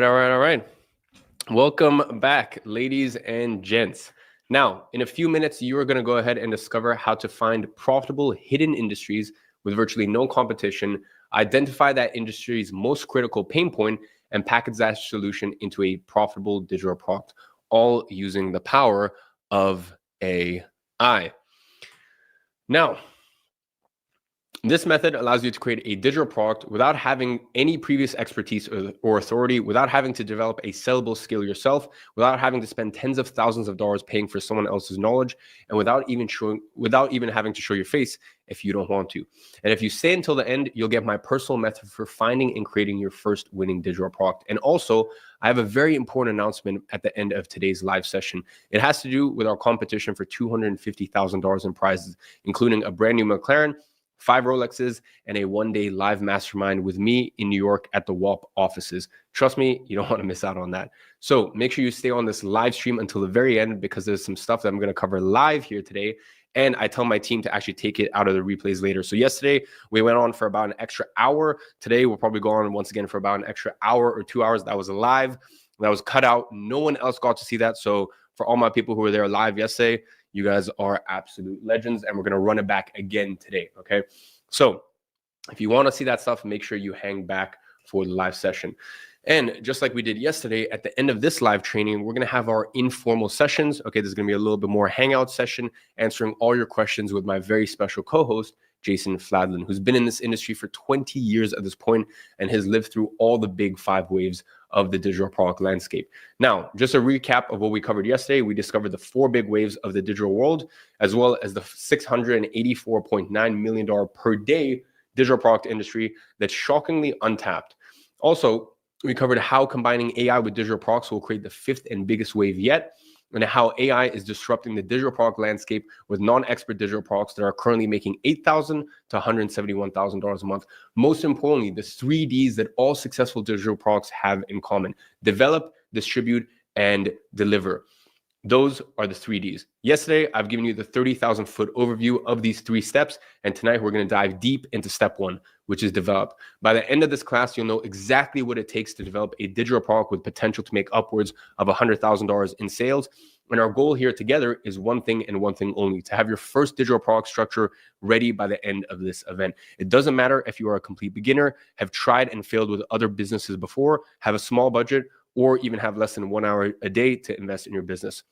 All right. Welcome back, ladies and gents. Now, in a few minutes, you are going to go ahead and discover how to find profitable hidden industries with virtually no competition, identify that industry's most critical pain point, and package that solution into a profitable digital product, all using the power of AI. Now, this method allows you to create a digital product without having any previous expertise or authority, without having to develop a sellable skill yourself, without having to spend tens of thousands of dollars paying for someone else's knowledge, and without even having to show your face if you don't want to. And if you stay until the end, you'll get my personal method for finding and creating your first winning digital product. And also, I have a very important announcement at the end of today's live session. It has to do with our competition for $250,000 in prizes, including a brand new McLaren, 5 Rolexes, and a one-day live mastermind with me in New York at the WAP offices. Trust me, you don't want to miss out on that. So make sure you stay on this live stream until the very end, because there's some stuff that I'm going to cover live here today. And I tell my team to actually take it out of the replays later. So yesterday, we went on for about an extra hour. Today, we'll probably go on once again for about an extra hour or 2 hours. That was live. That was cut out. No one else got to see that. So for all my people who were there live yesterday, you guys are absolute legends, and we're going to run it back again today, okay? So if you want to see that stuff, make sure you hang back for the live session. And just like we did yesterday, at the end of this live training, we're going to have our informal sessions. Okay, there's going to be a little bit more hangout session, answering all your questions with my very special co-host, Jason Fladlin, who's been in this industry for 20 years at this point and has lived through all the big 5 waves of the digital product landscape. Now, just a recap of what we covered yesterday. We discovered the 4 big waves of the digital world, as well as the $684.9 million per day digital product industry that's shockingly untapped. Also, we covered how combining AI with digital products will create the 5th and biggest wave yet, and how AI is disrupting the digital product landscape with non-expert digital products that are currently making $8,000 to $171,000 a month. Most importantly, the 3 Ds that all successful digital products have in common: develop, distribute, and deliver. Those are the 3 Ds. Yesterday, I've given you the 30,000-foot overview of these 3 steps, and tonight we're going to dive deep into step 1, which is develop. By the end of this class, you'll know exactly what it takes to develop a digital product with potential to make upwards of $100,000 in sales. And our goal here together is one thing and one thing only: to have your first digital product structure ready by the end of this event. It doesn't matter if you are a complete beginner, have tried and failed with other businesses before, have a small budget, or even have less than 1 hour a day to invest in your business.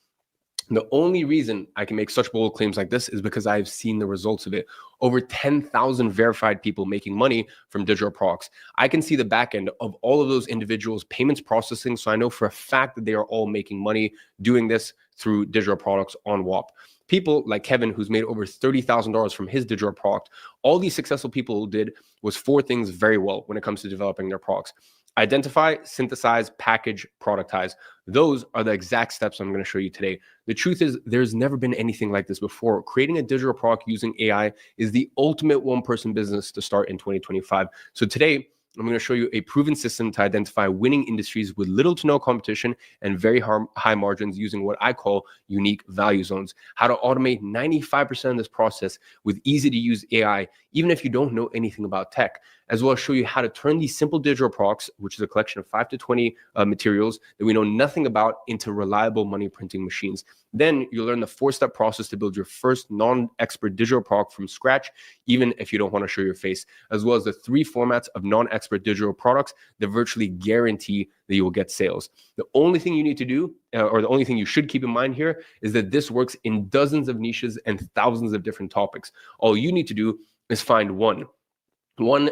The only reason I can make such bold claims like this is because I've seen the results of it. Over 10,000 verified people making money from digital products. I can see the back end of all of those individuals' payments processing, so I know for a fact that they are all making money doing this through digital products on WAP. People like Kevin, who's made over $30,000 from his digital product. All these successful people did was 4 things very well when it comes to developing their products: identify, synthesize, package, productize. Those are the exact steps I'm going to show you today. The truth is, there's never been anything like this before. Creating a digital product using AI is the ultimate one-person business to start in 2025. So today, I'm going to show you a proven system to identify winning industries with little to no competition and very high margins using what I call unique value zones. How to automate 95% of this process with easy-to-use AI, even if you don't know anything about tech, as well as show you how to turn these simple digital products, which is a collection of 5 to 20 materials that we know nothing about, into reliable money printing machines. Then you'll learn the 4-step process to build your first non-expert digital product from scratch, even if you don't want to show your face, as well as the 3 formats of non-expert digital products that virtually guarantee that you will get sales. The only thing you need to do, or the only thing you should keep in mind here, is that this works in dozens of niches and thousands of different topics. All you need to do is find one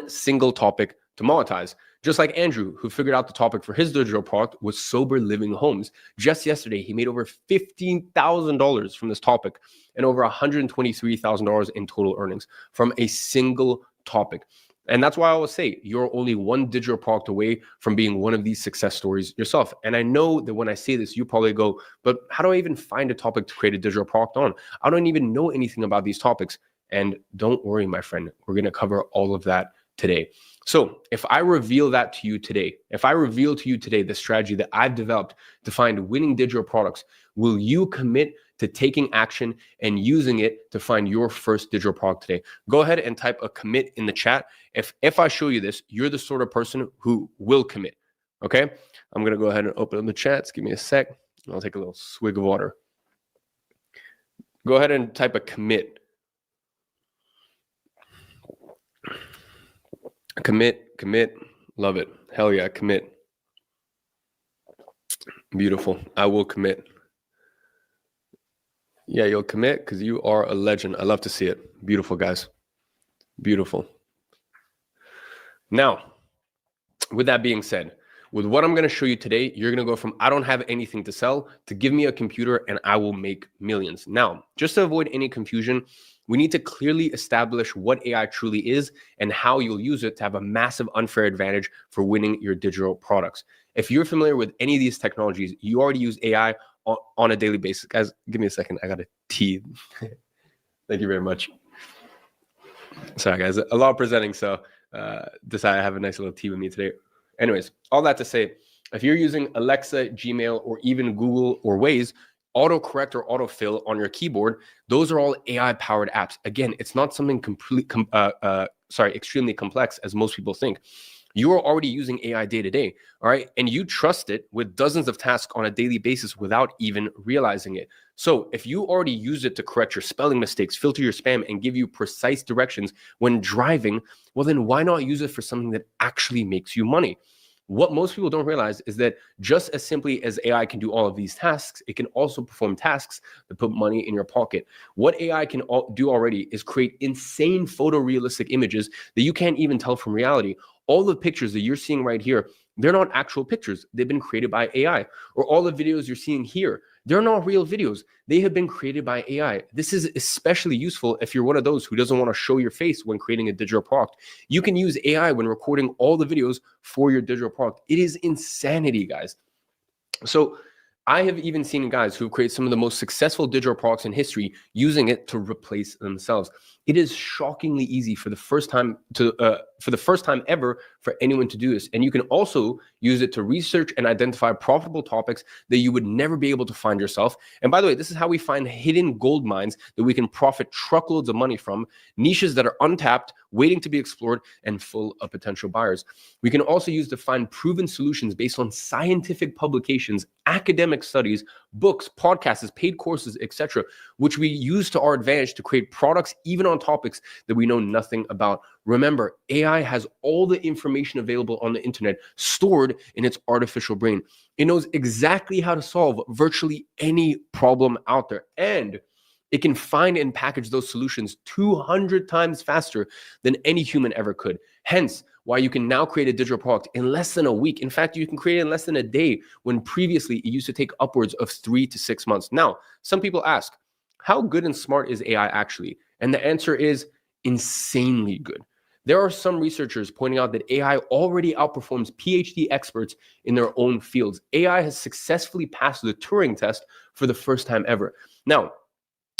single topic to monetize. Just like Andrew, who figured out the topic for his digital product was sober living homes. Just yesterday, he made over $15,000 from this topic and over $123,000 in total earnings from a single topic. And that's why I always say you're only one digital product away from being one of these success stories yourself. And I know that when I say this, you probably go, but how do I even find a topic to create a digital product on? I don't even know anything about these topics. And don't worry, my friend, we're going to cover all of that today. So if I reveal that to you today, if I reveal to you today the strategy that I've developed to find winning digital products, will you commit to taking action and using it to find your first digital product today? Go ahead and type a commit in the chat. If I show you this, you're the sort of person who will commit. Okay. I'm going to go ahead and open up the chats. Give me a sec. I'll take a little swig of water. Go ahead and type a commit. Commit. Love it. Hell yeah, commit. Beautiful. I will commit. Yeah, you'll commit because you are a legend. I love to see it. Beautiful, guys. Beautiful. Now, with that being said, with what I'm going to show you today, you're going to go from I don't have anything to sell to give me a computer and I will make millions. Now, just to avoid any confusion, we need to clearly establish what AI truly is and how you'll use it to have a massive unfair advantage for winning your digital products. If you're familiar with any of these technologies, you already use AI on a daily basis. Guys, give me a second. I got a tea. Thank you very much. Sorry, guys. A lot of presenting, so decided I have a nice little tea with me today. Anyways, all that to say, if you're using Alexa, Gmail, or even Google or Waze, autocorrect or autofill on your keyboard, those are all AI-powered apps. Again, it's not something extremely complex as most people think. You are already using AI day to day, all right? And you trust it with dozens of tasks on a daily basis without even realizing it. So if you already use it to correct your spelling mistakes, filter your spam, and give you precise directions when driving, well, then why not use it for something that actually makes you money? What most people don't realize is that just as simply as AI can do all of these tasks, it can also perform tasks that put money in your pocket. What AI can do already is create insane photorealistic images that you can't even tell from reality. All the pictures that you're seeing right here, they're not actual pictures. They've been created by AI. Or all the videos you're seeing here, they're not real videos. They have been created by AI. This is especially useful if you're one of those who doesn't want to show your face when creating a digital product. You can use AI when recording all the videos for your digital product. It is insanity, guys. So I have even seen guys who create some of the most successful digital products in history using it to replace themselves. It is shockingly easy for the first time ever for anyone to do this. And you can also use it to research and identify profitable topics that you would never be able to find yourself. And by the way, this is how we find hidden gold mines that we can profit truckloads of money from, niches that are untapped, waiting to be explored, and full of potential buyers. We can also use to find proven solutions based on scientific publications, academic studies, books, podcasts, paid courses, etc., which we use to our advantage to create products even on topics that we know nothing about. Remember, AI has all the information available on the internet stored in its artificial brain. It knows exactly how to solve virtually any problem out there, and it can find and package those solutions 200 times faster than any human ever could. Hence, why you can now create a digital product in less than a week. In fact, you can create it in less than a day, when previously it used to take upwards of 3 to 6 months. Now, some people ask, how good and smart is AI actually? And the answer is insanely good. There are some researchers pointing out that AI already outperforms PhD experts in their own fields. AI has successfully passed the Turing test for the first time ever. Now,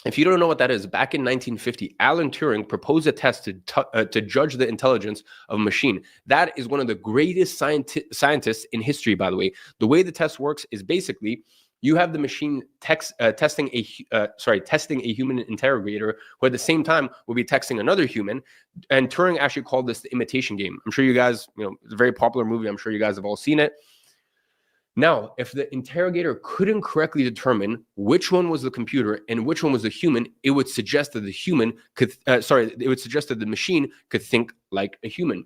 if you don't know what that is, back in 1950, Alan Turing proposed a test to judge the intelligence of a machine. That is one of the greatest scientists in history, by the way. The way the test works is basically you have the machine testing a human interrogator who at the same time will be texting another human. And Turing actually called this the imitation game. I'm sure you guys, it's a very popular movie. I'm sure you guys have all seen it. Now, if the interrogator couldn't correctly determine which one was the computer and which one was the human, it would suggest that the machine could think like a human.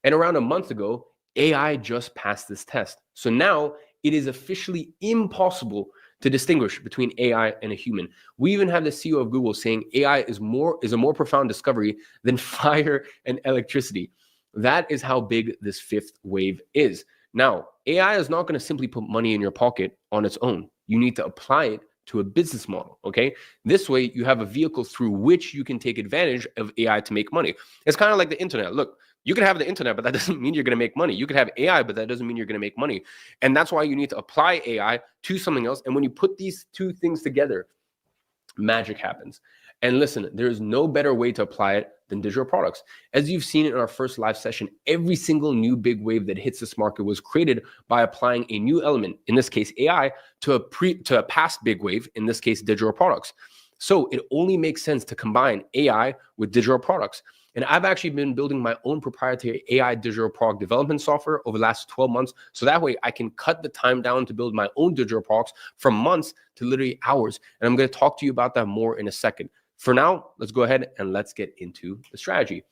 And around a month ago, AI just passed this test. So now it is officially impossible to distinguish between AI and a human. We even have the CEO of Google saying AI is a more profound discovery than fire and electricity. That is how big this fifth wave is. Now, AI is not going to simply put money in your pocket on its own. You need to apply it to a business model, okay? This way, you have a vehicle through which you can take advantage of AI to make money. It's kind of like the internet. Look, you can have the internet, but that doesn't mean you're going to make money. You can have AI, but that doesn't mean you're going to make money. And that's why you need to apply AI to something else. And when you put these two things together, magic happens. And listen, there is no better way to apply it than digital products. As you've seen in our first live session, every single new big wave that hits this market was created by applying a new element, in this case AI, to a past big wave, in this case digital products. So it only makes sense to combine AI with digital products. And I've actually been building my own proprietary AI digital product development software over the last 12 months. So that way I can cut the time down to build my own digital products from months to literally hours. And I'm going to talk to you about that more in a second. For now, let's go ahead and let's get into the strategy.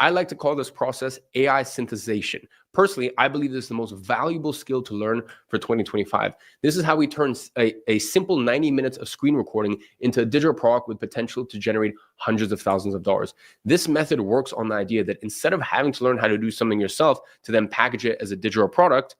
I like to call this process AI synthesization. Personally, I believe this is the most valuable skill to learn for 2025. This is how we turn a simple 90 minutes of screen recording into a digital product with potential to generate hundreds of thousands of dollars. This method works on the idea that instead of having to learn how to do something yourself to then package it as a digital product,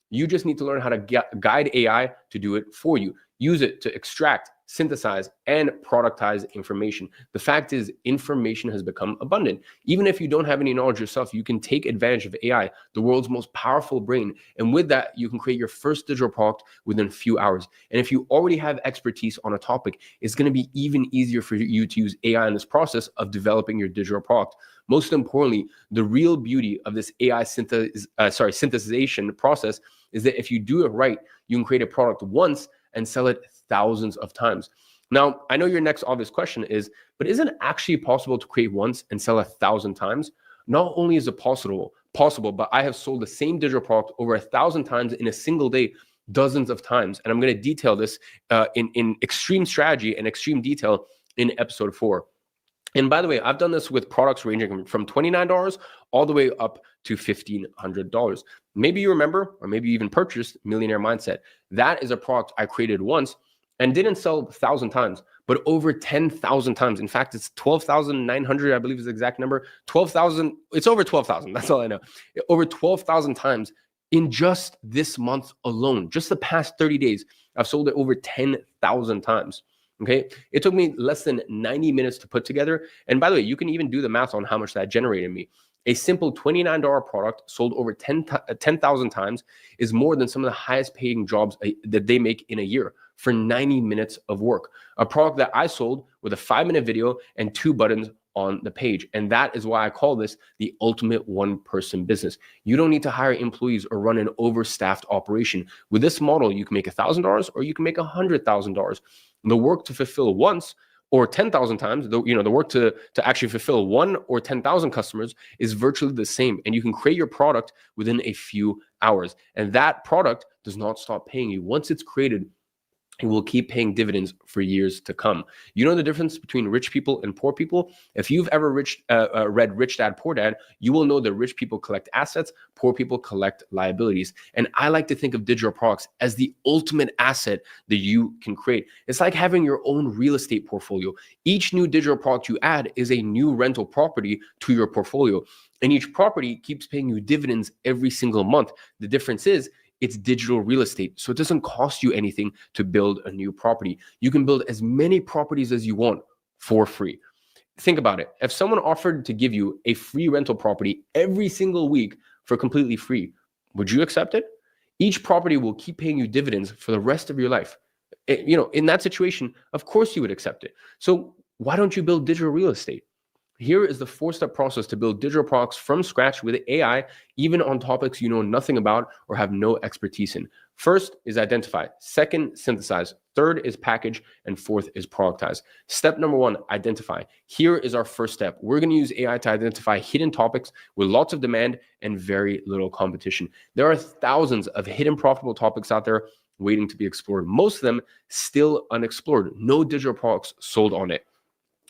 you just need to learn how to guide AI to do it for you. Use it to extract, synthesize, and productize information. The fact is, information has become abundant. Even if you don't have any knowledge yourself, you can take advantage of AI, the world's most powerful brain. And with that, you can create your first digital product within a few hours. And if you already have expertise on a topic, it's going to be even easier for you to use AI in this process of developing your digital product. Most importantly, the real beauty of this AI synthesization process is that if you do it right, you can create a product once and sell it thousands of times. Now, I know your next obvious question is, but isn't it actually possible to create once and sell 1,000 times? Not only is it possible, but I have sold the same digital product over 1,000 times in a single day, dozens of times. And I'm going to detail this in extreme strategy and extreme detail in episode 4. And by the way, I've done this with products ranging from $29 all the way up to $1,500. Maybe you remember, or maybe you even purchased Millionaire Mindset. That is a product I created once and didn't sell 1,000 times, but over 10,000 times. In fact, it's 12,900, I believe is the exact number. 12,000, it's over 12,000. That's all I know. Over 12,000 times in just this month alone. Just the past 30 days, I've sold it over 10,000 times. Okay, it took me less than 90 minutes to put together. And by the way, you can even do the math on how much that generated me. A simple $29 product sold over 10,000 times is more than some of the highest paying jobs that they make in a year for 90 minutes of work. A product that I sold with a 5-minute video and 2 buttons on the page. And that is why I call this the ultimate one-person business. You don't need to hire employees or run an overstaffed operation. With this model, you can make $1,000 or you can make $100,000. The work to fulfill once or 10,000 times, the work to actually fulfill 1 or 10,000 customers is virtually the same. And you can create your product within a few hours. And that product does not stop paying you. Once it's created, it will keep paying dividends for years to come. You know the difference between rich people and poor people? If you've ever read Rich Dad, Poor Dad, you will know that rich people collect assets, poor people collect liabilities. And I like to think of digital products as the ultimate asset that you can create. It's like having your own real estate portfolio. Each new digital product you add is a new rental property to your portfolio. And each property keeps paying you dividends every single month. The difference is, it's digital real estate. So it doesn't cost you anything to build a new property. You can build as many properties as you want for free. Think about it. If someone offered to give you a free rental property every single week for completely free, would you accept it? Each property will keep paying you dividends for the rest of your life. In that situation, of course you would accept it. So why don't you build digital real estate? Here is the 4-step process to build digital products from scratch with AI, even on topics you know nothing about or have no expertise in. First is identify. Second, synthesize. Third is package. And fourth is productize. Step number 1, identify. Here is our first step. We're going to use AI to identify hidden topics with lots of demand and very little competition. There are thousands of hidden profitable topics out there waiting to be explored. Most of them still unexplored. No digital products sold on it.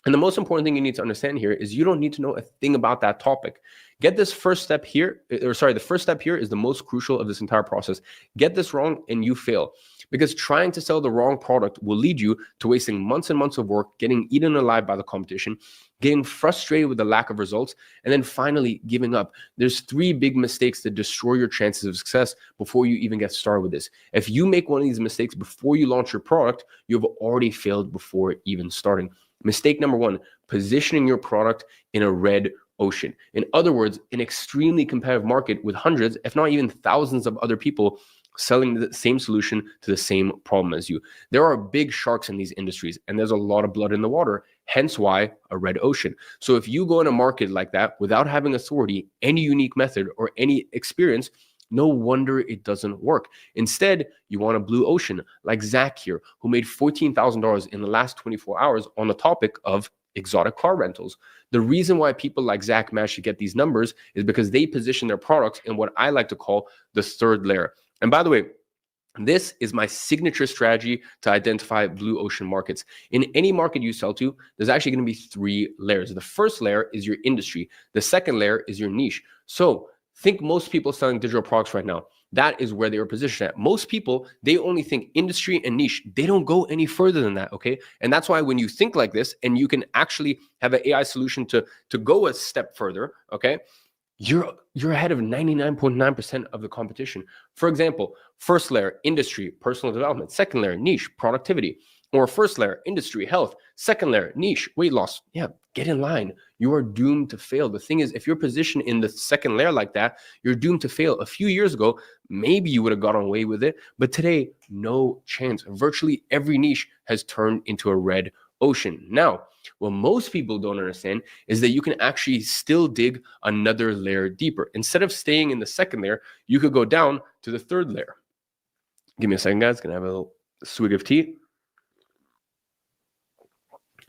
And the most important thing you need to understand here is you don't need to know a thing about that topic. Get this first step here, the first step here is the most crucial of this entire process. Get this wrong and you fail. Because trying to sell the wrong product will lead you to wasting months and months of work, getting eaten alive by the competition, getting frustrated with the lack of results, and then finally giving up. There's 3 big mistakes that destroy your chances of success before you even get started with this. If you make one of these mistakes before you launch your product, you've already failed before even starting. Mistake number 1, positioning your product in a red ocean. In other words, an extremely competitive market with hundreds, if not even thousands of other people selling the same solution to the same problem as you. There are big sharks in these industries and there's a lot of blood in the water, hence why a red ocean. So if you go in a market like that without having authority, any unique method or any experience, no wonder it doesn't work. Instead, you want a blue ocean like Zach here, who made $14,000 in the last 24 hours on the topic of exotic car rentals. The reason why people like Zach managed to get these numbers is because they position their products in what I like to call the third layer. And by the way, this is my signature strategy to identify blue ocean markets. In any market you sell to, there's actually going to be 3 layers. The first layer is your industry. The second layer is your niche. So think most people selling digital products right now. That is where they are positioned at. Most people, they only think industry and niche. They don't go any further than that, okay? And that's why when you think like this and you can actually have an AI solution to go a step further, okay? You're ahead of 99.9% of the competition. For example, first layer, industry, personal development. Second layer, niche, productivity. Or first layer, industry, health. Second layer, niche, weight loss. Yeah, get in line. You are doomed to fail. The thing is, if you're positioned in the second layer like that, you're doomed to fail. A few years ago, maybe you would have gotten away with it, but today, no chance. Virtually every niche has turned into a red ocean. Now, what most people don't understand is that you can actually still dig another layer deeper. Instead of staying in the second layer, you could go down to the third layer. Give me a second, guys. Gonna have a little swig of tea.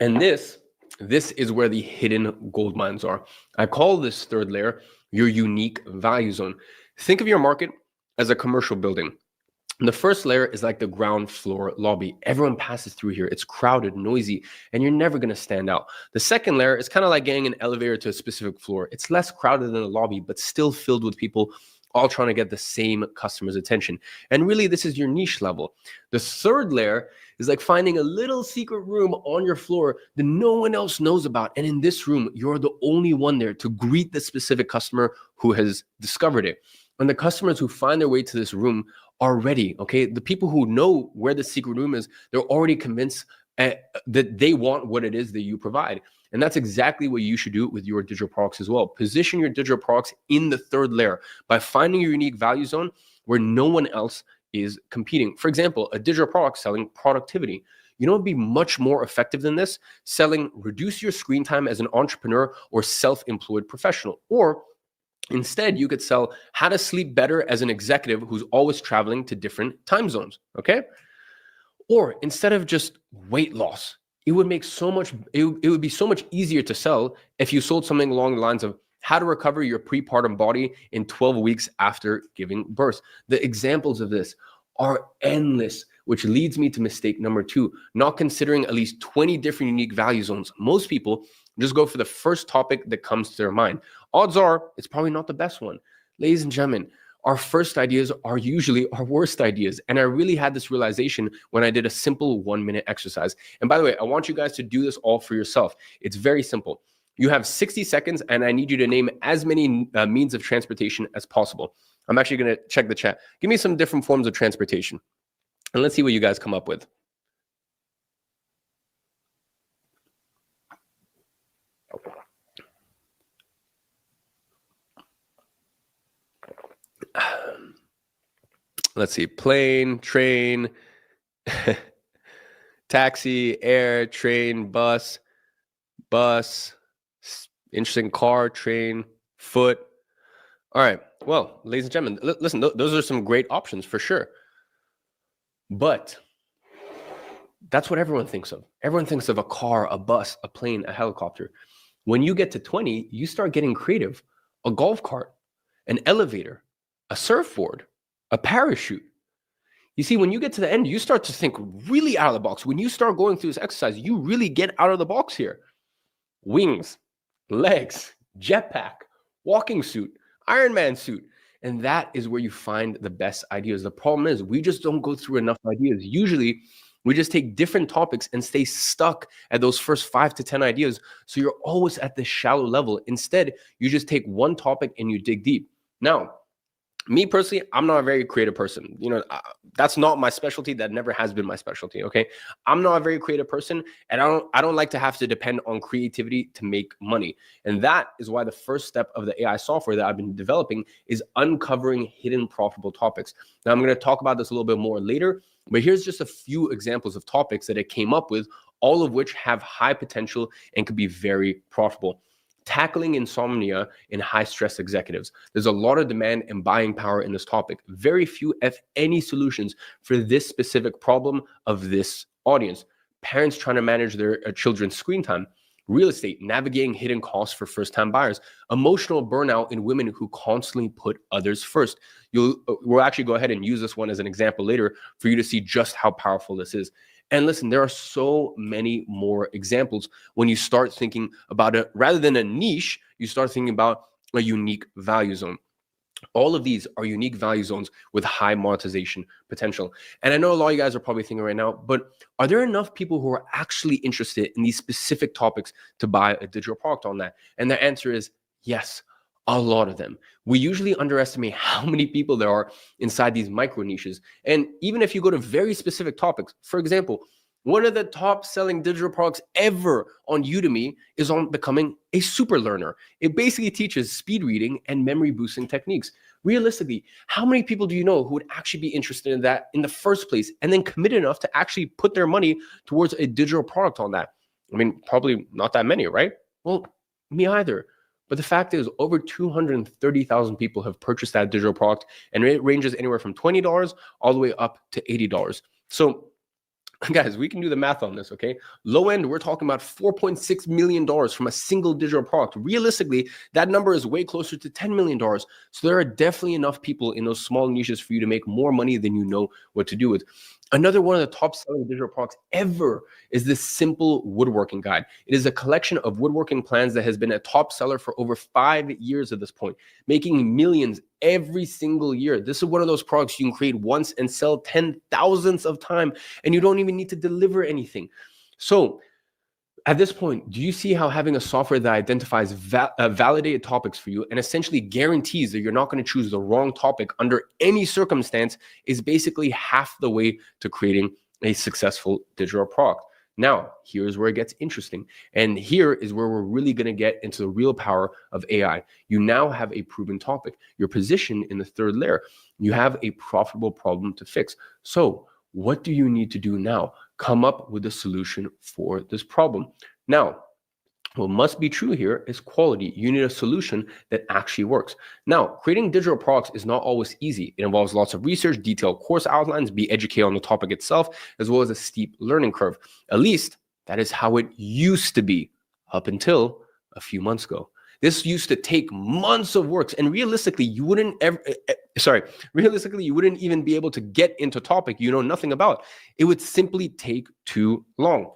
And this is where the hidden gold mines are. I call this third layer your unique value zone. Think of your market as a commercial building. The first layer is like the ground floor lobby. Everyone passes through here. It's crowded, noisy, and you're never going to stand out. The second layer is kind of like getting an elevator to a specific floor. It's less crowded than the lobby, but still filled with people all trying to get the same customer's attention. And really, this is your niche level. The third layer is like finding a little secret room on your floor that no one else knows about. And in this room, you're the only one there to greet the specific customer who has discovered it. And the customers who find their way to this room are ready, okay? The people who know where the secret room is, they're already convinced that they want what it is that you provide. And that's exactly what you should do with your digital products as well. Position your digital products in the third layer by finding your unique value zone where no one else is competing. For example, a digital product selling productivity. You know, it'd be much more effective than this, selling reduce your screen time as an entrepreneur or self-employed professional. Or instead, you could sell how to sleep better as an executive who's always traveling to different time zones, okay? Or instead of just weight loss, it would make so much, it would be so much easier to sell if you sold something along the lines of how to recover your prepartum body in 12 weeks after giving birth. The examples of this are endless, which leads me to mistake number 2, not considering at least 20 different unique value zones. Most people just go for the first topic that comes to their mind. Odds are it's probably not the best one. Ladies and gentlemen, our first ideas are usually our worst ideas. And I really had this realization when I did a simple 1-minute exercise. And by the way, I want you guys to do this all for yourself. It's very simple. You have 60 seconds and I need you to name as many means of transportation as possible. I'm actually going to check the chat. Give me some different forms of transportation. And let's see what you guys come up with. Let's see, plane, train, taxi, air, train, bus, interesting, car, train, foot. All right, well, ladies and gentlemen, listen, those are some great options for sure. But that's what everyone thinks of. Everyone thinks of a car, a bus, a plane, a helicopter. When you get to 20, you start getting creative. A golf cart, an elevator, a surfboard, a parachute. You see, when you get to the end, you start to think really out of the box. When you start going through this exercise, you really get out of the box here. Wings, legs, jetpack, walking suit, Iron Man suit. And that is where you find the best ideas. The problem is we just don't go through enough ideas. Usually, we just take different topics and stay stuck at those first 5 to 10 ideas. So you're always at this shallow level. Instead, you just take one topic and you dig deep. Now, me personally, I'm not a very creative person. You know, that's not my specialty. That never has been my specialty. Okay, I'm not a very creative person, and I don't like to have to depend on creativity to make money. And that is why the first step of the AI software that I've been developing is uncovering hidden profitable topics. Now, I'm going to talk about this a little bit more later, but here's just a few examples of topics that I came up with, all of which have high potential and could be very profitable. Tackling insomnia in high-stress executives. There's a lot of demand and buying power in this topic. Very few, if any, solutions for this specific problem of this audience. Parents trying to manage their children's screen time. real estate, navigating hidden costs for first-time buyers, emotional burnout in women who constantly put others first. We'll actually go ahead and use this one as an example later for you to see just how powerful this is. And listen, there are so many more examples when you start thinking about it. Rather than a niche, you start thinking about a unique value zone. All of these are unique value zones with high monetization potential. And I know a lot of you guys are probably thinking right now, but are there enough people who are actually interested in these specific topics to buy a digital product on that? And the answer is yes, a lot of them. We usually underestimate how many people there are inside these micro niches. And even if you go to very specific topics, for example, one of the top selling digital products ever on Udemy is on becoming a super learner. It basically teaches speed reading and memory boosting techniques. Realistically, how many people do you know who would actually be interested in that in the first place and then commit enough to actually put their money towards a digital product on that? I mean, probably not that many, right? Well, me either. But the fact is, over 230,000 people have purchased that digital product, and it ranges anywhere from $20 all the way up to $80. So guys, we can do the math on this, okay? Low end, we're talking about $4.6 million from a single digital product. Realistically, that number is way closer to $10 million. So there are definitely enough people in those small niches for you to make more money than you know what to do with. Another one of the top selling digital products ever is this simple woodworking guide. It is a collection of woodworking plans that has been a top seller for over 5 years at this point, making millions every single year. This is one of those products you can create once and sell 10,000ths of time, and you don't even need to deliver anything. So at this point, do you see how having a software that identifies validated topics for you and essentially guarantees that you're not going to choose the wrong topic under any circumstance is basically half the way to creating a successful digital product? Now, here's where it gets interesting. And here is where we're really going to get into the real power of AI. You now have a proven topic. You're positioned in the third layer. You have a profitable problem to fix. So what do you need to do now? Come up with a solution for this problem. Now, what must be true here is quality. You need a solution that actually works. Now, creating digital products is not always easy. It involves lots of research, detailed course outlines, be educated on the topic itself, as well as a steep learning curve. At least that is how it used to be up until a few months ago. This used to take months of work, and realistically, you wouldn't even be able to get into a topic you know nothing about. It would simply take too long.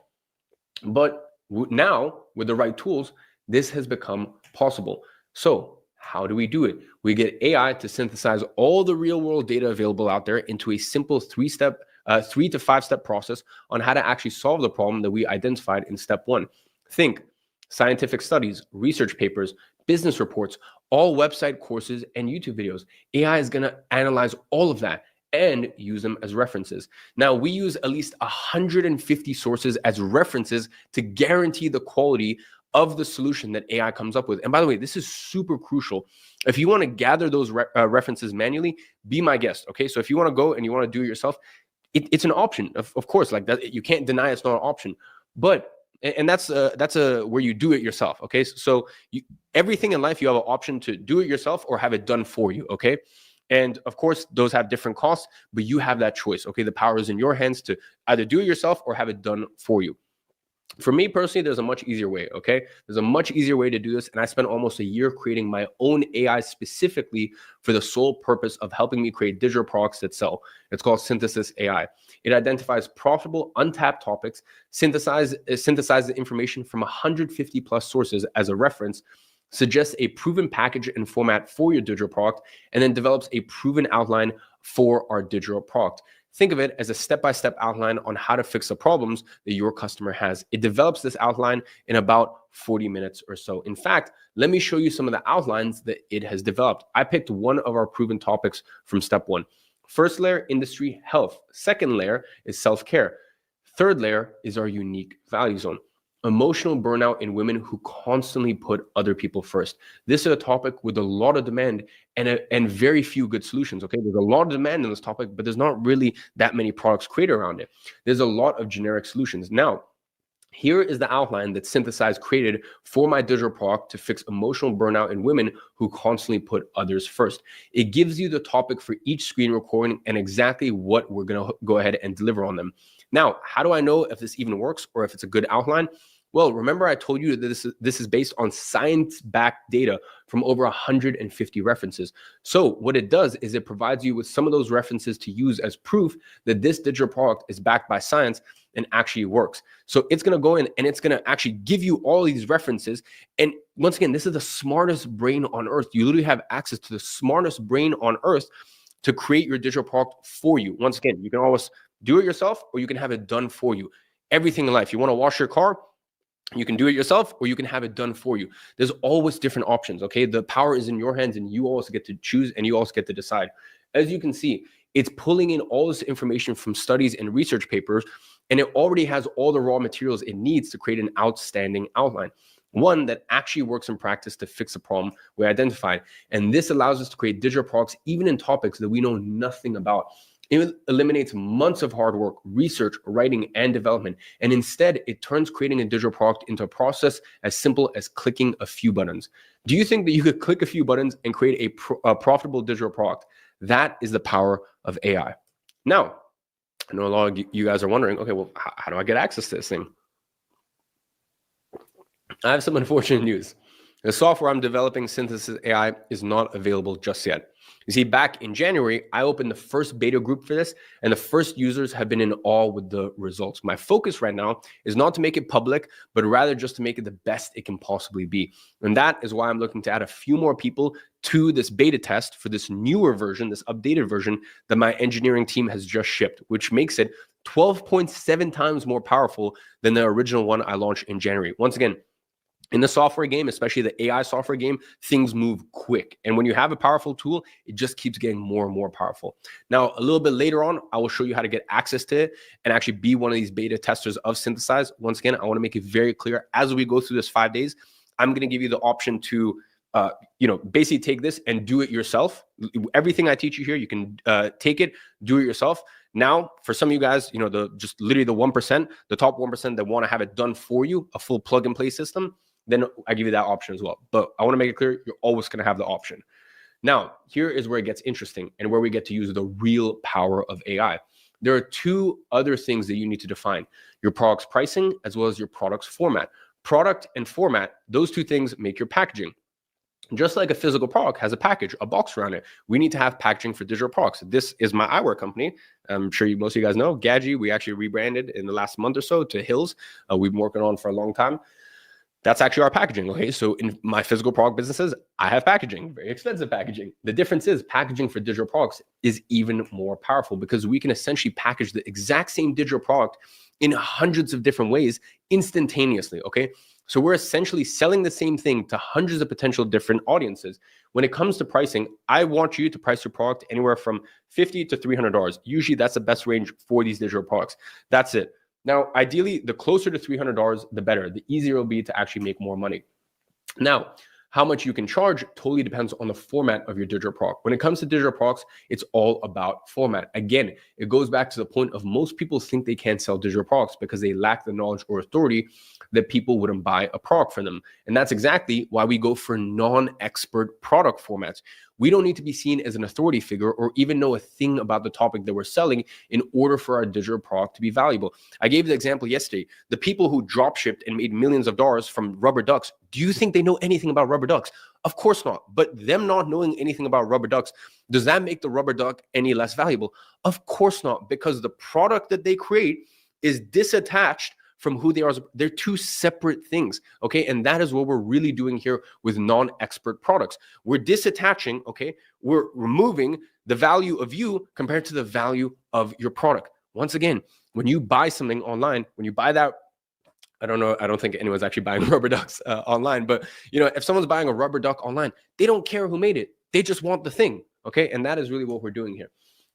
But now, with the right tools, this has become possible. So how do we do it? We get AI to synthesize all the real-world data available out there into a simple 3 to 5-step process on how to actually solve the problem that we identified in step 1. Think scientific studies, research papers, business reports, all website courses, and YouTube videos. AI is going to analyze all of that and use them as references. Now, we use at least 150 sources as references to guarantee the quality of the solution that AI comes up with. And by the way, this is super crucial. If you want to gather those references manually, be my guest, okay? So if you want to go and you want to do it yourself, it's an option, of course. Like that, you can't deny it's not an option. But and that's where you do it yourself, okay? So everything in life, you have an option to do it yourself or have it done for you, okay? And of course, those have different costs, but you have that choice, okay? The power is in your hands to either do it yourself or have it done for you. For me personally, there's a much easier way, okay? There's a much easier way to do this, and I spent almost a year creating my own AI specifically for the sole purpose of helping me create digital products that sell. It's called Synthesis AI. It identifies profitable, untapped topics, synthesizes the information from 150 plus sources as a reference, suggests a proven package and format for your digital product, and then develops a proven outline for our digital product. Think of it as a step-by-step outline on how to fix the problems that your customer has. It develops this outline in about 40 minutes or so. In fact, let me show you some of the outlines that it has developed. I picked one of our proven topics from step 1. First layer, industry, health. Second layer is self-care. Third layer is our unique value zone. Emotional burnout in women who constantly put other people first. This is a topic with a lot of demand and very few good solutions, okay? There's a lot of demand in this topic, but there's not really that many products created around it. There's a lot of generic solutions. Now, here is the outline that Synthesize created for my digital product to fix emotional burnout in women who constantly put others first. It gives you the topic for each screen recording and exactly what we're going to go ahead and deliver on them. Now, how do I know if this even works or if it's a good outline? Well, remember I told you that this is based on science-backed data from over 150 references. So what it does is it provides you with some of those references to use as proof that this digital product is backed by science and actually works. So it's going to go in and it's going to actually give you all these references. And once again, this is the smartest brain on earth. You literally have access to the smartest brain on earth to create your digital product for you. Once again, you can always do it yourself or you can have it done for you. Everything in life, you want to wash your car, you can do it yourself or you can have it done for you. There's always different options, okay? The power is in your hands and you also get to choose and you also get to decide. As you can see, it's pulling in all this information from studies and research papers, and it already has all the raw materials it needs to create an outstanding outline. One that actually works in practice to fix a problem we identified. And this allows us to create digital products even in topics that we know nothing about. It eliminates months of hard work, research, writing, and development. And instead, it turns creating a digital product into a process as simple as clicking a few buttons. Do you think that you could click a few buttons and create a profitable digital product? That is the power of AI. Now, I know a lot of you guys are wondering, okay, well, how do I get access to this thing? I have some unfortunate news. The software I'm developing, Synthesis AI, is not available just yet. You see, back in January, I opened the first beta group for this, and the first users have been in awe with the results. My focus right now is not to make it public, but rather just to make it the best it can possibly be. And that is why I'm looking to add a few more people to this beta test for this newer version, this updated version that my engineering team has just shipped, which makes it 12.7 times more powerful than the original one I launched in January. Once again, in the software game, especially the AI software game, things move quick. And when you have a powerful tool, it just keeps getting more and more powerful. Now, a little bit later on, I will show you how to get access to it and actually be one of these beta testers of Synthesize. Once again, I want to make it very clear as we go through this 5 days, I'm going to give you the option to basically take this and do it yourself. Everything I teach you here, you can take it, do it yourself. Now, for some of you guys, just literally the 1%, the top 1% that want to have it done for you, a full plug and play system, then I give you that option as well. But I want to make it clear, you're always going to have the option. Now, here is where it gets interesting and where we get to use the real power of AI. There are two other things that you need to define: your product's pricing as well as your product's format. Product and format, those two things make your packaging. Just like a physical product has a package, a box around it, we need to have packaging for digital products. This is my eyewear company. I'm sure most of you guys know, Gadget. We actually rebranded in the last month or so to Hills. We've been working on for a long time. That's actually our packaging, okay? So in my physical product businesses, I have packaging, very expensive packaging. The difference is packaging for digital products is even more powerful because we can essentially package the exact same digital product in hundreds of different ways instantaneously, okay? So we're essentially selling the same thing to hundreds of potential different audiences. When it comes to pricing, I want you to price your product anywhere from $50 to $300. Usually that's the best range for these digital products. That's it. Now, ideally, the closer to $300, the better. The easier it'll be to actually make more money. Now, how much you can charge totally depends on the format of your digital product. When it comes to digital products, it's all about format. Again, it goes back to the point of most people think they can't sell digital products because they lack the knowledge or authority that people wouldn't buy a product from them. And that's exactly why we go for non-expert product formats. We don't need to be seen as an authority figure or even know a thing about the topic that we're selling in order for our digital product to be valuable. I gave the example yesterday. The people who drop shipped and made millions of dollars from rubber ducks, do you think they know anything about rubber ducks? Of course not. But them not knowing anything about rubber ducks, does that make the rubber duck any less valuable? Of course not, because the product that they create is disattached from who they are. They're two separate things, okay? And that is what we're really doing here with non-expert products. We're disattaching, okay? We're removing the value of you compared to the value of your product. Once again, when you buy something online, when you buy that, I don't know, I don't think anyone's actually buying rubber ducks online, but if someone's buying a rubber duck online, they don't care who made it. They just want the thing, okay? And that is really what we're doing here.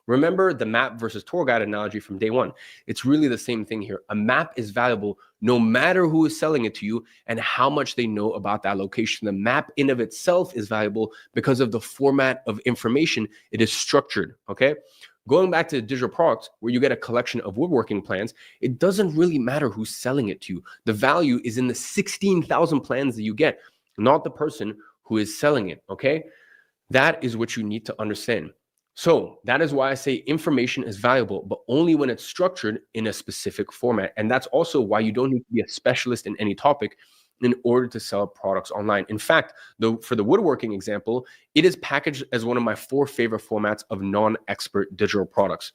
Remember the map versus tour guide analogy from day one. It's really the same thing here. A map is valuable no matter who is selling it to you and how much they know about that location. The map in of itself is valuable because of the format of information it is structured, okay? Going back to the digital products where you get a collection of woodworking plans, it doesn't really matter who's selling it to you. The value is in the 16,000 plans that you get, not the person who is selling it, okay? That is what you need to understand. So that is why I say information is valuable, but only when it's structured in a specific format. And that's also why you don't need to be a specialist in any topic in order to sell products online. In fact, for the woodworking example, it is packaged as one of my 4 favorite formats of non-expert digital products.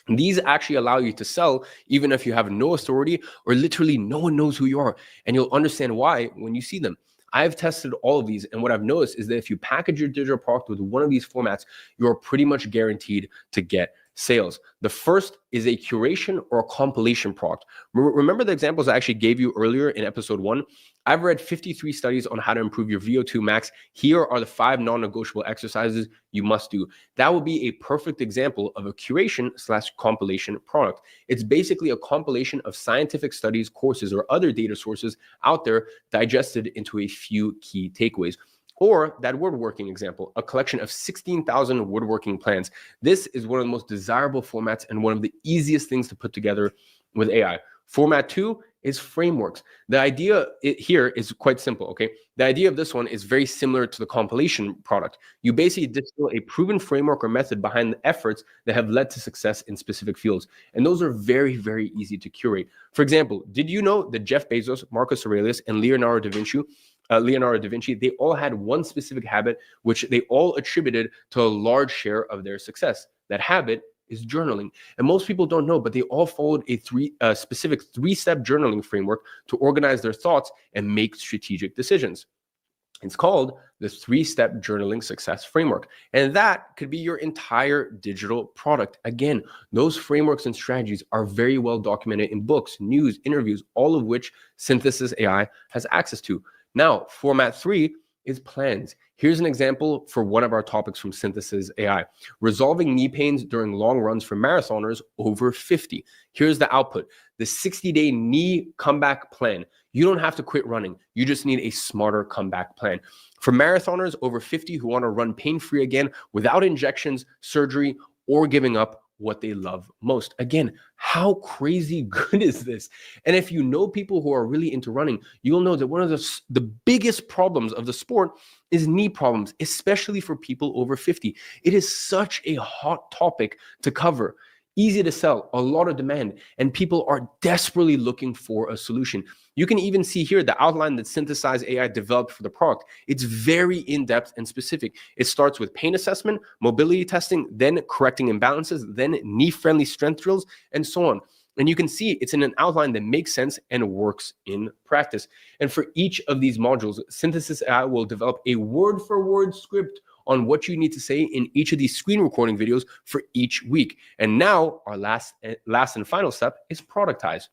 These actually allow you to sell even if you have no authority or literally no one knows who you are. And you'll understand why when you see them. I've tested all of these, and what I've noticed is that if you package your digital product with one of these formats, you're pretty much guaranteed to get sales. The first is a curation or a compilation product. Remember the examples I actually gave you earlier in episode 1? I've read 53 studies on how to improve your VO2 max. Here are the 5 non-negotiable exercises you must do. That will be a perfect example of a curation/compilation product. It's basically a compilation of scientific studies, courses, or other data sources out there digested into a few key takeaways. Or that woodworking example, a collection of 16,000 woodworking plans. This is one of the most desirable formats and one of the easiest things to put together with AI. Format 2 is frameworks. The idea here is quite simple, okay? The idea of this one is very similar to the compilation product. You basically distill a proven framework or method behind the efforts that have led to success in specific fields. And those are very, very easy to curate. For example, did you know that Jeff Bezos, Marcus Aurelius, and Leonardo da Vinci, they all had one specific habit, which they all attributed to a large share of their success. That habit is journaling. And most people don't know, but they all followed a specific 3-step journaling framework to organize their thoughts and make strategic decisions. It's called the 3-step journaling success framework. And that could be your entire digital product. Again, those frameworks and strategies are very well documented in books, news, interviews, all of which Synthesis AI has access to. Now, format 3 is plans. Here's an example for one of our topics from Synthesis AI: resolving knee pains during long runs for marathoners over 50. Here's the output: the 60-day knee comeback plan. You don't have to quit running. You just need a smarter comeback plan. For marathoners over 50 who want to run pain-free again without injections, surgery, or giving up what they love most. Again, how crazy good is this? And if you know people who are really into running, you'll know that one of the biggest problems of the sport is knee problems, especially for people over 50. It is such a hot topic to cover. Easy to sell, a lot of demand, and people are desperately looking for a solution. You can even see here the outline that Synthesize AI developed for the product. It's very in-depth and specific. It starts with pain assessment, mobility testing, then correcting imbalances, then knee-friendly strength drills, and so on. And you can see it's in an outline that makes sense and works in practice. And for each of these modules, Synthesis AI will develop a word-for-word script on what you need to say in each of these screen recording videos for each week. And now our last and final step is productize.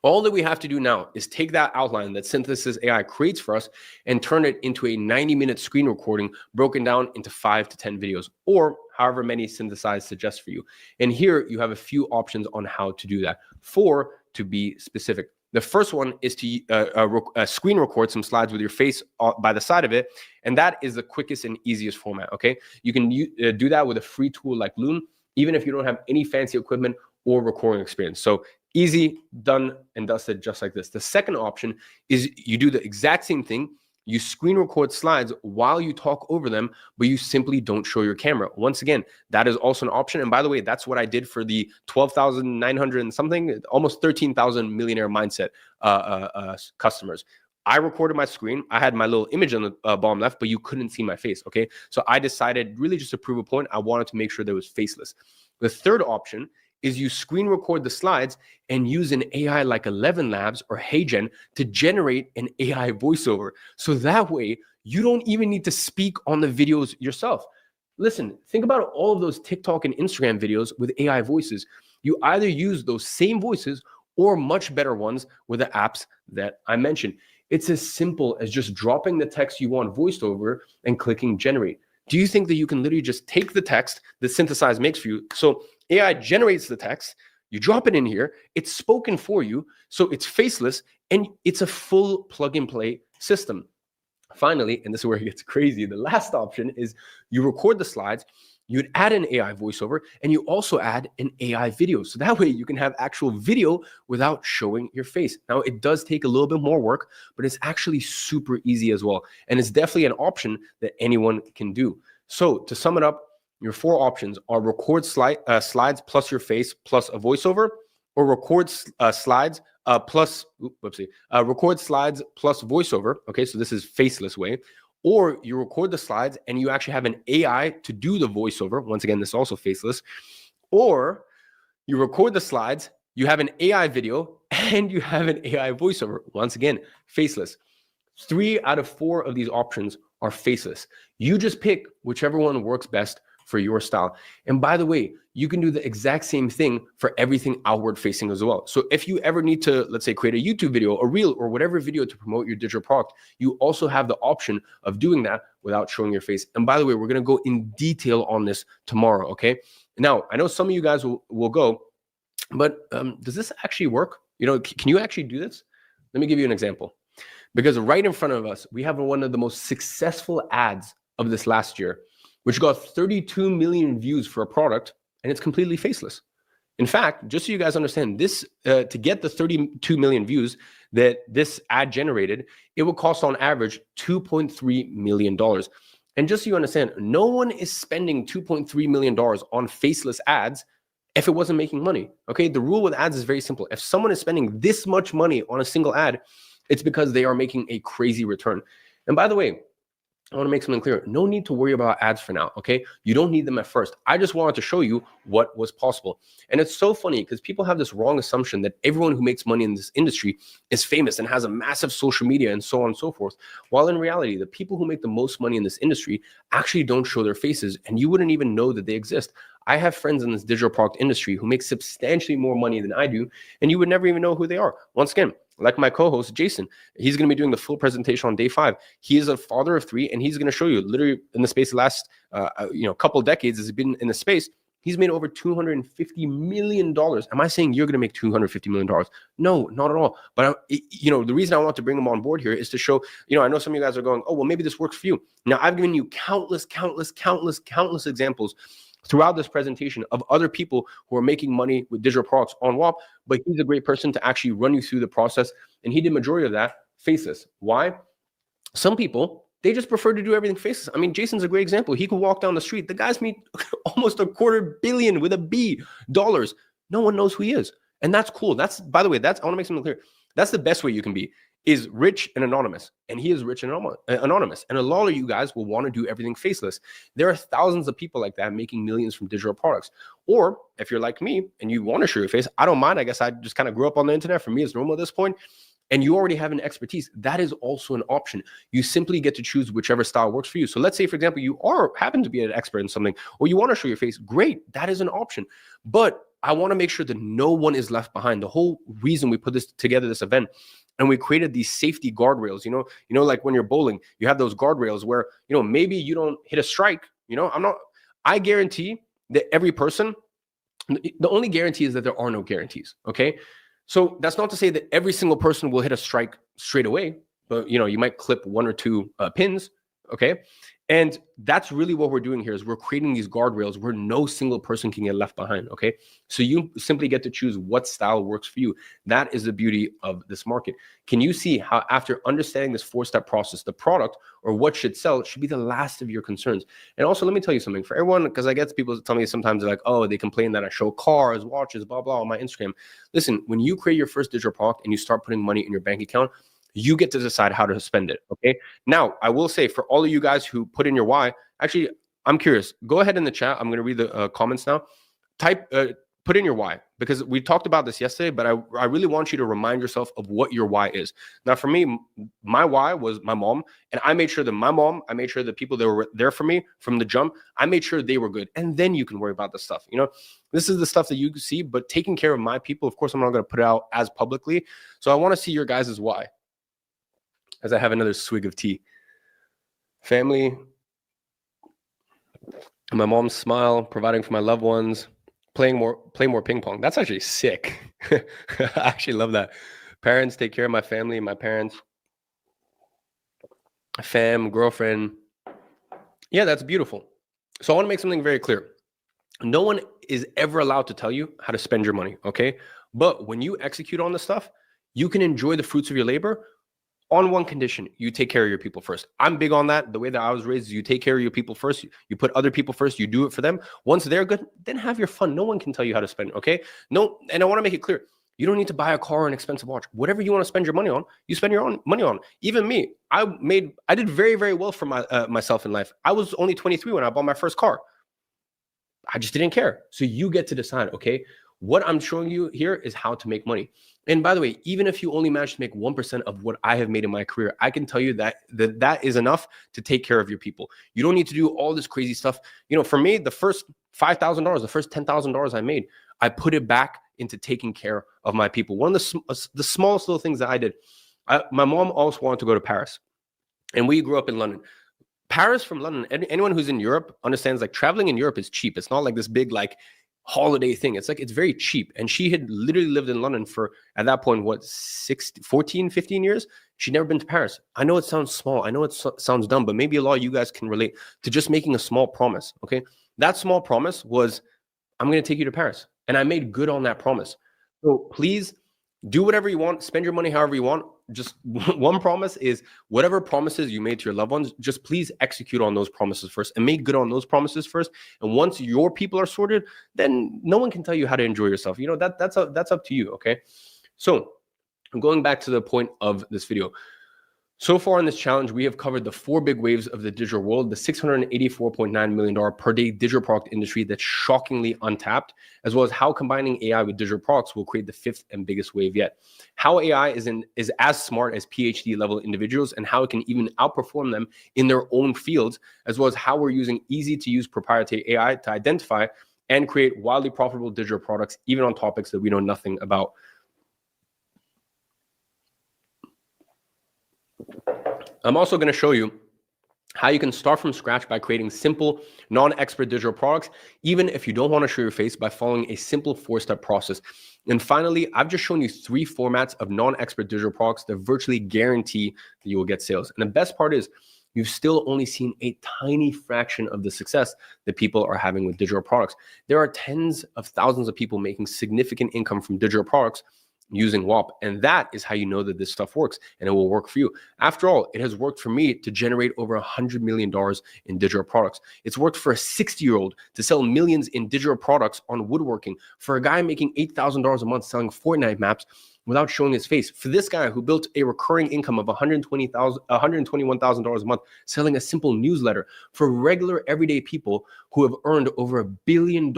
All that we have to do now is take that outline that Synthesis AI creates for us and turn it into a 90-minute screen recording broken down into 5 to 10 videos, or however many Synthesize suggests for you. And here you have a few options on how to do that. 4 to be specific. The first one is to screen record some slides with your face by the side of it. And that is the quickest and easiest format, okay? You can do that with a free tool like Loom, even if you don't have any fancy equipment or recording experience. So easy, done, and dusted just like this. The second option is you do the exact same thing. You screen record slides while you talk over them, but you simply don't show your camera. Once again, that is also an option. And by the way, that's what I did for the 12,900 and something, almost 13,000 Millionaire Mindset customers. I recorded my screen. I had my little image on the bottom left, but you couldn't see my face, okay? So I decided really just to prove a point. I wanted to make sure that it was faceless. The third option is you screen record the slides and use an AI like ElevenLabs or HeyGen to generate an AI voiceover. So that way, you don't even need to speak on the videos yourself. Listen, think about all of those TikTok and Instagram videos with AI voices. You either use those same voices or much better ones with the apps that I mentioned. It's as simple as just dropping the text you want voiced over and clicking generate. Do you think that you can literally just take the text that Synthesize makes for you? So AI generates the text, you drop it in here, it's spoken for you, so it's faceless, and it's a full plug-and-play system. Finally, and this is where it gets crazy, the last option is you record the slides, you'd add an AI voiceover, and you also add an AI video. So that way you can have actual video without showing your face. Now, it does take a little bit more work, but it's actually super easy as well. And it's definitely an option that anyone can do. So to sum it up, your 4 options are record slides plus your face plus a voiceover, or record slides record slides plus voiceover. Okay, so this is faceless way. Or you record the slides and you actually have an AI to do the voiceover. Once again, this is also faceless. Or you record the slides, you have an AI video, and you have an AI voiceover. Once again, faceless. 3 out of 4 of these options are faceless. You just pick whichever one works best for your style. And by the way, you can do the exact same thing for everything outward facing as well. So if you ever need to, let's say, create a YouTube video, a reel, or whatever video to promote your digital product, you also have the option of doing that without showing your face. And by the way, we're going to go in detail on this tomorrow. Okay. Now, I know some of you guys will go, but does this actually work? You know, can you actually do this? Let me give you an example. Because right in front of us, we have one of the most successful ads of this last year, which got 32 million views for a product, and it's completely faceless. In fact, just so you guys understand, this to get the 32 million views that this ad generated, it would cost on average $2.3 million. And just so you understand, no one is spending $2.3 million on faceless ads if it wasn't making money. Okay, the rule with ads is very simple. If someone is spending this much money on a single ad, it's because they are making a crazy return. And by the way, I want to make something clear. No need to worry about ads for now, okay? You don't need them at first. I just wanted to show you what was possible. And it's so funny because people have this wrong assumption that everyone who makes money in this industry is famous and has a massive social media and so on and so forth. While in reality, the people who make the most money in this industry actually don't show their faces, and you wouldn't even know that they exist. I have friends in this digital product industry who make substantially more money than I do, and you would never even know who they are. Once again, like my co-host, Jason, he's going to be doing the full presentation on day 5. He is a father of 3, and he's going to show you literally in the space of the last, couple decades has been in the space. He's made over $250 million. Am I saying you're going to make $250 million? No, not at all. But, the reason I want to bring him on board here is to show, I know some of you guys are going, oh, well, maybe this works for you. Now, I've given you countless examples throughout this presentation of other people who are making money with digital products on WAP, but he's a great person to actually run you through the process. And he did majority of that faceless. Why? Some people, they just prefer to do everything faceless. I mean, Jason's a great example. He could walk down the street. The guy's made almost $250 million with a B dollars. No one knows who he is. And that's cool. That's, by the way, I want to make something clear. That's the best way you can be, is rich and anonymous. And he is rich and anonymous. And a lot of you guys will want to do everything faceless. There are thousands of people like that making millions from digital products. Or if you're like me and you want to show your face, I don't mind. I guess I just kind of grew up on the internet. For me, it's normal at this point. And you already have an expertise. That is also an option. You simply get to choose whichever style works for you. So let's say, for example, you happen to be an expert in something, or you want to show your face. Great. That is an option. But I want to make sure that no one is left behind. The whole reason we put this together, this event, and we created these safety guardrails, like when you're bowling, you have those guardrails where, maybe you don't hit a strike, I guarantee that every person, the only guarantee is that there are no guarantees. Okay. So that's not to say that every single person will hit a strike straight away, but you might clip 1 or 2 pins. Okay. And that's really what we're doing here, is we're creating these guardrails where no single person can get left behind. Okay. So you simply get to choose what style works for you. That is the beauty of this market. Can you see how, after understanding this 4-step process, the product or what should sell should be the last of your concerns? And also, let me tell you something for everyone, because I get people tell me sometimes they're like, oh, they complain that I show cars, watches, blah, blah on my Instagram. Listen, when you create your first digital product and you start putting money in your bank account, you get to decide how to spend it. Okay. Now, I will say, for all of you guys who put in your why, actually, I'm curious. Go ahead in the chat. I'm going to read the comments now. Put in your why, because we talked about this yesterday, but I really want you to remind yourself of what your why is. Now, for me, my why was my mom, and I made sure that I made sure the people that were there for me from the jump, I made sure they were good. And then you can worry about the stuff. This is the stuff that you can see, but taking care of my people, of course, I'm not going to put it out as publicly. So I want to see your guys' why. As I have another swig of tea. Family, my mom's smile, providing for my loved ones, play more ping pong. That's actually sick. I actually love that. Parents, take care of my family, my parents, girlfriend. Yeah, that's beautiful. So I want to make something very clear. No one is ever allowed to tell you how to spend your money, okay? But when you execute on this stuff, you can enjoy the fruits of your labor on one condition: you take care of your people first. I'm big on that. The way that I was raised is you take care of your people first. You put other people first. You do it for them. Once they're good, then have your fun. No one can tell you how to spend, okay? No, and I want to make it clear. You don't need to buy a car or an expensive watch. Whatever you want to spend your money on, you spend your own money on. Even me, I did very, very well for myself in life. I was only 23 when I bought my first car. I just didn't care. So you get to decide, okay? What I'm showing you here is how to make money. And by the way, even if you only manage to make 1% of what I have made in my career, I can tell you that is enough to take care of your people. You don't need to do all this crazy stuff. You know, for me, the first $5,000, the first $10,000 I made, I put it back into taking care of my people. One of the smallest little things that I did, my mom also wanted to go to Paris, and we grew up in London. Paris from London, anyone who's in Europe understands, like, traveling in Europe is cheap. It's not like this big, like, holiday thing. It's like, it's very cheap. And she had literally lived in London for, at that point, what, 14, 15 years? She'd never been to Paris. I know it sounds small. I know it sounds dumb, but maybe a lot of you guys can relate to just making a small promise, okay? That small promise was, I'm going to take you to Paris. And I made good on that promise. So please do whatever you want. Spend your money however you want. Just one promise is, whatever promises you made to your loved ones, just please execute on those promises first and make good on those promises first. And once your people are sorted, then no one can tell you how to enjoy yourself. You know, that's up to you, okay? So I'm going back to the point of this video. So far in this challenge, we have covered the 4 big waves of the digital world, the $684.9 million per day digital product industry that's shockingly untapped, as well as how combining AI with digital products will create the 5th and biggest wave yet. How AI is as smart as PhD level individuals, and how it can even outperform them in their own fields, as well as how we're using easy to use proprietary AI to identify and create wildly profitable digital products, even on topics that we know nothing about. I'm also going to show you how you can start from scratch by creating simple, non-expert digital products, even if you don't want to show your face, by following a simple 4-step process. And finally, I've just shown you 3 formats of non-expert digital products that virtually guarantee that you will get sales. And the best part is, you've still only seen a tiny fraction of the success that people are having with digital products. There are tens of thousands of people making significant income from digital products using WAP. And that is how you know that this stuff works, and it will work for you. After all, it has worked for me to generate over $100 million in digital products. It's worked for a 60-year-old to sell millions in digital products on woodworking, for a guy making $8,000 a month selling Fortnite maps without showing his face, for this guy who built a recurring income of $121,000 a month selling a simple newsletter, for regular everyday people who have earned over $1 billion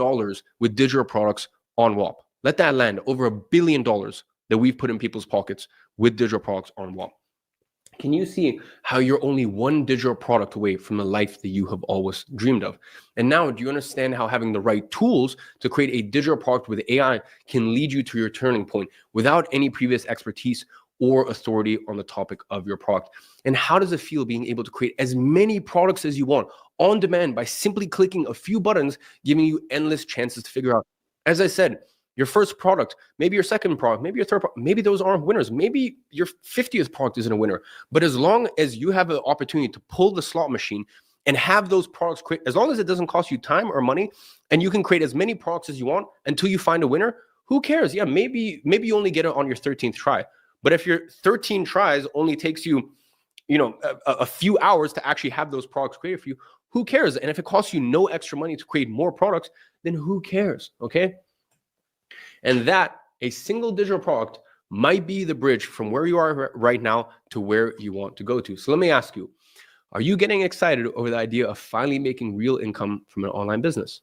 with digital products on WAP. Let that land, over $1 billion that we've put in people's pockets with digital products on WAP. Can you see how you're only one digital product away from the life that you have always dreamed of? And now, do you understand how having the right tools to create a digital product with AI can lead you to your turning point without any previous expertise or authority on the topic of your product? And how does it feel being able to create as many products as you want on demand by simply clicking a few buttons, giving you endless chances to figure out? As I said, your first product, maybe your second product, maybe your third product, maybe those aren't winners. Maybe your 50th product isn't a winner. But as long as you have the opportunity to pull the slot machine and have those products create, as long as it doesn't cost you time or money, and you can create as many products as you want until you find a winner, who cares? Yeah, maybe you only get it on your 13th try. But if your 13 tries only takes you, a few hours to actually have those products created for you, who cares? And if it costs you no extra money to create more products, then who cares? Okay. And that a single digital product might be the bridge from where you are right now to where you want to go to. So let me ask you, are you getting excited over the idea of finally making real income from an online business?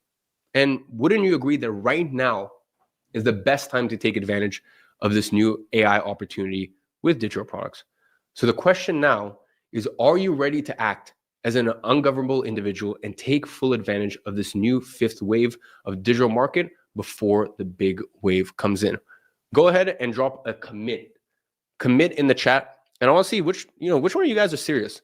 And wouldn't you agree that right now is the best time to take advantage of this new AI opportunity with digital products? So the question now is, are you ready to act as an ungovernable individual and take full advantage of this new 5th wave of digital market before the big wave comes in? Go ahead and drop a commit in the chat, and I want to see which one of you guys are serious.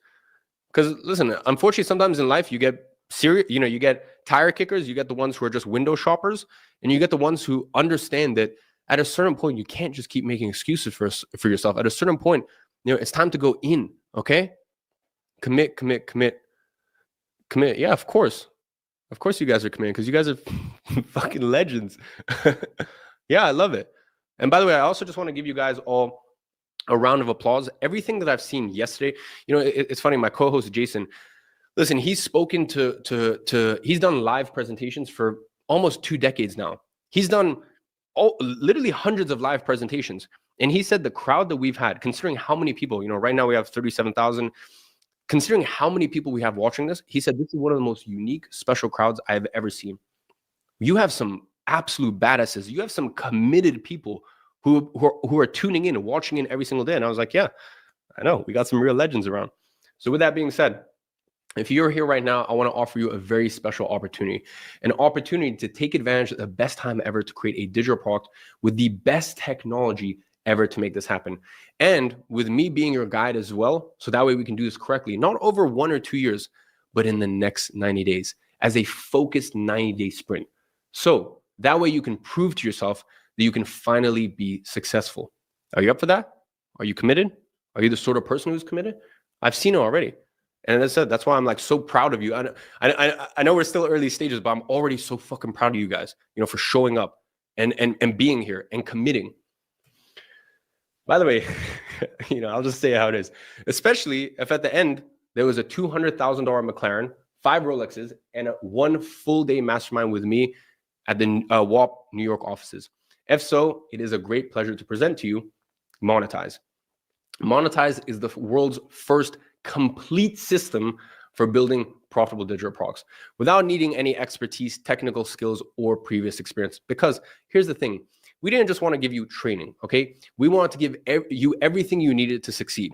Because listen, unfortunately, sometimes in life you get serious, you get tire kickers, you get the ones who are just window shoppers, and you get the ones who understand that at a certain point you can't just keep making excuses for yourself. At a certain point, it's time to go in. Okay, commit. Yeah, of course you guys are committing, because you guys are fucking legends. Yeah, I love it. And by the way, I also just want to give you guys all a round of applause. Everything that I've seen yesterday, it's funny. My co-host Jason, listen, he's spoken he's done live presentations for almost 2 decades now. He's done literally hundreds of live presentations. And he said the crowd that we've had, considering how many people, right now we have 37,000, considering how many people we have watching this, he said this is one of the most unique, special crowds I've ever seen. You have some absolute badasses. You have some committed people who are tuning in and watching in every single day. And I was like, yeah, I know. We got some real legends around. So with that being said, if you're here right now, I want to offer you a very special opportunity, an opportunity to take advantage of the best time ever to create a digital product with the best technology ever to make this happen. And with me being your guide as well, so that way we can do this correctly, not over 1 or 2 years, but in the next 90 days as a focused 90-day sprint. So that way you can prove to yourself that you can finally be successful. Are you up for that? Are you committed? Are you the sort of person who's committed? I've seen it already. And as I said, that's why I'm like so proud of you. I know we're still early stages, but I'm already so fucking proud of you guys, for showing up and being here and committing. By the way, I'll just say how it is, especially if at the end there was a $200,000 McLaren, 5 Rolexes, and 1 full day mastermind with me at the WAP New York offices. If so, it is a great pleasure to present to you Monetize. Monetize is the world's first complete system for building profitable digital products without needing any expertise, technical skills, or previous experience. Because here's the thing, we didn't just want to give you training, okay? We wanted to give you everything you needed to succeed.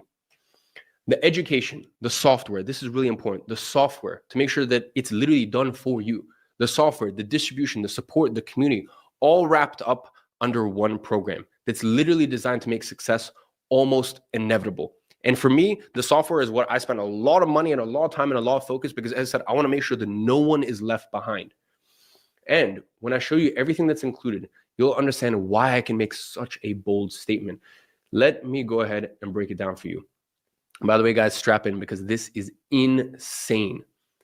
The education, the software, this is really important. The software to make sure that it's literally done for you. The software, the distribution, the support, the community, all wrapped up under one program that's literally designed to make success almost inevitable. And for me, the software is what I spend a lot of money and a lot of time and a lot of focus, because as I said, I want to make sure that no one is left behind. And when I show you everything that's included, you'll understand why I can make such a bold statement. Let me go ahead and break it down for you. And by the way, guys, strap in because this is insane.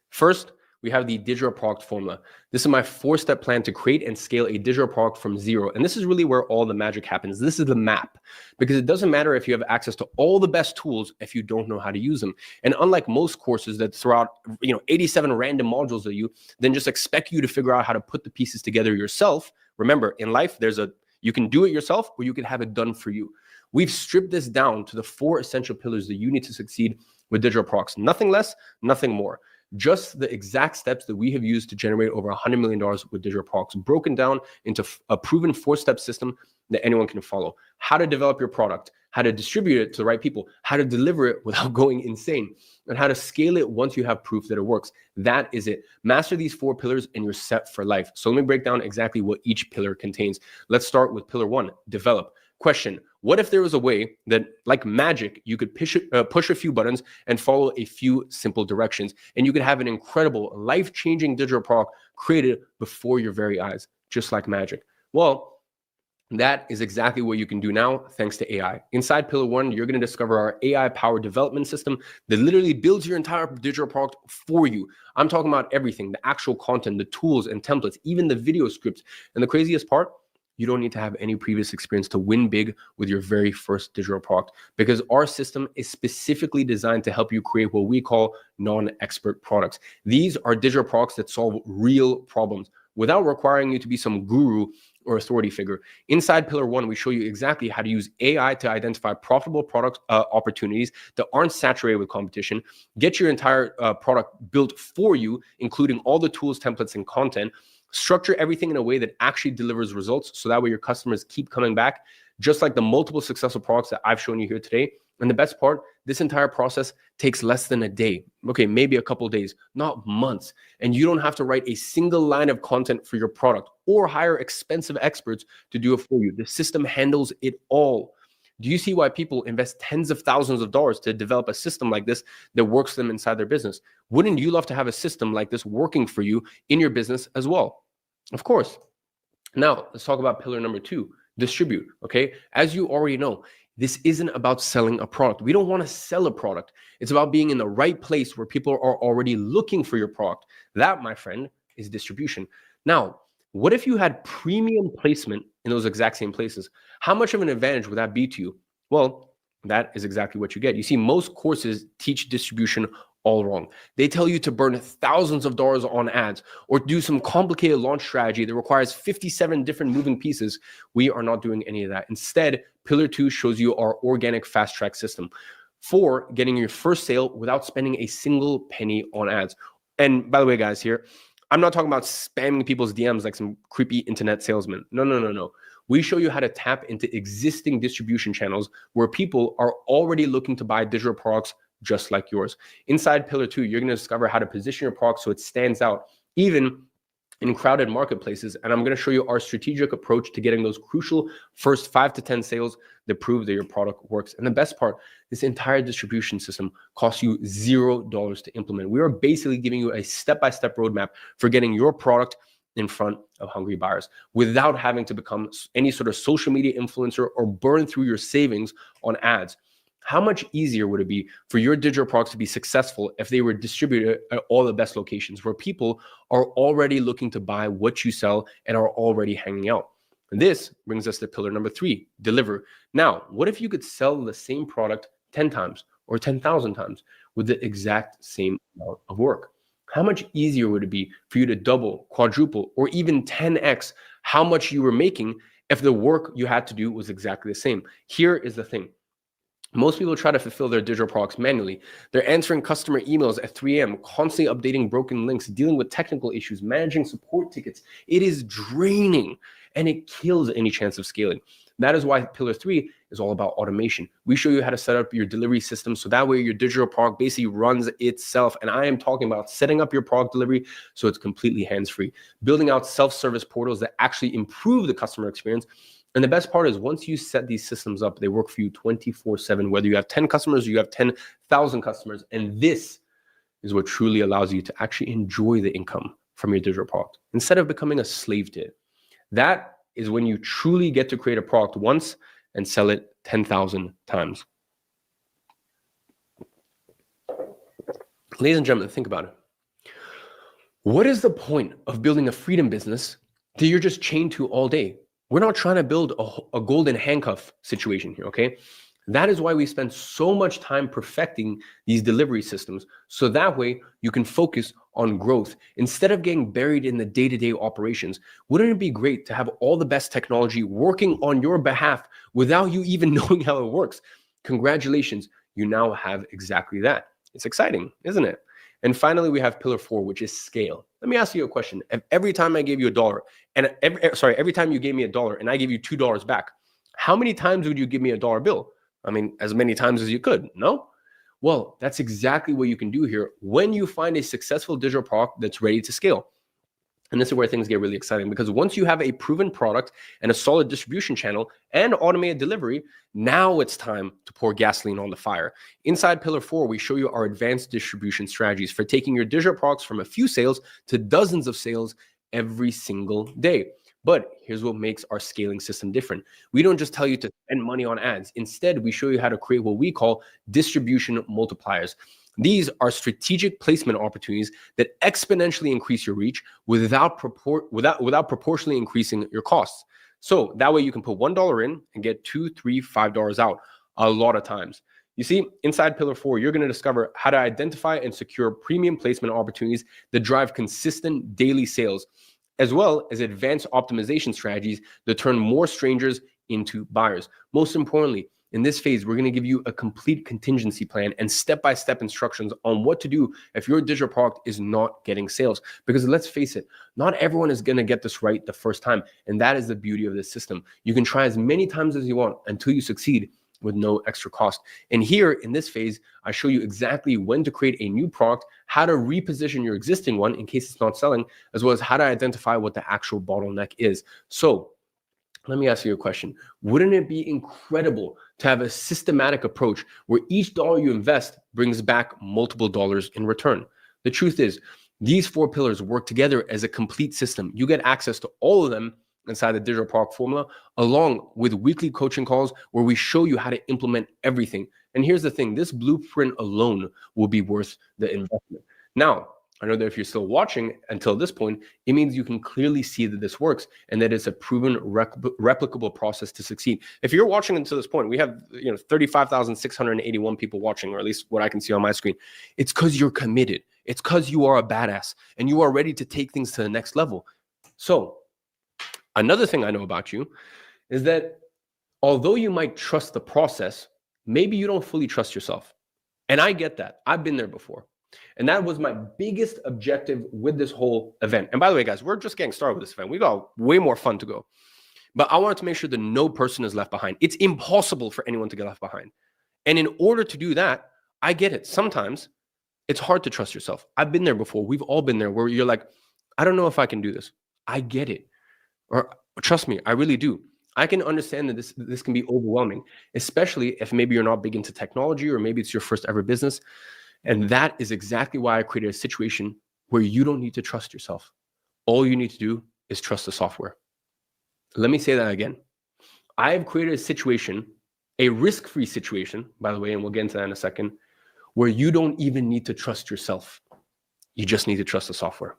First, we have the digital product formula. This is my 4-step plan to create and scale a digital product from zero. And this is really where all the magic happens. This is the map, because it doesn't matter if you have access to all the best tools if you don't know how to use them. And unlike most courses that throw out 87 random modules at you, then just expect you to figure out how to put the pieces together yourself. Remember, in life, you can do it yourself or you can have it done for you. We've stripped this down to the 4 essential pillars that you need to succeed with digital products. Nothing less, nothing more. Just the exact steps that we have used to generate over $100 million with digital products, broken down into a proven 4-step system that anyone can follow. How to develop your product, how to distribute it to the right people, how to deliver it without going insane, and how to scale it once you have proof that it works. That is it. Master these 4 pillars and you're set for life. So let me break down exactly what each pillar contains. Let's start with pillar 1, develop. Question: what if there was a way that, like magic, you could push a few buttons and follow a few simple directions, and you could have an incredible, life-changing digital product created before your very eyes, just like magic? Well, that is exactly what you can do now thanks to AI. Inside pillar 1, you're going to discover our AI-powered development system that literally builds your entire digital product for you. I'm talking about everything, the actual content, the tools and templates, even the video scripts. And the craziest part, you don't need to have any previous experience to win big with your very first digital product, because our system is specifically designed to help you create what we call non-expert products. These are digital products that solve real problems without requiring you to be some guru or authority figure. Inside pillar 1, we show you exactly how to use AI to identify profitable product opportunities that aren't saturated with competition, get your entire product built for you, including all the tools, templates, and content. Structure everything in a way that actually delivers results, so that way your customers keep coming back, just like the multiple successful products that I've shown you here today. And the best part, this entire process takes less than a day. Okay, maybe a couple of days, not months. And you don't have to write a single line of content for your product or hire expensive experts to do it for you. The system handles it all. Do you see why people invest tens of thousands of dollars to develop a system like this that works for them inside their business? Wouldn't you love to have a system like this working for you in your business as well? Of course. Now, let's talk about pillar number 2, distribute, okay? As you already know, this isn't about selling a product. We don't want to sell a product. It's about being in the right place where people are already looking for your product. That, my friend, is distribution. Now, what if you had premium placement in those exact same places? How much of an advantage would that be to you? Well, That is exactly what you get. You see, most courses teach distribution all wrong. They tell you to burn thousands of dollars on ads or do some complicated launch strategy that requires 57 different moving pieces. We are not doing any of that. Instead, Pillar 2 shows you our organic fast track system for getting your first sale without spending a single penny on ads. And by the way, guys, here, I'm not talking about spamming people's DMs like some creepy internet salesman. No. We show you how to tap into existing distribution channels where people are already looking to buy digital products just like yours. Inside Pillar 2, you're going to discover how to position your product so it stands out, even in crowded marketplaces. And I'm going to show you our strategic approach to getting those crucial first 5 to 10 sales that prove that your product works. And the best part, this entire distribution system costs you $0 to implement. We are basically giving you a step-by-step roadmap for getting your product in front of hungry buyers without having to become any sort of social media influencer or burn through your savings on ads. How much easier would it be for your digital products to be successful if they were distributed at all the best locations where people are already looking to buy what you sell and are already hanging out? And this brings us to pillar number 3, deliver. Now, what if you could sell the same product 10 times or 10,000 times with the exact same amount of work? How much easier would it be for you to double, quadruple, or even 10x how much you were making if the work you had to do was exactly the same? Here is the thing. Most people try to fulfill their digital products manually. They're answering customer emails at 3 a.m., constantly updating broken links, dealing with technical issues, managing support tickets. It is draining and it kills any chance of scaling. That is why pillar 3 is all about automation. We show you how to set up your delivery system so that way your digital product basically runs itself. And I am talking about setting up your product delivery so it's completely hands-free, building out self-service portals that actually improve the customer experience. And the best part is once you set these systems up, they work for you 24/7, whether you have 10 customers or you have 10,000 customers. And this is what truly allows you to actually enjoy the income from your digital product instead of becoming a slave to it. That is when you truly get to create a product once and sell it 10,000 times. Ladies and gentlemen, think about it. What is the point of building a freedom business that you're just chained to all day? We're not trying to build a golden handcuff situation here, okay? That is why we spend so much time perfecting these delivery systems, so that way you can focus on growth instead of getting buried in the day-to-day operations. Wouldn't it be great to have all the best technology working on your behalf without you even knowing how it works? Congratulations, you now have exactly that. It's exciting, isn't it? And finally, we have pillar 4, which is scale. Let me ask you a question. If every time I gave you $1 and every time you gave me $1 and I give you $2 back, how many times would you give me a dollar bill? I mean, as many times as you could, no? Well, that's exactly what you can do here when you find a successful digital product that's ready to scale. And this is where things get really exciting, because once you have a proven product and a solid distribution channel and automated delivery, now it's time to pour gasoline on the fire. Inside pillar 4, we show you our advanced distribution strategies for taking your digital products from a few sales to dozens of sales every single day. But here's what makes our scaling system different. We don't just tell you to spend money on ads. Instead, we show you how to create what we call distribution multipliers. These are strategic placement opportunities that exponentially increase your reach without proportionally increasing your costs. So that way you can put $1 in and get $2, $3, $5 out a lot of times. You see, inside pillar 4, you're going to discover how to identify and secure premium placement opportunities that drive consistent daily sales, as well as advanced optimization strategies that turn more strangers into buyers. Most importantly, in this phase, we're going to give you a complete contingency plan and step-by-step instructions on what to do if your digital product is not getting sales. Because let's face it, not everyone is going to get this right the first time. And that is the beauty of this system. You can try as many times as you want until you succeed with no extra cost. And here in this phase, I show you exactly when to create a new product, how to reposition your existing one in case it's not selling, as well as how to identify what the actual bottleneck is. So let me ask you a question. Wouldn't it be incredible to have a systematic approach where each dollar you invest brings back multiple dollars in return? The truth is, these 4 pillars work together as a complete system. You get access to all of them inside the digital product formula, along with weekly coaching calls where we show you how to implement everything. And here's the thing, this blueprint alone will be worth the investment. Now, I know that if you're still watching until this point, it means you can clearly see that this works and that it's a proven replicable process to succeed. If you're watching until this point, we have 35,681 people watching, or at least what I can see on my screen. It's because you're committed. It's because you are a badass and you are ready to take things to the next level. So another thing I know about you is that although you might trust the process, maybe you don't fully trust yourself. And I get that. I've been there before. And that was my biggest objective with this whole event. And by the way, guys, we're just getting started with this event. We got way more fun to go. But I wanted to make sure that no person is left behind. It's impossible for anyone to get left behind. And in order to do that, I get it. Sometimes it's hard to trust yourself. I've been there before. We've all been there where you're like, I don't know if I can do this. I get it. Or trust me, I really do. I can understand that this can be overwhelming, especially if maybe you're not big into technology or maybe it's your first ever business. And that is exactly why I created a situation where you don't need to trust yourself. All you need to do is trust the software. Let me say that again. I have created a situation, a risk-free situation, by the way, and we'll get into that in a second, where you don't even need to trust yourself. You just need to trust the software.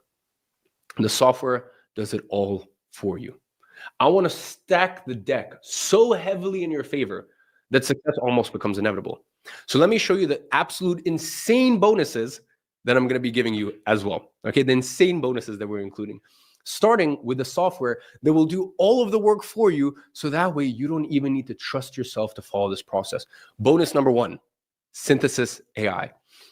The software does it all for you. I want to stack the deck so heavily in your favor that success almost becomes inevitable. So let me show you the absolute insane bonuses that I'm going to be giving you as well. Okay, the insane bonuses that we're including. Starting with the software that will do all of the work for you, so that way you don't even need to trust yourself to follow this process. Bonus number one, Synthesis AI.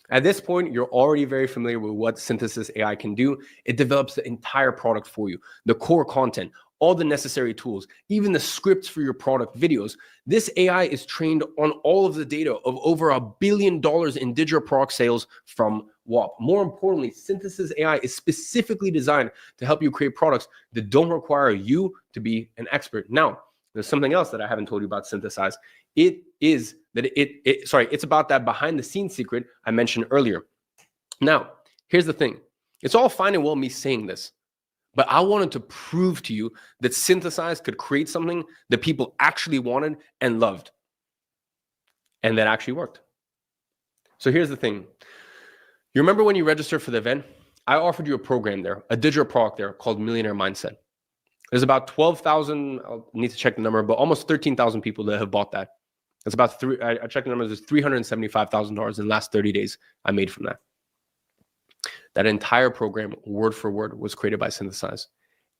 At this point, you're already very familiar with what Synthesis AI can do. It develops the entire product for you, the core content, all the necessary tools, even the scripts for your product videos. This AI is trained on all of the data of over $1 billion in digital product sales from WAP. More importantly, Synthesis AI is specifically designed to help you create products that don't require you to be an expert. Now, there's something else that I haven't told you about Synthesize. It's about that behind the scenes secret I mentioned earlier. Now, here's the thing. It's all fine and well me saying this, but I wanted to prove to you that Synthesize could create something that people actually wanted and loved. And that actually worked. So here's the thing. You remember when you registered for the event? I offered you a program there, a digital product there called Millionaire Mindset. There's about 12,000, I'll need to check the number, but almost 13,000 people that have bought that. It's about I checked the numbers, it's $375,000 in the last 30 days I made from that. That entire program, word for word, was created by Synthesize.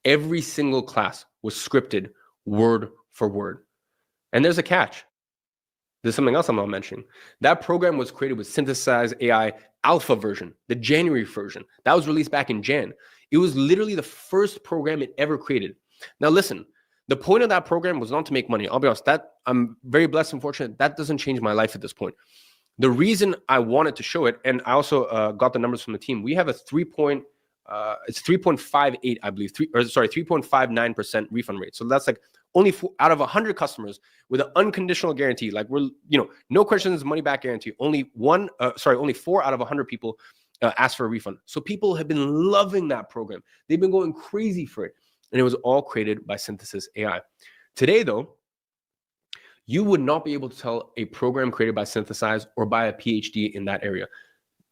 Every single class was scripted word for word. And there's a catch. There's something else I'm not mentioning. That program was created with Synthesize AI alpha version, the January version. That was released back in Jan. It was literally the first program it ever created. Now listen, the point of that program was not to make money. I'll be honest, that I'm very blessed and fortunate. That doesn't change my life at this point. The reason I wanted to show it, and I also got the numbers from the team. We have a 3.58, I believe, 3.59% refund rate. So that's like only out of 100 customers with an unconditional guarantee. Like no questions, money back guarantee. Only 4 out of 100 people asked for a refund. So people have been loving that program. They've been going crazy for it. And it was all created by Synthesis AI. Today, though, you would not be able to tell a program created by Synthesize or by a PhD in that area.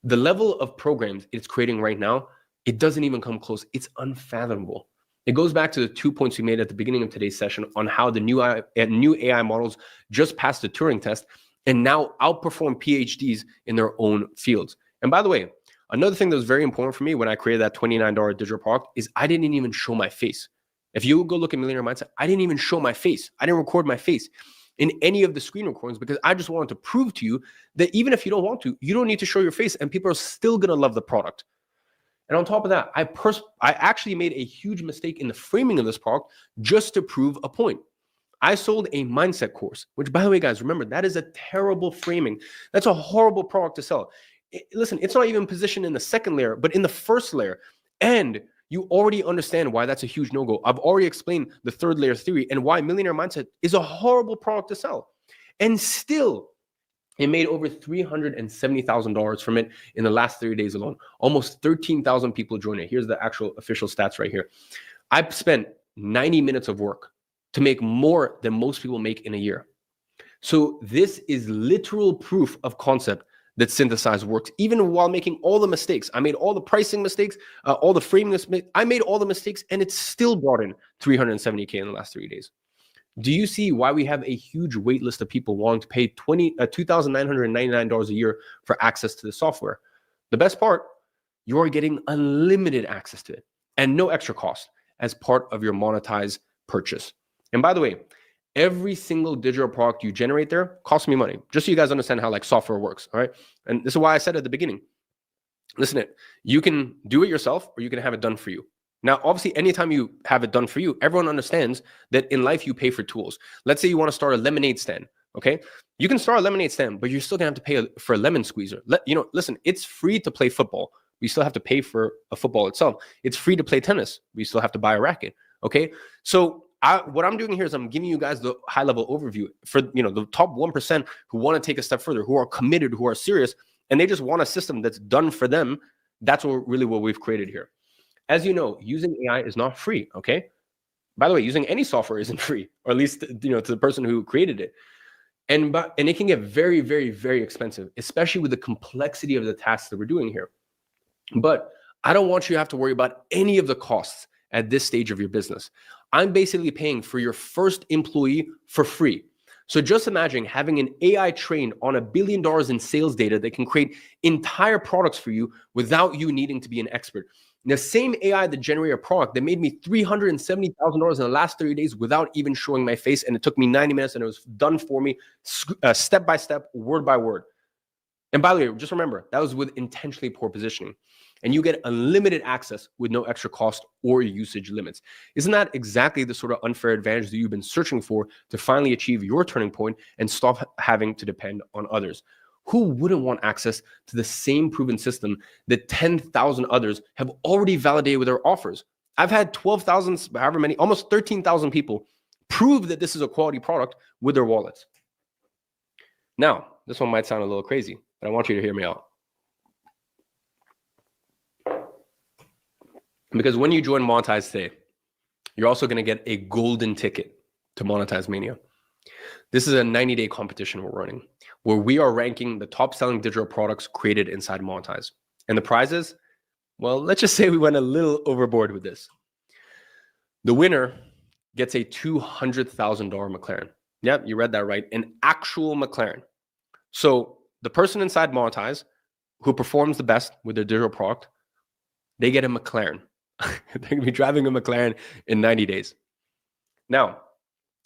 The level of programs it's creating right now, it doesn't even come close. It's unfathomable. It goes back to the 2 points we made at the beginning of today's session on how the new AI models just passed the Turing test and now outperform PhDs in their own fields. And by the way, another thing that was very important for me when I created that $29 digital product is I didn't even show my face. If you go look at Millionaire Mindset, I didn't even show my face. I didn't record my face in any of the screen recordings because I just wanted to prove to you that even if you don't want to, you don't need to show your face and people are still going to love the product. And on top of that, I actually made a huge mistake in the framing of this product just to prove a point. I sold a mindset course, which, by the way, guys, remember, that is a terrible framing. That's a horrible product to sell. Listen, it's not even positioned in the second layer, but in the first layer. And you already understand why that's a huge no-go. I've already explained the third layer theory and why Millionaire Mindset is a horrible product to sell. And still, it made over $370,000 from it in the last 30 days alone. Almost 13,000 people joined it. Here's the actual official stats right here. I've spent 90 minutes of work to make more than most people make in a year. So this is literal proof of concept that Synthesize works, even while making all the mistakes. I made all the pricing mistakes, all the framing mistakes. I made all the mistakes, and it still brought in 370K in the last 3 days. Do you see why we have a huge wait list of people wanting to pay $2,999 a year for access to the software? The best part, you're getting unlimited access to it and no extra cost as part of your monetized purchase. And by the way, every single digital product you generate there costs me money, just so you guys understand how like software works. All right. And this is why I said at the beginning, listen, you can do it yourself or you can have it done for you. Now, obviously, anytime you have it done for you, everyone understands that in life you pay for tools. Let's say you want to start a lemonade stand. Okay. You can start a lemonade stand, but you're still gonna have to pay for a lemon squeezer. Listen, it's free to play football. We still have to pay for a football itself. It's free to play tennis. We still have to buy a racket. Okay. So what I'm doing here is I'm giving you guys the high level overview for, the top 1% who want to take a step further, who are committed, who are serious, and they just want a system that's done for them. That's what we've created here. As you know, using AI is not free. Okay. By the way, using any software isn't free, or at least, to the person who created it. And it can get very, very, very expensive, especially with the complexity of the tasks that we're doing here. But I don't want you to have to worry about any of the costs at this stage of your business. I'm basically paying for your first employee for free. So just imagine having an AI trained on $1 billion in sales data that can create entire products for you without you needing to be an expert. The same AI that generated a product that made me $370,000 in the last 30 days without even showing my face, and it took me 90 minutes, and it was done for me step by step, word by word. And by the way, just remember, that was with intentionally poor positioning. And you get unlimited access with no extra cost or usage limits. Isn't that exactly the sort of unfair advantage that you've been searching for to finally achieve your turning point and stop having to depend on others? Who wouldn't want access to the same proven system that 10,000 others have already validated with their offers? I've had 12,000, however many, almost 13,000 people prove that this is a quality product with their wallets. Now, this one might sound a little crazy, but I want you to hear me out. Because when you join Monetize today, you're also going to get a golden ticket to Monetize Mania. This is a 90-day competition we're running where we are ranking the top-selling digital products created inside Monetize. And the prizes, well, let's just say we went a little overboard with this. The winner gets a $200,000 McLaren. Yep, you read that right. An actual McLaren. So the person inside Monetize who performs the best with their digital product, they get a McLaren. They're going to be driving a McLaren in 90 days. Now,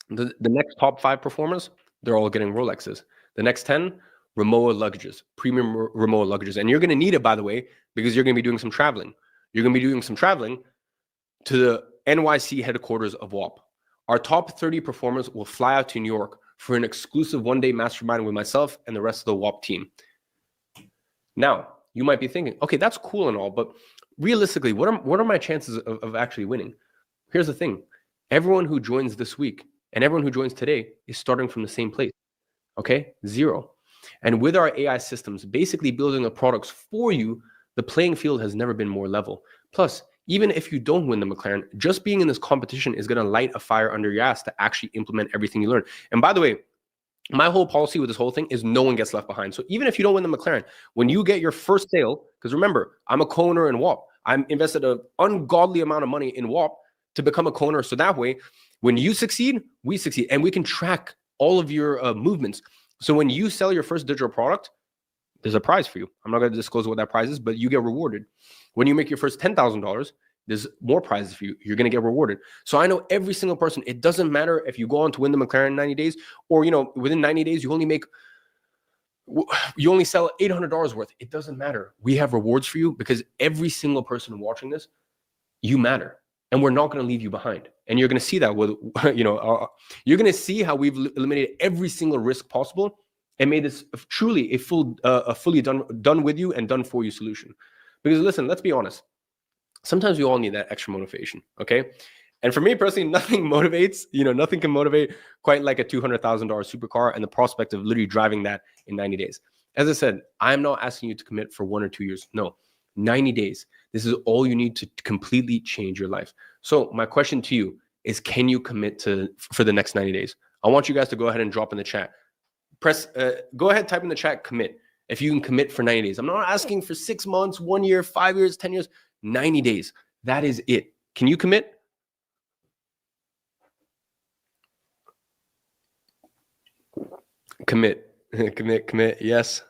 the next top 5 performers, they're all getting Rolexes. The next 10, Rimowa luggages, premium Rimowa luggages. And you're going to need it, by the way, because you're going to be doing some traveling. You're going to be doing some traveling to the NYC headquarters of WAP. Our top 30 performers will fly out to New York for an exclusive one-day mastermind with myself and the rest of the WAP team. Now, you might be thinking, okay, that's cool and all, but realistically, what are my chances of actually winning? Here's the thing. Everyone who joins this week and everyone who joins today is starting from the same place. Okay? 0. And with our AI systems, basically building the products for you, the playing field has never been more level. Plus, even if you don't win the McLaren, just being in this competition is going to light a fire under your ass to actually implement everything you learn. And by the way, my whole policy with this whole thing is no one gets left behind. So even if you don't win the McLaren, when you get your first sale, because remember, I'm a co-owner in WAP. I'm invested an ungodly amount of money in WAP to become a co-owner. So that way, when you succeed, we succeed. And we can track all of your movements. So when you sell your first digital product, there's a prize for you. I'm not going to disclose what that prize is, but you get rewarded. When you make your first $10,000, there's more prizes for you. You're going to get rewarded. So I know every single person, it doesn't matter if you go on to win the McLaren in 90 days, or, within 90 days, you only sell $800 worth. It doesn't matter. We have rewards for you because every single person watching this, you matter. And we're not going to leave you behind. And you're going to see that with, you're going to see how we've eliminated every single risk possible and made this truly a fully done with you and done for you solution. Because listen, let's be honest. Sometimes we all need that extra motivation, okay? And for me personally, nothing motivates, nothing can motivate quite like a $200,000 supercar and the prospect of literally driving that in 90 days. As I said, I'm not asking you to commit for 1 or 2 years. No, 90 days. This is all you need to completely change your life. So my question to you is, can you commit for the next 90 days? I want you guys to go ahead and drop in the chat. Go ahead, type in the chat, commit. If you can commit for 90 days, I'm not asking for 6 months, 1 year, 5 years, 10 years, 90 days. That is it. Can you commit? Commit. Commit. Yes.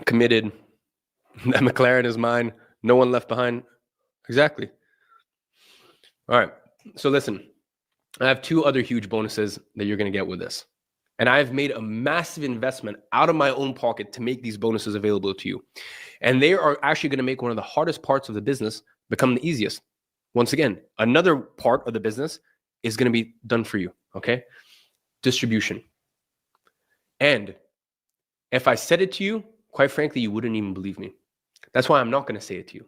Committed. That McLaren is mine. No one left behind. Exactly. All right. So listen, I have 2 other huge bonuses that you're going to get with this. And I've made a massive investment out of my own pocket to make these bonuses available to you. And they are actually going to make one of the hardest parts of the business become the easiest. Once again, another part of the business is going to be done for you. Okay. Distribution. And if I said it to you, quite frankly, you wouldn't even believe me. That's why I'm not going to say it to you.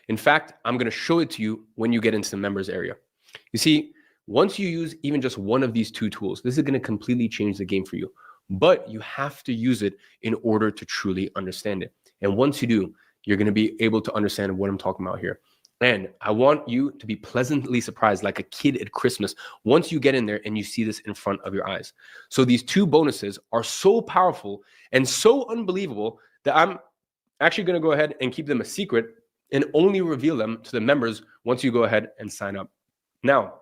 In fact, I'm going to show it to you when you get into the members area. You see, once you use even just one of these 2 tools, this is going to completely change the game for you. But you have to use it in order to truly understand it. And once you do, you're going to be able to understand what I'm talking about here. And I want you to be pleasantly surprised like a kid at Christmas once you get in there and you see this in front of your eyes. So these 2 bonuses are so powerful and so unbelievable that I'm actually going to go ahead and keep them a secret and only reveal them to the members once you go ahead and sign up. Now,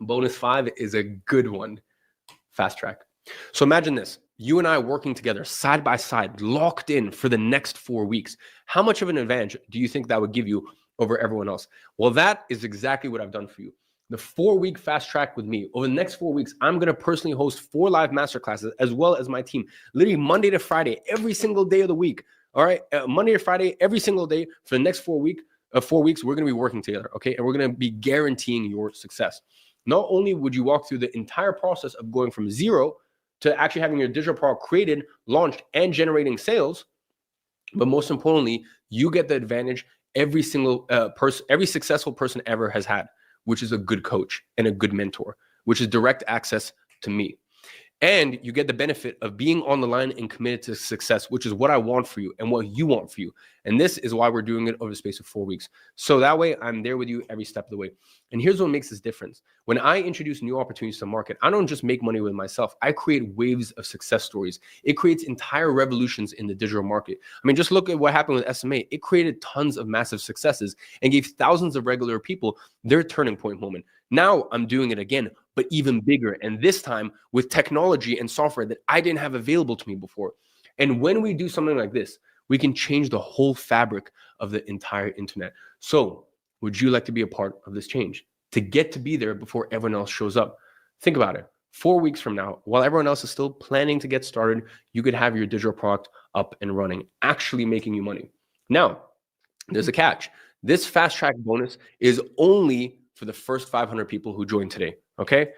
bonus 5 is a good one. Fast track. So imagine this. You and I working together side by side, locked in for the next 4 weeks. How much of an advantage do you think that would give you over everyone else? Well, that is exactly what I've done for you. The 4-week fast track with me. Over the next 4 weeks, I'm going to personally host 4 live masterclasses as well as my team, literally Monday to Friday, every single day of the week. All right. Monday to Friday, every single day for the next 4 weeks, we're going to be working together. Okay. And we're going to be guaranteeing your success. Not only would you walk through the entire process of going from 0 to actually having your digital product created, launched, and generating sales, but most importantly, you get the advantage every single every successful person ever has had, which is a good coach and a good mentor, which is direct access to me. And you get the benefit of being on the line and committed to success, which is what I want for you and what you want for you. And this is why we're doing it over the space of 4 weeks. So that way I'm there with you every step of the way. And here's what makes this difference. When I introduce new opportunities to the market, I don't just make money with myself. I create waves of success stories. It creates entire revolutions in the digital market. I mean, just look at what happened with SMA. It created tons of massive successes and gave thousands of regular people their turning point moment. Now I'm doing it again, but even bigger. And this time with technology and software that I didn't have available to me before. And when we do something like this, we can change the whole fabric of the entire internet. So would you like to be a part of this change? To get to be there before everyone else shows up? Think about it. 4 weeks from now, while everyone else is still planning to get started, you could have your digital product up and running, actually making you money. Now, there's a catch. This fast track bonus is only for the first 500 people who join today. Okay.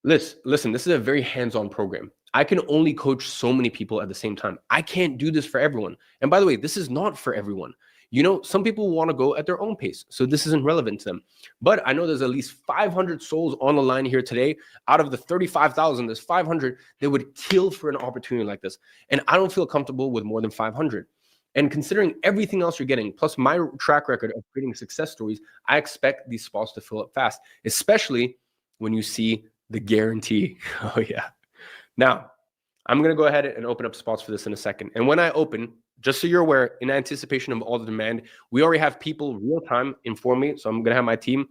Listen, this is a very hands-on program. I can only coach so many people at the same time. I can't do this for everyone. And by the way, this is not for everyone. You know, some people want to go at their own pace, so this isn't relevant to them. But I know there's at least 500 souls on the line here today. Out of the 35,000, there's 500 that would kill for an opportunity like this. And I don't feel comfortable with more than 500. And considering everything else you're getting, plus my track record of creating success stories, I expect these spots to fill up fast, especially when you see the guarantee. Oh, yeah. Now, I'm going to go ahead and open up spots for this in a second. And when I open, just so you're aware, in anticipation of all the demand, we already have people real time inform me. So I'm going to have my team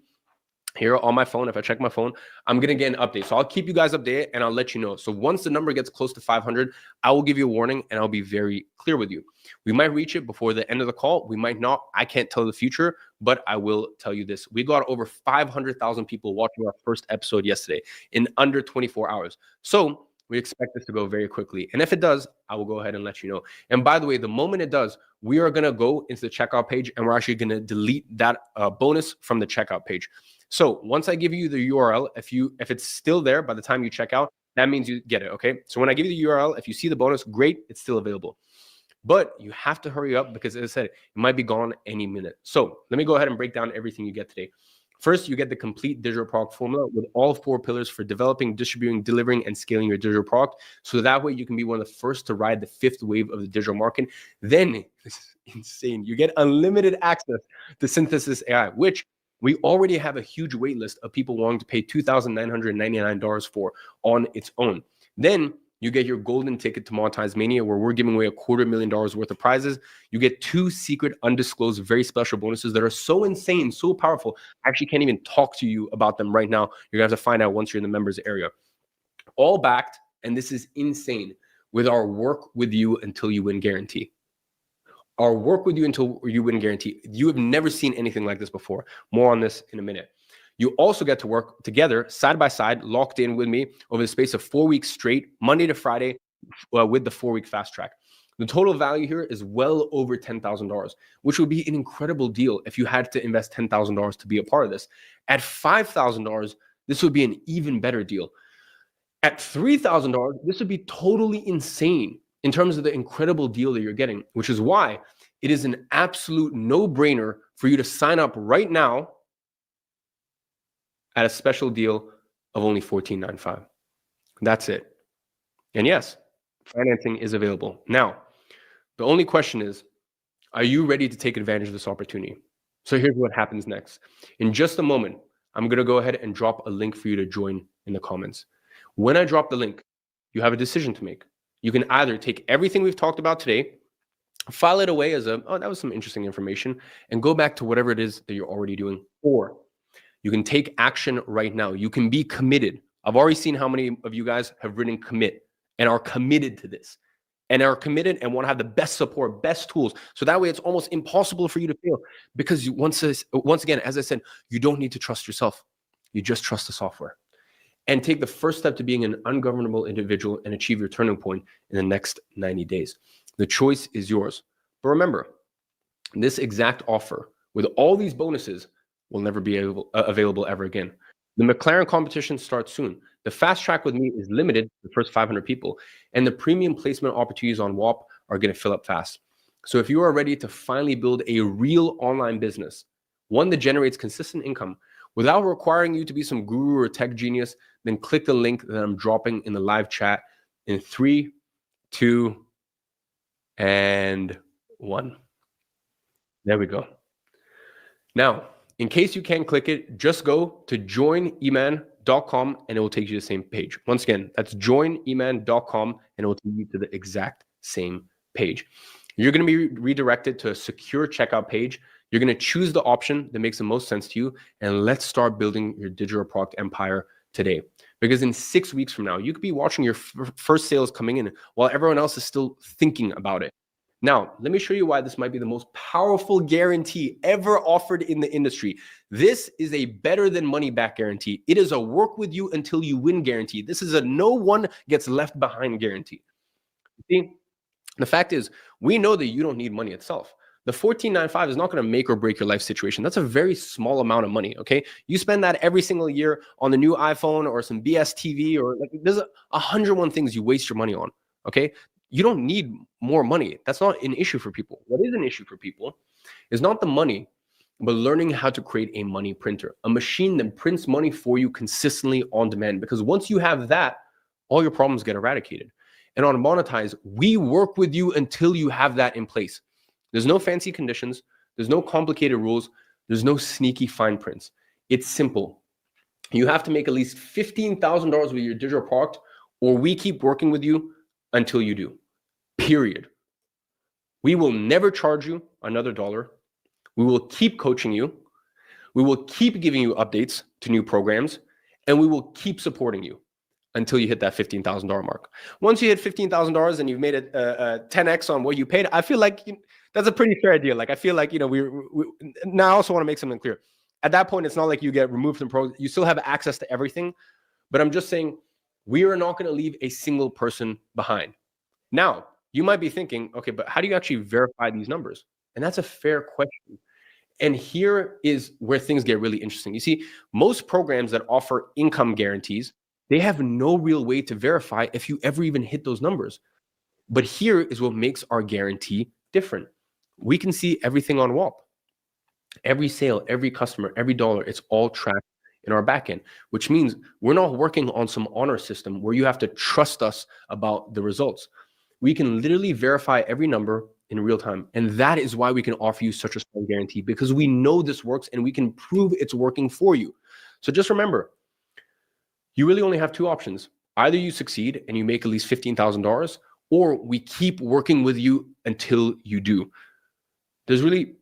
here on my phone. If I check my phone, I'm going to get an update. So I'll keep you guys updated and I'll let you know. So once the number gets close to 500, I will give you a warning and I'll be very clear with you. We might reach it before the end of the call. We might not. I can't tell the future, but I will tell you this. We got over 500,000 people watching our first episode yesterday in under 24 hours. So we expect this to go very quickly. And if it does, I will go ahead and let you know. And by the way, the moment it does, we are going to go into the checkout page and we're actually going to delete that bonus from the checkout page. So once I give you the URL, if it's still there by the time you check out, that means you get it. Okay. So when I give you the URL, if you see the bonus, great, it's still available. But you have to hurry up because, as I said, it might be gone any minute. So let me go ahead and break down everything you get today. First, you get the complete digital product formula with all 4 pillars for developing, distributing, delivering, and scaling your digital product. So that way you can be one of the first to ride the 5th wave of the digital market. Then, this is insane, you get unlimited access to Synthesis AI, which we already have a huge wait list of people wanting to pay $2,999 for on its own. Then you get your golden ticket to Monetize Mania, where we're giving away $250,000 worth of prizes. You get 2 secret, undisclosed, very special bonuses that are so insane, so powerful. I actually can't even talk to you about them right now. You're going to have to find out once you're in the members area. All backed, and this is insane, with our work with you until you win guarantee. Our work with you until you win guarantee. You have never seen anything like this before. More on this in a minute. You also get to work together, side by side, locked in with me over the space of 4 weeks straight, Monday to Friday, with the 4-week fast track. The total value here is well over $10,000, which would be an incredible deal if you had to invest $10,000 to be a part of this. At $5,000, this would be an even better deal. At $3,000, this would be totally insane in terms of the incredible deal that you're getting, which is why it is an absolute no-brainer for you to sign up right now at a special deal of only $14.95. That's it. And yes, financing is available. Now, the only question is, are you ready to take advantage of this opportunity? So here's what happens next. In just a moment, I'm going to go ahead and drop a link for you to join in the comments. When I drop the link, you have a decision to make. You can either take everything we've talked about today, file it away as that was some interesting information, and go back to whatever it is that you're already doing, or you can take action right now. You can be committed. I've already seen how many of you guys have written commit and are committed to this and are committed and want to have the best support, best tools. So that way it's almost impossible for you to fail, because once again, as I said, you don't need to trust yourself. You just trust the software. And take the first step to being an ungovernable individual and achieve your turning point in the next 90 days. The choice is yours. But remember, this exact offer with all these bonuses will never be available ever again. The McLaren competition starts soon. The fast track with me is limited to the first 500 people, and the premium placement opportunities on WAP are going to fill up fast. So if you are ready to finally build a real online business, one that generates consistent income without requiring you to be some guru or tech genius, then click the link that I'm dropping in the live chat in 3, 2, and 1. There we go. Now, in case you can't click it, just go to joineman.com and it will take you to the same page. Once again, that's joineman.com and it will take you to the exact same page. You're going to be redirected to a secure checkout page. You're going to choose the option that makes the most sense to you, and let's start building your digital product empire today. Because in 6 weeks from now, you could be watching your first sales coming in while everyone else is still thinking about it. Now, let me show you why this might be the most powerful guarantee ever offered in the industry. This is a better than money back guarantee. It is a work with you until you win guarantee. This is a no one gets left behind guarantee. See, the fact is, we know that you don't need money itself. The $14.95 is not going to make or break your life situation. That's a very small amount of money, okay? You spend that every single year on the new iPhone or some BS TV, or like there's 101 things you waste your money on, okay? You don't need more money. That's not an issue for people. What is an issue for people is not the money, but learning how to create a money printer, a machine that prints money for you consistently on demand. Because once you have that, all your problems get eradicated. And on Monetize, we work with you until you have that in place. There's no fancy conditions. There's no complicated rules. There's no sneaky fine prints. It's simple. You have to make at least $15,000 with your digital product, or we keep working with you until you do, period. We will never charge you another dollar. We will keep coaching you. We will keep giving you updates to new programs, and we will keep supporting you until you hit that $15,000 mark. Once you hit $15,000 and you've made it 10x on what you paid, I feel like that's a pretty fair deal. Like I feel like, we now I also want to make something clear. At that point, it's not like you get removed from pro. You still have access to everything, but I'm just saying we are not going to leave a single person behind. Now, you might be thinking, okay, but how do you actually verify these numbers? And that's a fair question. And here is where things get really interesting. You see, most programs that offer income guarantees, they have no real way to verify if you ever even hit those numbers. But here is what makes our guarantee different. We can see everything on WAP. Every sale, every customer, every dollar, it's all tracked in our backend, which means we're not working on some honor system where you have to trust us about the results. We can literally verify every number in real time. And that is why we can offer you such a strong guarantee, because we know this works and we can prove it's working for you. So just remember, you really only have two options. Either you succeed and you make at least $15,000, or we keep working with you until you do. There's really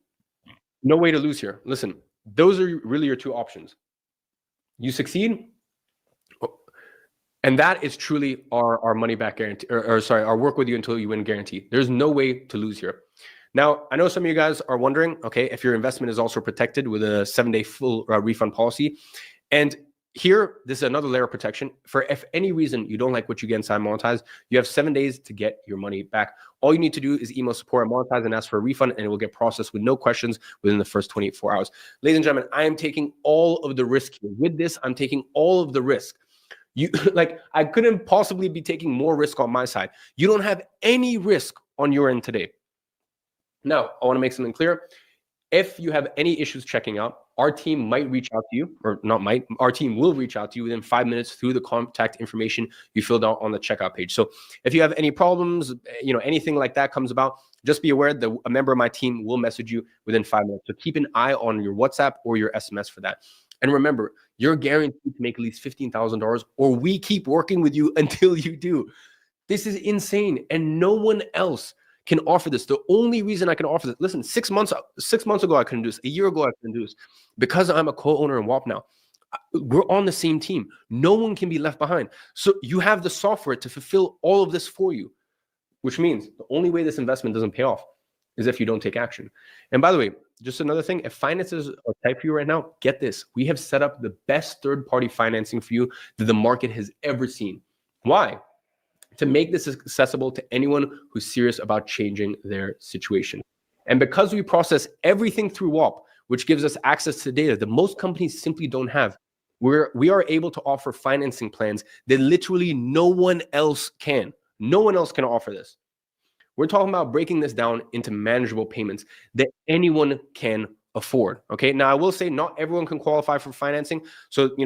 no way to lose here. Listen, those are really your two options. You succeed, and that is truly our money back guarantee, or sorry, our work with you until you win guarantee. There's no way to lose here. Now, I know some of you guys are wondering, okay, if your investment is also protected with a 7-day full refund policy. And here, this is another layer of protection. For if any reason you don't like what you get inside Monetize, you have 7 days to get your money back. All you need to do is email support at Monetize and ask for a refund, and it will get processed with no questions within the first 24 hours. Ladies and gentlemen, I am taking all of the risk here. With this, I'm taking all of the risk. You like, I couldn't possibly be taking more risk on my side. You don't have any risk on your end today. Now, I want to make something clear. If you have any issues checking out, our team might reach out to you, or not might, our team will reach out to you within 5 minutes through the contact information you filled out on the checkout page. So if you have any problems, anything like that comes about, just be aware that a member of my team will message you within 5 minutes. So keep an eye on your WhatsApp or your SMS for that. And remember, you're guaranteed to make at least $15,000, or we keep working with you until you do. This is insane, and no one else can offer this. The only reason I can offer this, listen, 6 months ago I couldn't do this. A year ago I couldn't do this. Because I'm a co-owner in WAP now, we're on the same team. No one can be left behind. So you have the software to fulfill all of this for you, which means the only way this investment doesn't pay off is if you don't take action. And by the way, just another thing, if finances are tight for you right now, get this. We have set up the best third-party financing for you that the market has ever seen. Why? To make this accessible to anyone who's serious about changing their situation. And because we process everything through WAP, which gives us access to data that most companies simply don't have, we are able to offer financing plans that literally no one else can. No one else can offer this. We're talking about breaking this down into manageable payments that anyone can afford. Okay. Now, I will say not everyone can qualify for financing. So,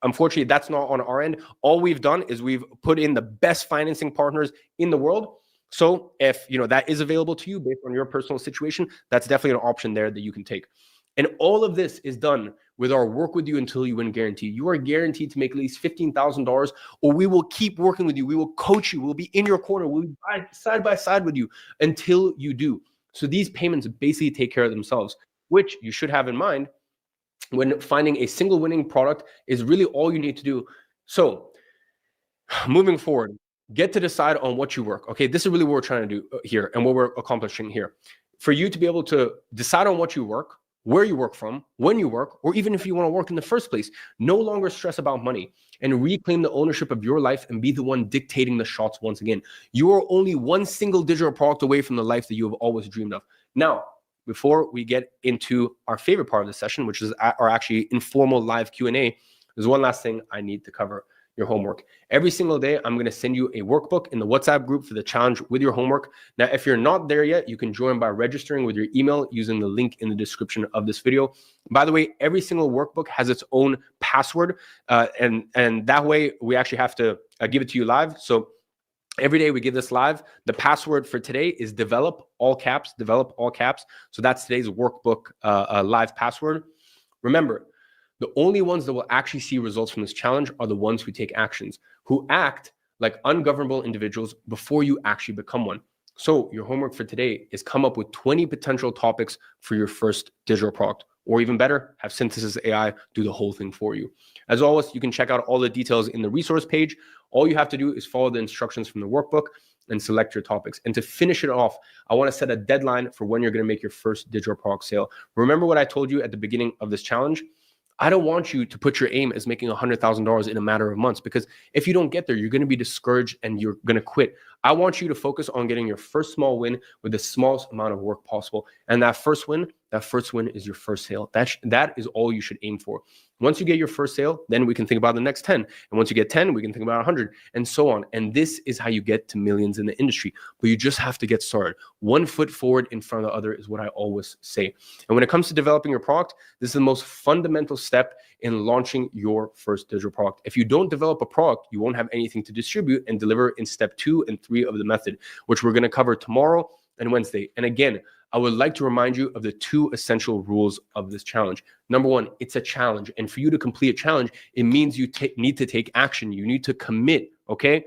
unfortunately, that's not on our end. All we've done is we've put in the best financing partners in the world. So if that is available to you based on your personal situation, that's definitely an option there that you can take. And all of this is done with our work with you until you win guarantee. You are guaranteed to make at least $15,000, or we will keep working with you. We will coach you. We'll be in your corner. We'll be side by side with you until you do. So these payments basically take care of themselves, which you should have in mind when finding a single winning product is really all you need to do. So moving forward, get to decide on what you work. Okay, this is really what we're trying to do here and what we're accomplishing here. For you to be able to decide on what you work, where you work from, when you work, or even if you want to work in the first place, no longer stress about money and reclaim the ownership of your life and be the one dictating the shots once again. You are only one single digital product away from the life that you have always dreamed of. Now, before we get into our favorite part of the session, which is our actually informal live Q&A, there's one last thing I need to cover. Your homework. Every single day, I'm going to send you a workbook in the WhatsApp group for the challenge with your homework. Now, if you're not there yet, you can join by registering with your email using the link in the description of this video. By the way, every single workbook has its own password, and that way we actually have to give it to you live. So every day we give this live. The password for today is develop, all caps, develop, all caps. So that's today's workbook live password. Remember, the only ones that will actually see results from this challenge are the ones who take actions, who act like ungovernable individuals before you actually become one. So your homework for today is come up with 20 potential topics for your first digital product, or even better, have Synthesis AI do the whole thing for you. As always, you can check out all the details in the resource page. All you have to do is follow the instructions from the workbook and select your topics. And to finish it off, I want to set a deadline for when you're going to make your first digital product sale. Remember what I told you at the beginning of this challenge? I don't want you to put your aim as making $100,000 in a matter of months, because if you don't get there, you're going to be discouraged and you're going to quit. I want you to focus on getting your first small win with the smallest amount of work possible. And that first win is your first sale. That is all you should aim for. Once you get your first sale, then we can think about the next 10. And once you get 10, we can think about 100 and so on. And this is how you get to millions in the industry. But you just have to get started. One foot forward in front of the other is what I always say. And when it comes to developing your product, this is the most fundamental step in launching your first digital product. If you don't develop a product, you won't have anything to distribute and deliver in step 2 and 3 of the method, which we're going to cover tomorrow and Wednesday. And again, I would like to remind you of the 2 essential rules of this challenge. Number 1, it's a challenge. And for you to complete a challenge, it means you need to take action. You need to commit, Okay.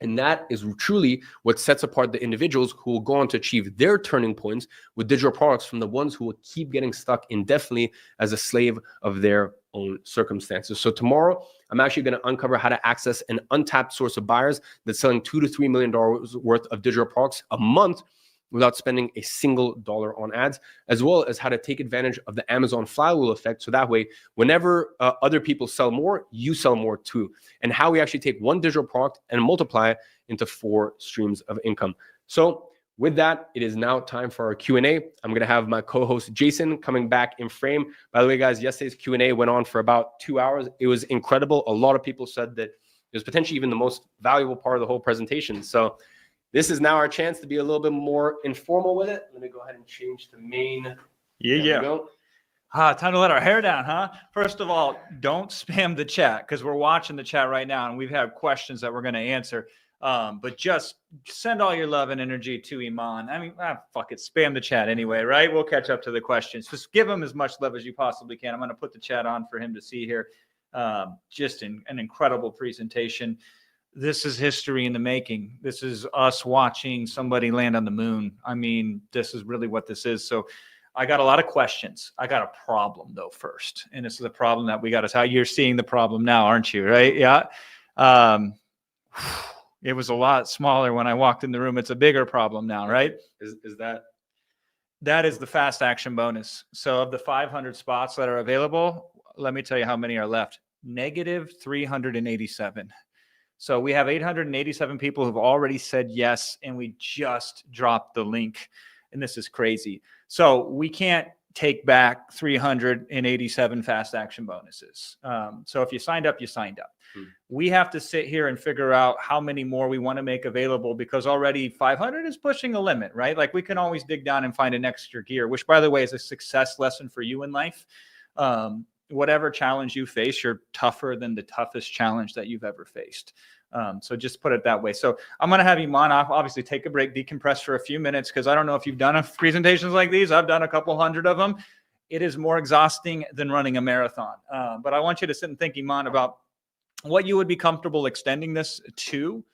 And that is truly what sets apart the individuals who will go on to achieve their turning points with digital products from the ones who will keep getting stuck indefinitely as a slave of their own circumstances. So tomorrow, I'm actually going to uncover how to access an untapped source of buyers that's selling $2 to $3 million worth of digital products a month without spending a single dollar on ads, as well as how to take advantage of the Amazon flywheel effect. So that way, whenever other people sell more, you sell more too. And how we actually take one digital product and multiply it into 4 streams of income. So with that, it is now time for our Q&A. I'm going to have my co-host Jason coming back in frame. By the way, guys, yesterday's Q&A went on for about 2 hours. It was incredible. A lot of people said that it was potentially even the most valuable part of the whole presentation. So this is now our chance to be a little bit more informal with it. Let me go ahead and change to main. Yeah. Time to let our hair down, huh? First of all, don't spam the chat because we're watching the chat right now and we've had questions that we're going to answer. But just send all your love and energy to Iman. I mean, fuck it. Spam the chat anyway, right? We'll catch up to the questions. Just give him as much love as you possibly can. I'm going to put the chat on for him to see here. Just an incredible presentation. This is history in the making. This is us watching somebody land on the moon. I mean, this is really what this is. So I got a lot of questions. I got a problem though first. And this is a problem that we got to tell. You're seeing the problem now, aren't you? Right? Yeah. It was a lot smaller when I walked in the room. It's a bigger problem now, right? Is that? That is the fast action bonus. So of the 500 spots that are available, let me tell you how many are left. Negative 387. So we have 887 people who've already said yes, and we just dropped the link. And this is crazy. So we can't take back 387 fast action bonuses. So if you signed up, you signed up. We have to sit here and figure out how many more we want to make available because already 500 is pushing a limit, right? Like we can always dig down and find an extra gear, which by the way is a success lesson for you in life. Whatever challenge you face, you're tougher than the toughest challenge that you've ever faced. So just put it that way. So I'm going to have Iman obviously take a break, decompress for a few minutes, because I don't know if you've done presentations like these. I've done a couple hundred of them. It is more exhausting than running a marathon. But I want you to sit and think, Iman, about what you would be comfortable extending this to.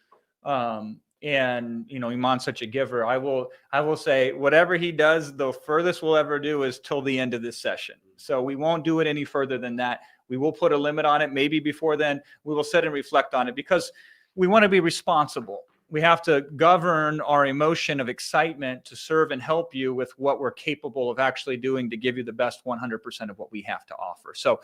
And you know, Iman's such a giver. I will say whatever he does, the furthest we'll ever do is till the end of this session. So we won't do it any further than that. We will put a limit on it. Maybe before then we will sit and reflect on it because we want to be responsible. We have to govern our emotion of excitement to serve and help you with what we're capable of actually doing to give you the best 100% of what we have to offer. So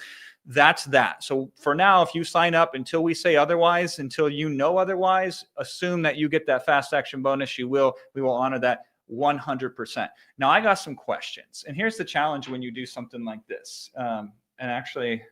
that's that. So for now, if you sign up until we say otherwise, until you know otherwise, assume that you get that fast action bonus. We will honor that 100%. Now I got some questions, and here's the challenge when you do something like this. And actually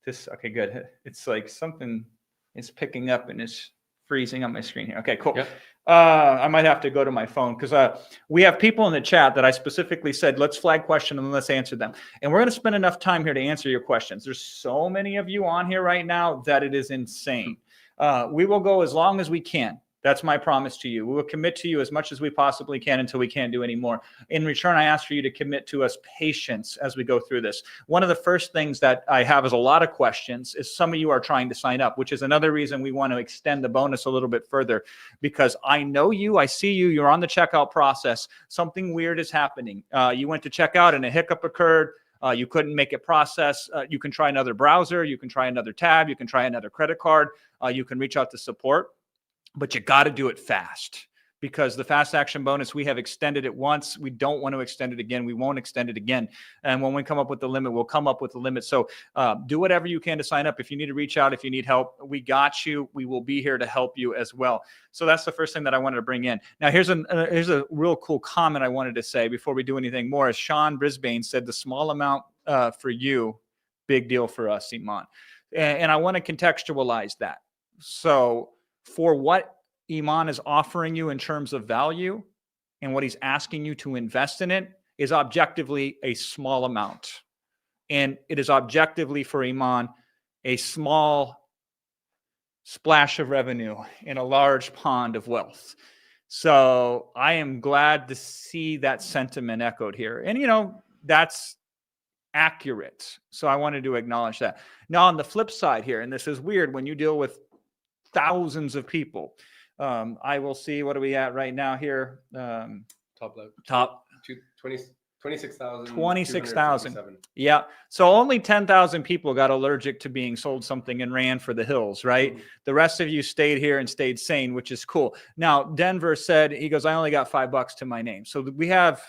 this, okay, good. It's like something is picking up and it's freezing on my screen here. Okay, cool. Yep. I might have to go to my phone because we have people in the chat that I specifically said, let's flag questions and let's answer them. And we're going to spend enough time here to answer your questions. There's so many of you on here right now that it is insane. We will go as long as we can. That's my promise to you. We will commit to you as much as we possibly can until we can't do any more. In return, I ask for you to commit to us patience as we go through this. One of the first things that I have is a lot of questions is some of you are trying to sign up, which is another reason we want to extend the bonus a little bit further, because I know you, I see you, you're on the checkout process. Something weird is happening. You went to checkout and a hiccup occurred. You couldn't make it process. You can try another browser. You can try another tab. You can try another credit card. You can reach out to support. But you got to do it fast because the fast action bonus, we have extended it once. We don't want to extend it again. We won't extend it again. And when we come up with the limit, we'll come up with the limit. So do whatever you can to sign up. If you need to reach out, if you need help, we got you. We will be here to help you as well. So that's the first thing that I wanted to bring in. Now, here's a real cool comment I wanted to say before we do anything more. As Sean Brisbane said, the small amount for you, big deal for us, Iman. And I want to contextualize that. So for what Iman is offering you in terms of value and what he's asking you to invest in it is objectively a small amount. And it is objectively for Iman a small splash of revenue in a large pond of wealth. So I am glad to see that sentiment echoed here. And, you know, that's accurate. So I wanted to acknowledge that. Now, on the flip side here, and this is weird when you deal with thousands of people. I will see, what are we at right now here? Top left. Top 26,000. 26,000. Yeah. So only 10,000 people got allergic to being sold something and ran for the hills, right? The rest of you stayed here and stayed sane, which is cool. Now, Denver said, he goes, I only got $5 to my name. So we have,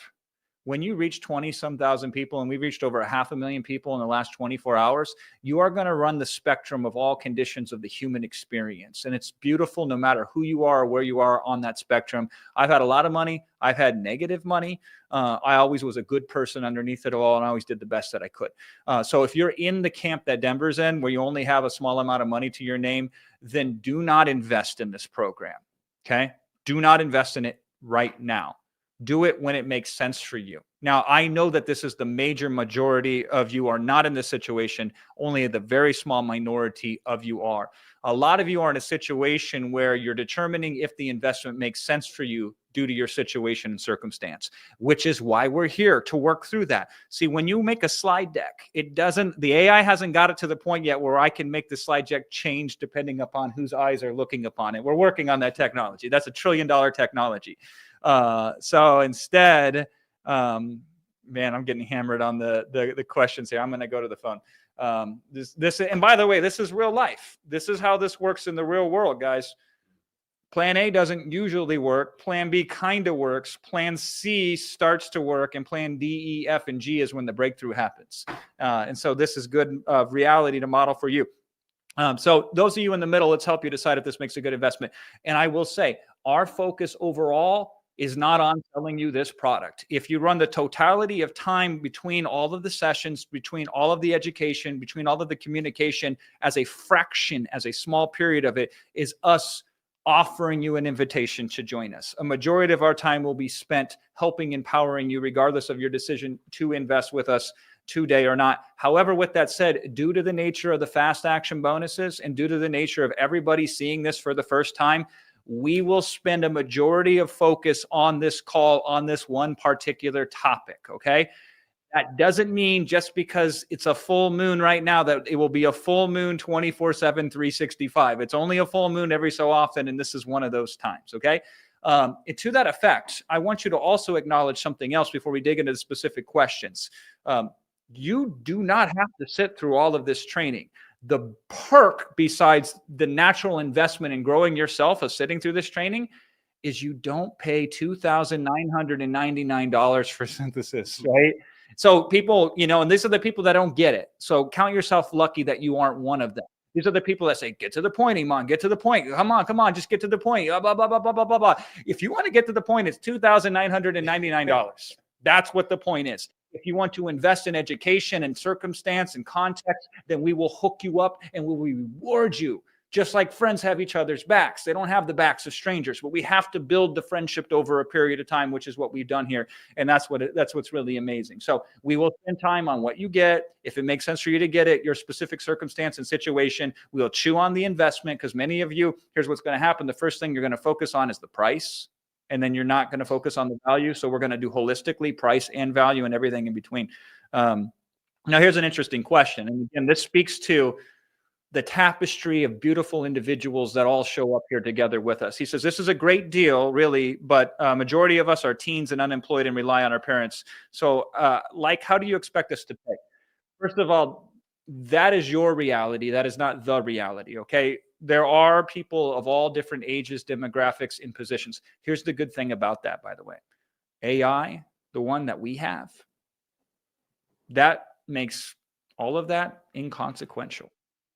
when you reach 20-some thousand people, and we've reached over 500,000 people in the last 24 hours, you are going to run the spectrum of all conditions of the human experience. And it's beautiful no matter who you are or where you are on that spectrum. I've had a lot of money. I've had negative money. I always was a good person underneath it all, and I always did the best that I could. So if you're in the camp that Denver's in, where you only have a small amount of money to your name, then do not invest in this program. Okay? Do not invest in it right now. Do it when it makes sense for you. Now, I know that this is the major majority of you are not in this situation. Only the very small minority of you are. A lot of you are in a situation where you're determining if the investment makes sense for you due to your situation and circumstance, which is why we're here to work through that. See, when you make a slide deck, the AI hasn't got it to the point yet where I can make the slide deck change depending upon whose eyes are looking upon it. We're working on that technology. That's $1 trillion technology. So instead, man, I'm getting hammered on the questions here. I'm going to go to the phone. And by the way, this is real life. This is how this works in the real world, guys. Plan A doesn't usually work. Plan B kind of works. Plan C starts to work, and plan D, E, F, and G is when the breakthrough happens. And so this is good reality to model for you. So those of you in the middle, let's help you decide if this makes a good investment. And I will say, our focus overall is not on selling you this product. If you run the totality of time between all of the sessions, between all of the education, between all of the communication, as a fraction, as a small period of it, is us offering you an invitation to join us. A majority of our time will be spent helping, empowering you, regardless of your decision to invest with us today or not. However, with that said, due to the nature of the fast action bonuses and due to the nature of everybody seeing this for the first time, we will spend a majority of focus on this call on this one particular topic, okay? That doesn't mean just because it's a full moon right now that it will be a full moon 24/7, 365. It's only a full moon every so often, and this is one of those times, okay? To that effect, I want you to also acknowledge something else before we dig into the specific questions. You do not have to sit through all of this training. The perk, besides the natural investment in growing yourself of sitting through this training, is you don't pay $2,999 for synthesis, right? So people, and these are the people that don't get it. So count yourself lucky that you aren't one of them. These are the people that say, get to the point, Iman, get to the point. Come on, just get to the point. Blah, blah, blah, blah, blah, blah, blah. If you want to get to the point, it's $2,999. That's what the point is. If you want to invest in education and circumstance and context, then we will hook you up and we will reward you. Just like friends have each other's backs. They don't have the backs of strangers, but we have to build the friendship over a period of time, which is what we've done here. And that's what's really amazing. So we will spend time on what you get. If it makes sense for you to get it, your specific circumstance and situation, we'll chew on the investment, because many of you, here's what's going to happen. The first thing you're going to focus on is the price. And then you're not going to focus on the value. So we're going to do holistically price and value and everything in between. Now, here's an interesting question. And again, this speaks to the tapestry of beautiful individuals that all show up here together with us. He says, this is a great deal, really, but majority of us are teens and unemployed and rely on our parents. So how do you expect us to pay? First of all, that is your reality. That is not the reality, okay? There are people of all different ages, demographics, and positions. Here's the good thing about that, by the way. AI, the one that we have, that makes all of that inconsequential.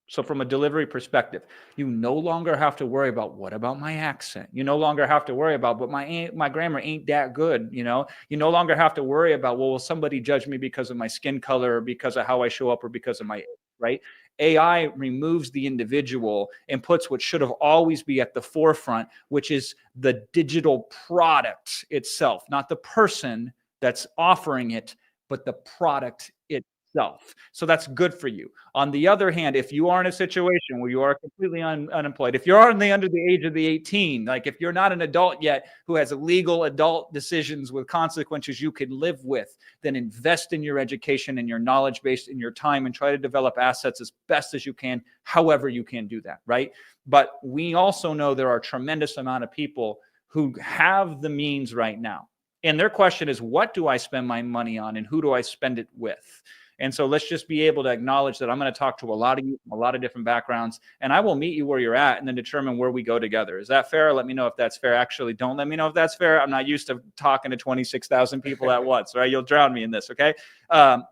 So from a delivery perspective, you no longer have to worry about, what about my accent? You no longer have to worry about, but my grammar ain't that good, You no longer have to worry about, well, will somebody judge me because of my skin color or because of how I show up or because of my age, right? AI removes the individual and puts what should have always be at the forefront, which is the digital product itself, not the person that's offering it, but the product itself. yourself. So that's good for you. On the other hand, if you are in a situation where you are completely unemployed, if you're under the age of the 18, like if you're not an adult yet who has legal adult decisions with consequences you can live with, then invest in your education and your knowledge base in your time and try to develop assets as best as you can, however you can do that, right? But we also know there are a tremendous amount of people who have the means right now. And their question is, what do I spend my money on and who do I spend it with? And so let's just be able to acknowledge that I'm going to talk to a lot of you from a lot of different backgrounds, and I will meet you where you're at and then determine where we go together. Is that fair? Let me know if that's fair. Actually, don't let me know if that's fair. I'm not used to talking to 26,000 people at once, right? You'll drown me in this, okay?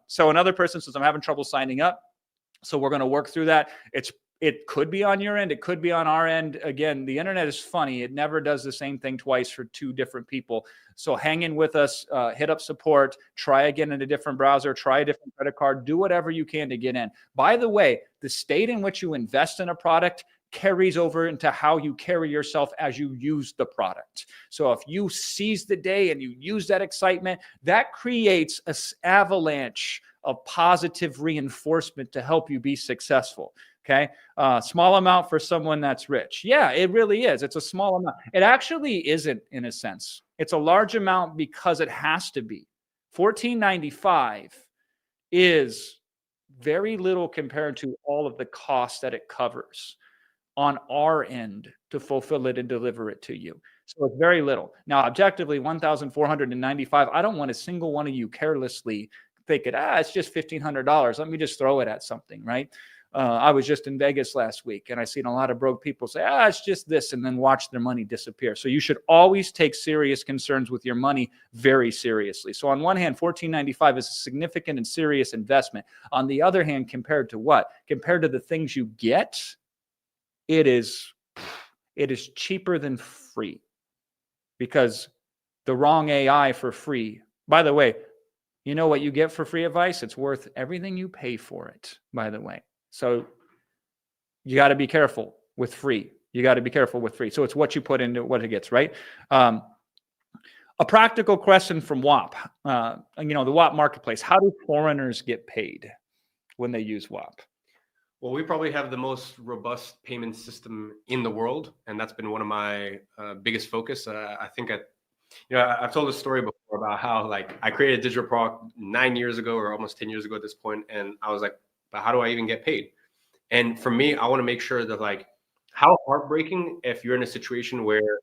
So another person says, I'm having trouble signing up. So we're going to work through that. It could be on your end. It could be on our end. Again, the internet is funny. It never does the same thing twice for two different people. So hang in with us, hit up support, try again in a different browser, try a different credit card, do whatever you can to get in. By the way, the state in which you invest in a product carries over into how you carry yourself as you use the product. So if you seize the day and you use that excitement, that creates an avalanche of positive reinforcement to help you be successful. Okay. Small amount for someone that's rich. Yeah, it really is. It's a small amount. It actually isn't in a sense. It's a large amount because it has to be. $14.95 is very little compared to all of the costs that it covers on our end to fulfill it and deliver it to you. So it's very little. Now, objectively, $1,495. I don't want a single one of you carelessly thinking, it's just $1,500. Let me just throw it at something, right? I was just in Vegas last week and I seen a lot of broke people say, it's just this, and then watch their money disappear. So you should always take serious concerns with your money very seriously. So on one hand, $14.95 is a significant and serious investment. On the other hand, compared to what? Compared to the things you get, it is cheaper than free, because the wrong AI for free. By the way, you know what you get for free advice? It's worth everything you pay for it, by the way. So you got to be careful with free. You got to be careful with free. So it's what you put into what it gets, right? A practical question from WAP. The WAP marketplace. How do foreigners get paid when they use WAP? Well, we probably have the most robust payment system in the world, and that's been one of my biggest focus. I think I've told this story before about how I created a digital product 9 years ago, or almost 10 years ago at this point, and I was like, but how do I even get paid? And for me, I want to make sure that how heartbreaking if you're in a situation where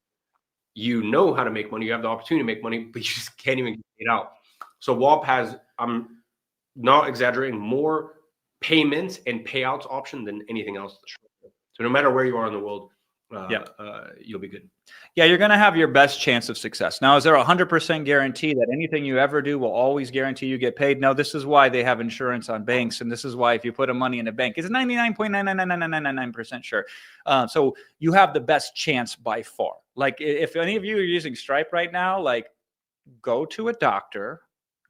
you know how to make money, you have the opportunity to make money, but you just can't even get paid out. So WAP has, I'm not exaggerating, more payments and payouts option than anything else. So no matter where you are in the world, you'll be good. Yeah, you're going to have your best chance of success. Now, is there a 100% guarantee that anything you ever do will always guarantee you get paid? No, this is why they have insurance on banks. And this is why if you put money in a bank, it's 99.99999% sure. So you have the best chance by far. If any of you are using Stripe right now, go to a doctor,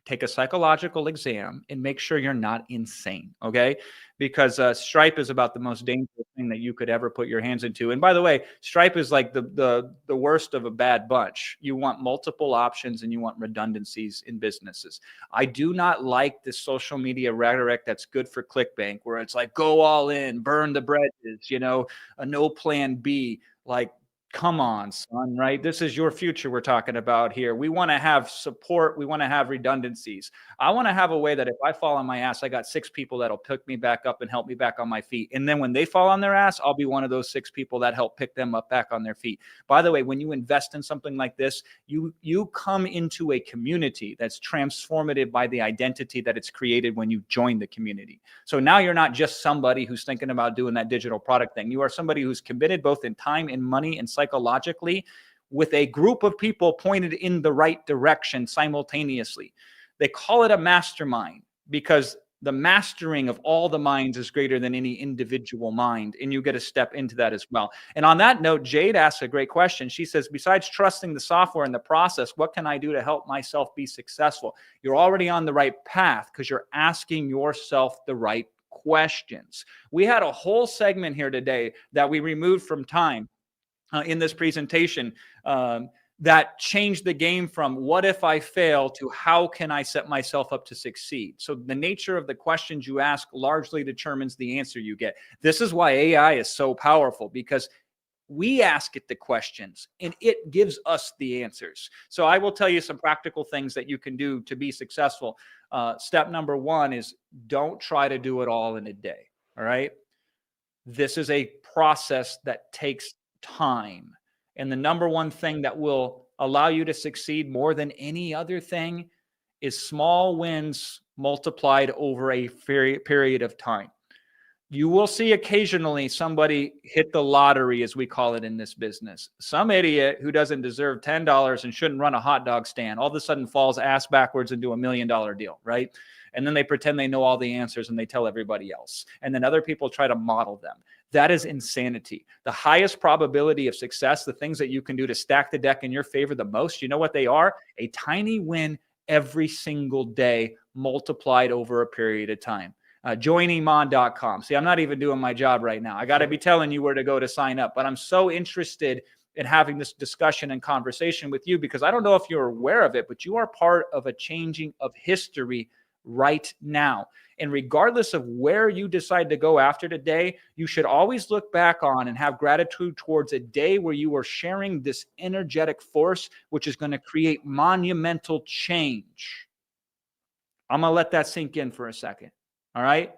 take a psychological exam, and make sure you're not insane, okay? Because Stripe is about the most dangerous thing that you could ever put your hands into. And by the way, Stripe is like the worst of a bad bunch. You want multiple options and you want redundancies in businesses. I do not like the social media rhetoric that's good for ClickBank, where it's like, go all in, burn the bridges, a no plan B. Come on, son, right? This is your future we're talking about here. We want to have support. We want to have redundancies. I want to have a way that if I fall on my ass, I got 6 people that'll pick me back up and help me back on my feet. And then when they fall on their ass, I'll be one of those 6 people that help pick them up back on their feet. By the way, when you invest in something like this, you come into a community that's transformative by the identity that it's created when you join the community. So now you're not just somebody who's thinking about doing that digital product thing. You are somebody who's committed both in time and money and psychologically with a group of people pointed in the right direction simultaneously. They call it a mastermind because the mastering of all the minds is greater than any individual mind, and you get to step into that as well. And on that note, Jade asks a great question. She says, besides trusting the software and the process, what can I do to help myself be successful? You're already on the right path because you're asking yourself the right questions. We had a whole segment here today that we removed from time in this presentation that changed the game from what if I fail to how can I set myself up to succeed? So the nature of the questions you ask largely determines the answer you get. This is why AI is so powerful, because we ask it the questions and it gives us the answers. So I will tell you some practical things that you can do to be successful. Step number one is don't try to do it all in a day. All right. This is a process that takes time. And the number one thing that will allow you to succeed more than any other thing is small wins multiplied over a period of time. You will see occasionally somebody hit the lottery, as we call it in this business. Some idiot who doesn't deserve $10 and shouldn't run a hot dog stand all of a sudden falls ass backwards into $1 million deal, right? And then they pretend they know all the answers and they tell everybody else. And then other people try to model them. That is insanity. The highest probability of success, the things that you can do to stack the deck in your favor the most, you know what they are? A tiny win every single day multiplied over a period of time. Joiniman.com. See, I'm not even doing my job right now. I got to be telling you where to go to sign up, but I'm so interested in having this discussion and conversation with you because I don't know if you're aware of it, but you are part of a changing of history right now. And regardless of where you decide to go after today, you should always look back on and have gratitude towards a day where you are sharing this energetic force, which is going to create monumental change. I'm going to let that sink in for a second. All right.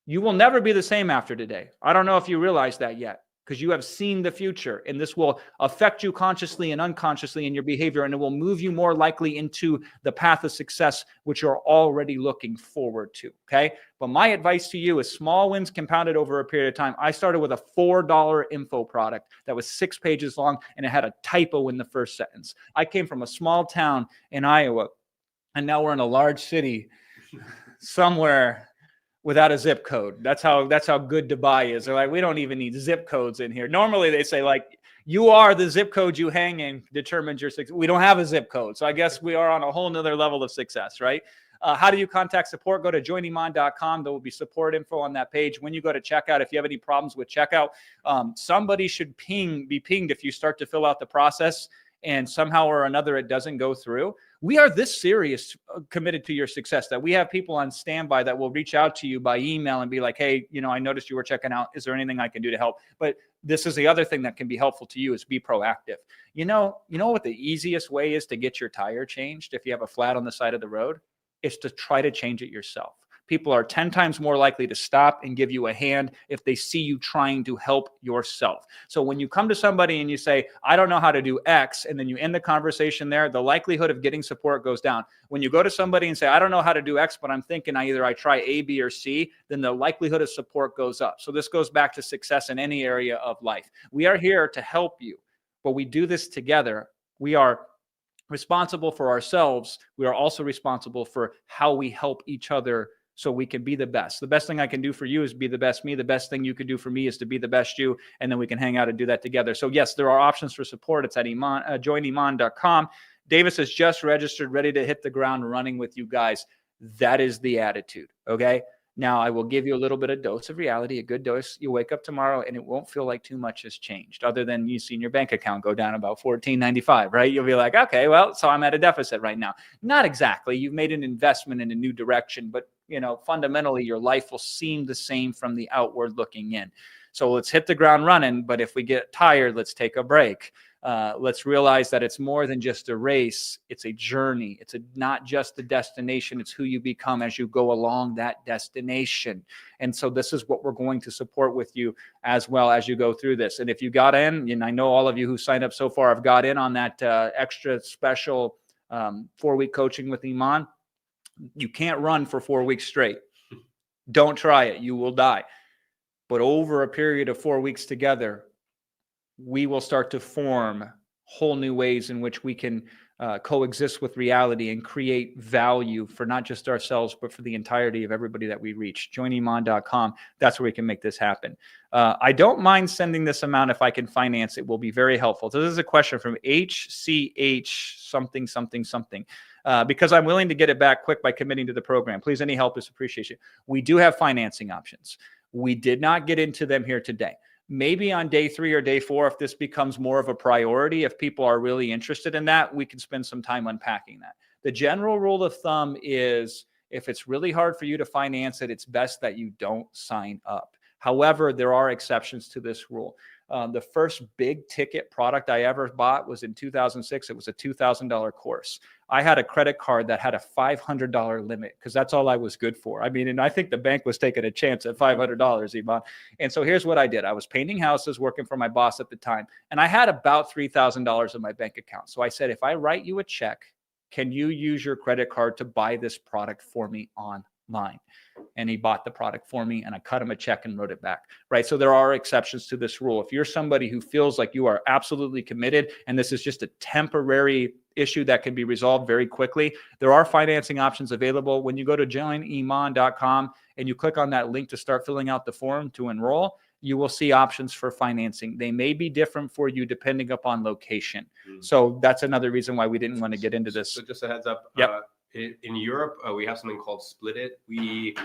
You will never be the same after today. I don't know if you realize that yet because you have seen the future and this will affect you consciously and unconsciously in your behavior. And it will move you more likely into the path of success, which you're already looking forward to. Okay. But my advice to you is small wins compounded over a period of time. I started with a $4 info product that was 6 pages long and it had a typo in the first sentence. I came from a small town in Iowa and now we're in a large city somewhere without a zip code. That's how good Dubai is. They're like, we don't even need zip codes in here. Normally they say like, you are the zip code you hang in determines your success. We don't have a zip code. So I guess we are on a whole nother level of success, right? How do you contact support? Go to joiniman.com. There will be support info on that page. When you go to checkout, if you have any problems with checkout, somebody should be pinged if you start to fill out the process and somehow or another it doesn't go through. We are this serious committed to your success that we have people on standby that will reach out to you by email and be like, hey, I noticed you were checking out. Is there anything I can do to help? But this is the other thing that can be helpful to you is be proactive. You know what the easiest way is to get your tire changed if you have a flat on the side of the road? It's to try to change it yourself. People are 10 times more likely to stop and give you a hand if they see you trying to help yourself. So when you come to somebody and you say, I don't know how to do X, and then you end the conversation there, the likelihood of getting support goes down. When you go to somebody and say, I don't know how to do X, but I'm thinking I try A, B, or C, then the likelihood of support goes up. So this goes back to success in any area of life. We are here to help you, but we do this together. We are responsible for ourselves. We are also responsible for how we help each other so we can be the best. The best thing I can do for you is be the best me. The best thing you can do for me is to be the best you. And then we can hang out and do that together. So yes, there are options for support. It's at joiniman.com. Davis has just registered, ready to hit the ground running with you guys. That is the attitude. Okay. Now I will give you a little bit of dose of reality, a good dose. You wake up tomorrow and it won't feel like too much has changed other than you've seen your bank account go down about $14.95, right? You'll be like, okay, well, so I'm at a deficit right now. Not exactly. You've made an investment in a new direction, but fundamentally your life will seem the same from the outward looking in. So let's hit the ground running. But if we get tired, let's take a break. Let's realize that it's more than just a race. It's a journey. It's not just the destination. It's who you become as you go along that destination. And so this is what we're going to support with you as well as you go through this. And if you got in, and I know all of you who signed up so far have got in on that extra special 4-week coaching with Iman, you can't run for 4 weeks straight. Don't try it. You will die. But over a period of 4 weeks together, we will start to form whole new ways in which we can coexist with reality and create value for not just ourselves, but for the entirety of everybody that we reach. Joiniman.com. That's where we can make this happen. I don't mind sending this amount if I can finance it. Will be very helpful. So this is a question from HCH something, something, something. Because I'm willing to get it back quick by committing to the program. Please, any help is appreciated. We do have financing options. We did not get into them here today. maybe on day 3 or day 4, if this becomes more of a priority, if people are really interested in that, we can spend some time unpacking that. The general rule of thumb is if it's really hard for you to finance it, it's best that you don't sign up. However, there are exceptions to this rule. The first big ticket product I ever bought was in 2006. It was a $2,000 course. I had a credit card that had a $500 limit because that's all I was good for. I mean, and I think the bank was taking a chance at $500, Iman. And so here's what I did. I was painting houses, working for my boss at the time, and I had about $3,000 in my bank account. So I said, if I write you a check, can you use your credit card to buy this product for me online? And he bought the product for me, and I cut him a check and wrote it back, right? So there are exceptions to this rule. If you're somebody who feels like you are absolutely committed and this is just a temporary issue that can be resolved very quickly, there are financing options available. When you go to joiniman.com and you click on that link to start filling out the form to enroll, you will see options for financing. They may be different for you depending upon location. So that's another reason why we didn't want to get into this. So just a heads up. Yep. In Europe, we have something called Split It. We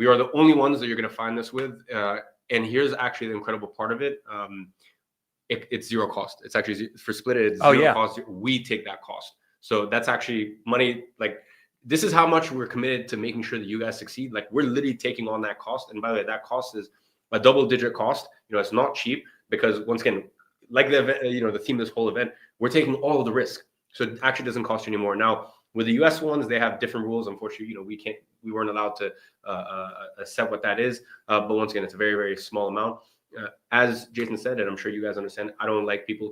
are the only ones that you're going to find this with. And here's actually the incredible part of it. It's zero cost. It's actually for Split It. It's zero cost. We take that cost. So that's actually money. Like, this is how much we're committed to making sure that you guys succeed. Like, we're literally taking on that cost. And by the way, that cost is a double-digit cost. You know, it's not cheap because, once again, like the event, the theme of this whole event, we're taking all of the risk. So it actually doesn't cost you anymore. Now, with the US ones, they have different rules. Unfortunately, we weren't allowed to set what that is. But once again, it's a very, very small amount. As Jason said, and I'm sure you guys understand, I don't like people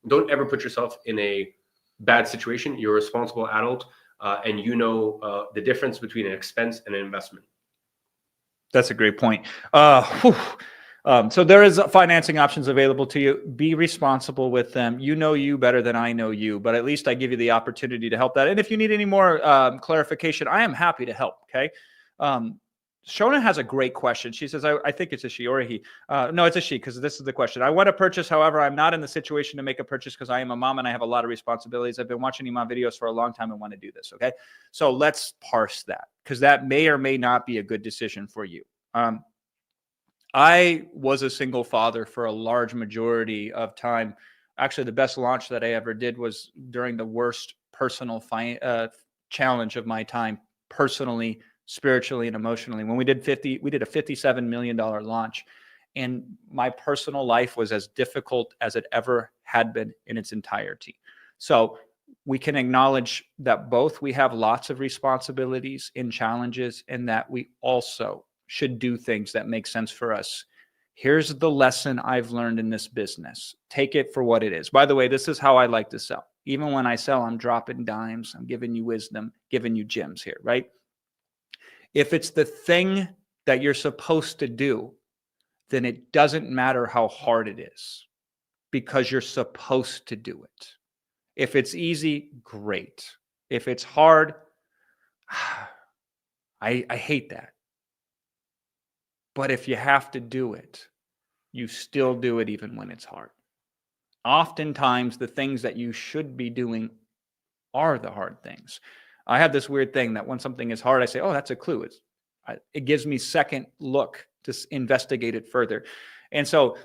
don't ever put yourself in a bad situation. You're a responsible adult, and the difference between an expense and an investment. That's a great point. So there is financing options available to you. Be responsible with them. You know you better than I know you, but at least I give you the opportunity to help that. And if you need any more clarification, I am happy to help. Okay. Shona has a great question. She says, I think it's a she or a he. No, it's a she, because this is the question. I want to purchase. However, I'm not in the situation to make a purchase because I am a mom and I have a lot of responsibilities. I've been watching Iman videos for a long time and want to do this. Okay. So let's parse that, because that may or may not be a good decision for you. I was a single father for a large majority of time. Actually, the best launch that I ever did was during the worst personal challenge of my time, personally, spiritually, and emotionally. When we did a $57 million launch, and my personal life was as difficult as it ever had been in its entirety. So we can acknowledge that both we have lots of responsibilities and challenges, and that we also should do things that make sense for us. Here's the lesson I've learned in this business. Take it for what it is. By the way, this is how I like to sell. Even when I sell, I'm dropping dimes. I'm giving you wisdom, giving you gems here, right? If it's the thing that you're supposed to do, then it doesn't matter how hard it is, because you're supposed to do it. If it's easy, great. If it's hard, I hate that. But if you have to do it, you still do it even when it's hard. Oftentimes, the things that you should be doing are the hard things. I have this weird thing that when something is hard, I say, oh, that's a clue. It gives me second look to investigate it further. And so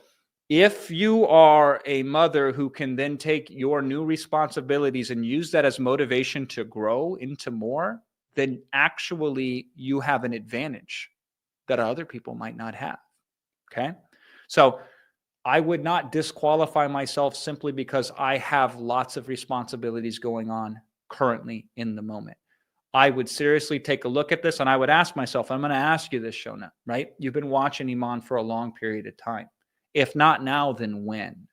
if you are a mother who can then take your new responsibilities and use that as motivation to grow into more, then actually you have an advantage that other people might not have. Okay. So I would not disqualify myself simply because I have lots of responsibilities going on currently in the moment. I would seriously take a look at this, and I would ask myself, I'm going to ask you this, Shona, right? You've been watching Iman for a long period of time. If not now, then when?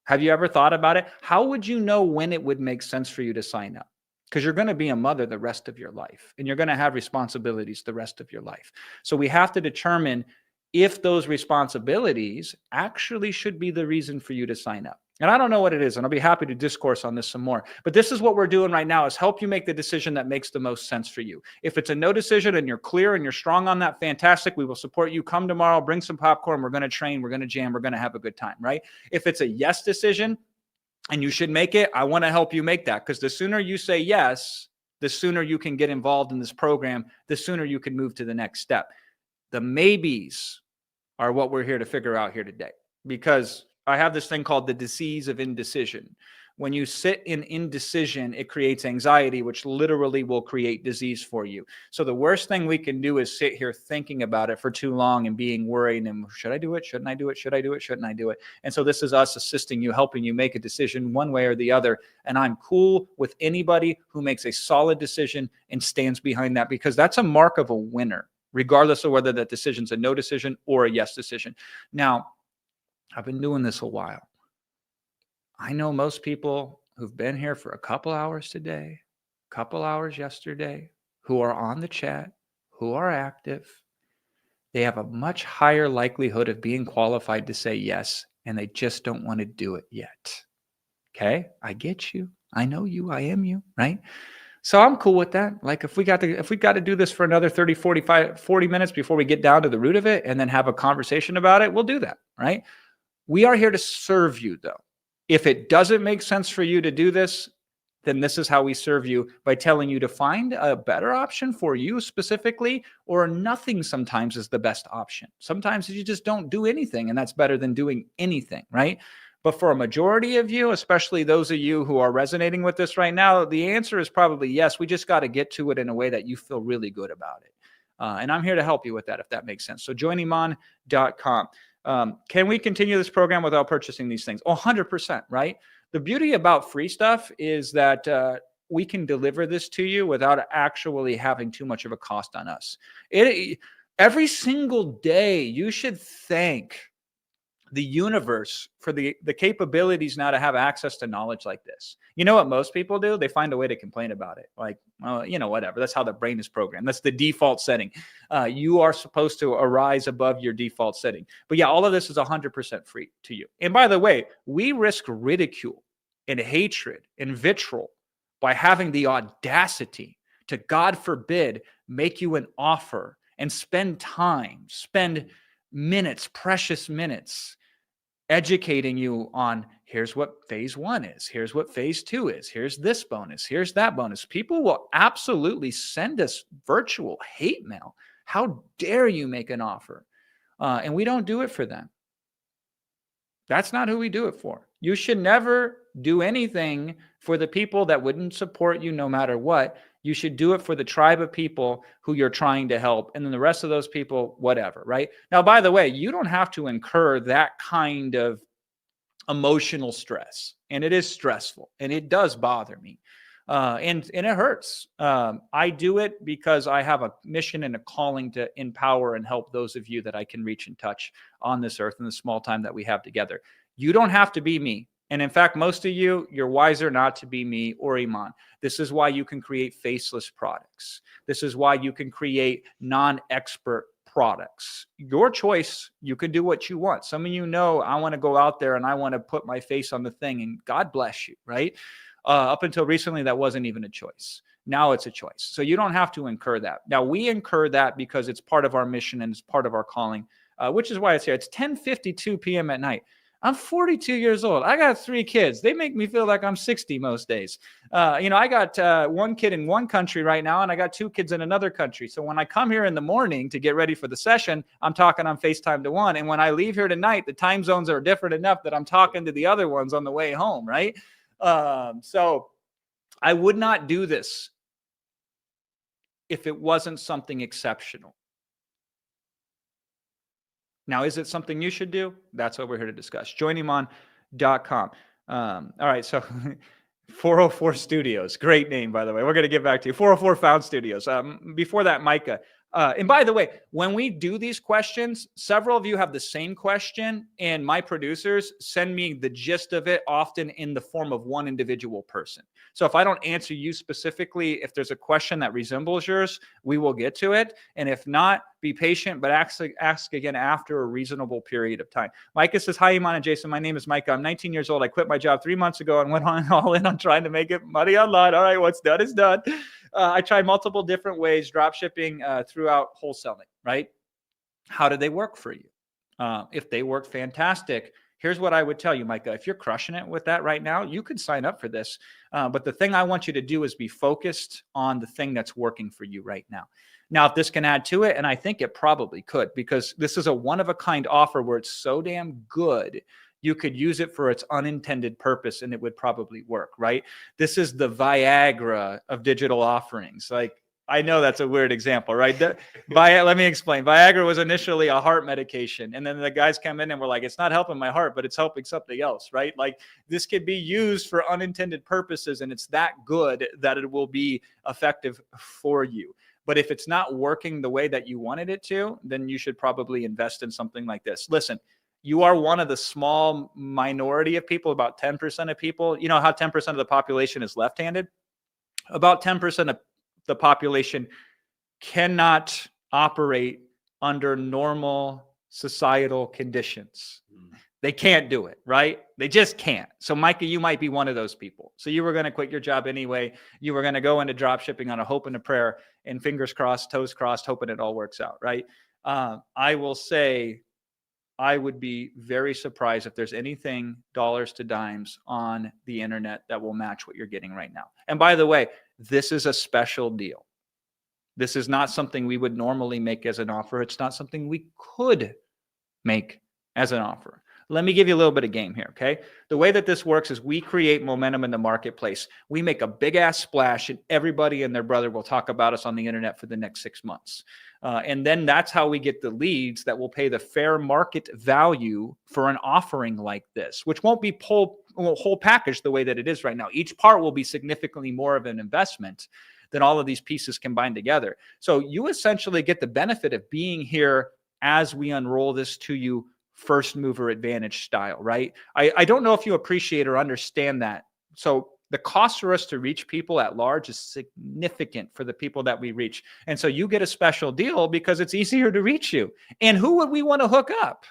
Have you ever thought about it? How would you know when it would make sense for you to sign up? Because you're going to be a mother the rest of your life, and you're going to have responsibilities the rest of your life. So we have to determine if those responsibilities actually should be the reason for you to sign up. And I don't know what it is, and I'll be happy to discourse on this some more. But this is what we're doing right now, is help you make the decision that makes the most sense for you. If it's a no decision and you're clear and you're strong on that, fantastic. We will support you. Come tomorrow, bring some popcorn. We're going to train. We're going to jam. We're going to have a good time, right? If it's a yes decision and you should make it, I want to help you make that, because the sooner you say yes, the sooner you can get involved in this program, the sooner you can move to the next step. The maybes are what we're here to figure out here today, because I have this thing called the disease of indecision. When you sit in indecision, it creates anxiety, which literally will create disease for you. So the worst thing we can do is sit here thinking about it for too long and being worried. And should I do it? Shouldn't I do it? Should I do it? Shouldn't I do it? And so this is us assisting you, helping you make a decision one way or the other. And I'm cool with anybody who makes a solid decision and stands behind that, because that's a mark of a winner, regardless of whether that decision's a no decision or a yes decision. Now, I've been doing this a while. I know most people who've been here for a couple hours today, couple hours yesterday, who are on the chat, who are active. They have a much higher likelihood of being qualified to say yes, and they just don't want to do it yet. Okay? I get you. I know you. I am you, right? So I'm cool with that. Like if we got to do this for another 30, 45, 40 minutes before we get down to the root of it and then have a conversation about it, we'll do that, right? We are here to serve you, though. If it doesn't make sense for you to do this, then this is how we serve you, by telling you to find a better option for you specifically, or nothing sometimes is the best option. Sometimes you just don't do anything, and that's better than doing anything, right? But for a majority of you, especially those of you who are resonating with this right now, the answer is probably yes. We just got to get to it in a way that you feel really good about it. And I'm here to help you with that, if that makes sense. So joiniman.com. Can we continue this program without purchasing these things? 100%, right? The beauty about free stuff is that we can deliver this to you without actually having too much of a cost on us. Every single day, you should thank the universe for the capabilities now to have access to knowledge like this. You know what most people do? They find a way to complain about it. Like, whatever. That's how the brain is programmed. That's the default setting. You are supposed to arise above your default setting. But yeah, all of this is 100% free to you. And by the way, we risk ridicule and hatred and vitriol by having the audacity to, God forbid, make you an offer and spend minutes, precious minutes, educating you on here's what phase 1 is, here's what phase 2 is, here's this bonus, here's that bonus. People will absolutely send us virtual hate mail. How dare you make an offer? And we don't do it for them. That's not who we do it for. You should never do anything for the people that wouldn't support you no matter what. You should do it for the tribe of people who you're trying to help. And then the rest of those people, whatever, right? Now, by the way, you don't have to incur that kind of emotional stress. And it is stressful. And it does bother me. And it hurts. I do it because I have a mission and a calling to empower and help those of you that I can reach and touch on this earth in the small time that we have together. You don't have to be me. And in fact, most of you, you're wiser not to be me or Iman. This is why you can create faceless products. This is why you can create non-expert products. Your choice. You can do what you want. Some of you know, I want to go out there and I want to put my face on the thing, and God bless you, right? Up until recently, that wasn't even a choice. Now it's a choice. So you don't have to incur that. Now we incur that because it's part of our mission and it's part of our calling, which is why it's here. It's 10:52 p.m. at night. I'm 42 years old. I got 3 kids. They make me feel like I'm 60 most days. I got 1 kid in one country right now, and I got 2 kids in another country. So when I come here in the morning to get ready for the session, I'm talking on FaceTime to one. And when I leave here tonight, the time zones are different enough that I'm talking to the other ones on the way home, right? So I would not do this if it wasn't something exceptional. Now, is it something you should do? That's what we're here to discuss. joiniman.com. All right, so 404 Studios. Great name, by the way. We're going to get back to you. 404 Found Studios. Before that, Micah. And by the way, when we do these questions, several of you have the same question, and my producers send me the gist of it, often in the form of one individual person. So if I don't answer you specifically, if there's a question that resembles yours, we will get to it. And if not, be patient, but ask again after a reasonable period of time. Micah says, hi, Iman and Jason. My name is Micah. I'm 19 years old. I quit my job 3 months ago and went all in on trying to make it money online. All right, what's done is done. I tried multiple different ways, drop shipping throughout wholesaling, right? How did they work for you? If they work fantastic, Here's what I would tell you, Micah. If you're crushing it with that right now, you could sign up for this. But the thing I want you to do is be focused on the thing that's working for you right now. Now, if this can add to it, and I think it probably could, because this is a one-of-a-kind offer where it's so damn good, you could use it for its unintended purpose and it would probably work, right? This is the Viagra of digital offerings. Like, I know that's a weird example, right? Let me explain. Viagra was initially a heart medication. And then the guys come in and were like, it's not helping my heart, but it's helping something else, right? Like, this could be used for unintended purposes, and it's that good that it will be effective for you. But if it's not working the way that you wanted it to, then you should probably invest in something like this. Listen, you are one of the small minority of people, about 10% of people. You know how 10% of the population is left-handed? About 10% of the population cannot operate under normal societal conditions. They can't do it, right? They just can't. So Micah, you might be one of those people. So you were going to quit your job anyway. You were going to go into drop shipping on a hope and a prayer, and fingers crossed, toes crossed, hoping it all works out, right? I will say, I would be very surprised if there's anything dollars to dimes on the internet that will match what you're getting right now. And by the way, this is a special deal. This is not something we would normally make as an offer. It's not something we could make as an offer. Let me give you a little bit of game here, okay? The way that this works is we create momentum in the marketplace. We make a big-ass splash, and everybody and their brother will talk about us on the internet for the next 6 months. And then that's how we get the leads that will pay the fair market value for an offering like this, which won't be whole package the way that it is right now. Each part will be significantly more of an investment than all of these pieces combined together. So you essentially get the benefit of being here as we unroll this to you, first mover advantage style, right? I don't know if you appreciate or understand that. So the cost for us to reach people at large is significant for the people that we reach. And so you get a special deal because it's easier to reach you. And who would we want to hook up?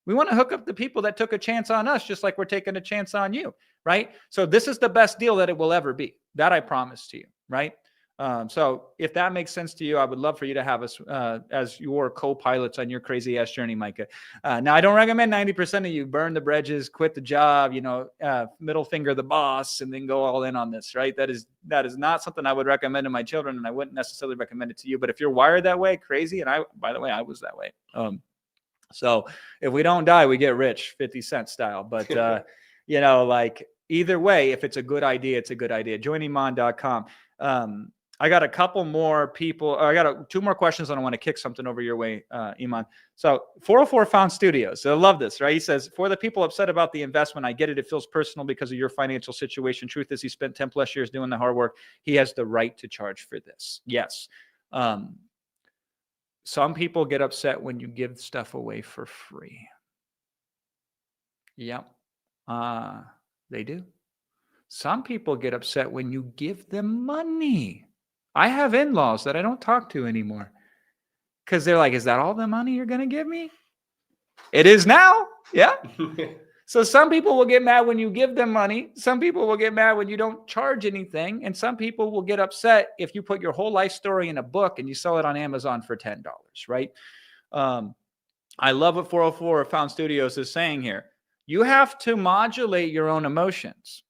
We want to hook up the people that took a chance on us, just like we're taking a chance on you, right? So this is the best deal that it will ever be. That I promise to you, right? So if that makes sense to you, I would love for you to have us as your co-pilots on your crazy ass journey, Micah. Now, I don't recommend 90% of you burn the bridges, quit the job, middle finger the boss, and then go all in on this, right? That is not something I would recommend to my children, and I wouldn't necessarily recommend it to you. But if you're wired that way, crazy, and by the way, I was that way. So if we don't die, we get rich, 50 Cent style. But either way, if it's a good idea, it's a good idea. JoinIman.com. I got a couple more people. I got 2 more questions, and I want to kick something over your way, Iman. So 404 Found Studios. So I love this, right? He says, for the people upset about the investment, I get it. It feels personal because of your financial situation. Truth is, he spent 10 plus years doing the hard work. He has the right to charge for this. Yes. Some people get upset when you give stuff away for free. Yep. They do. Some people get upset when you give them money. I have in-laws that I don't talk to anymore because they're like, is that all the money you're going to give me? It is now. Yeah. So some people will get mad when you give them money. Some people will get mad when you don't charge anything. And some people will get upset if you put your whole life story in a book and you sell it on Amazon for $10, right? I love what 404 Found Studios is saying here. You have to modulate your own emotions.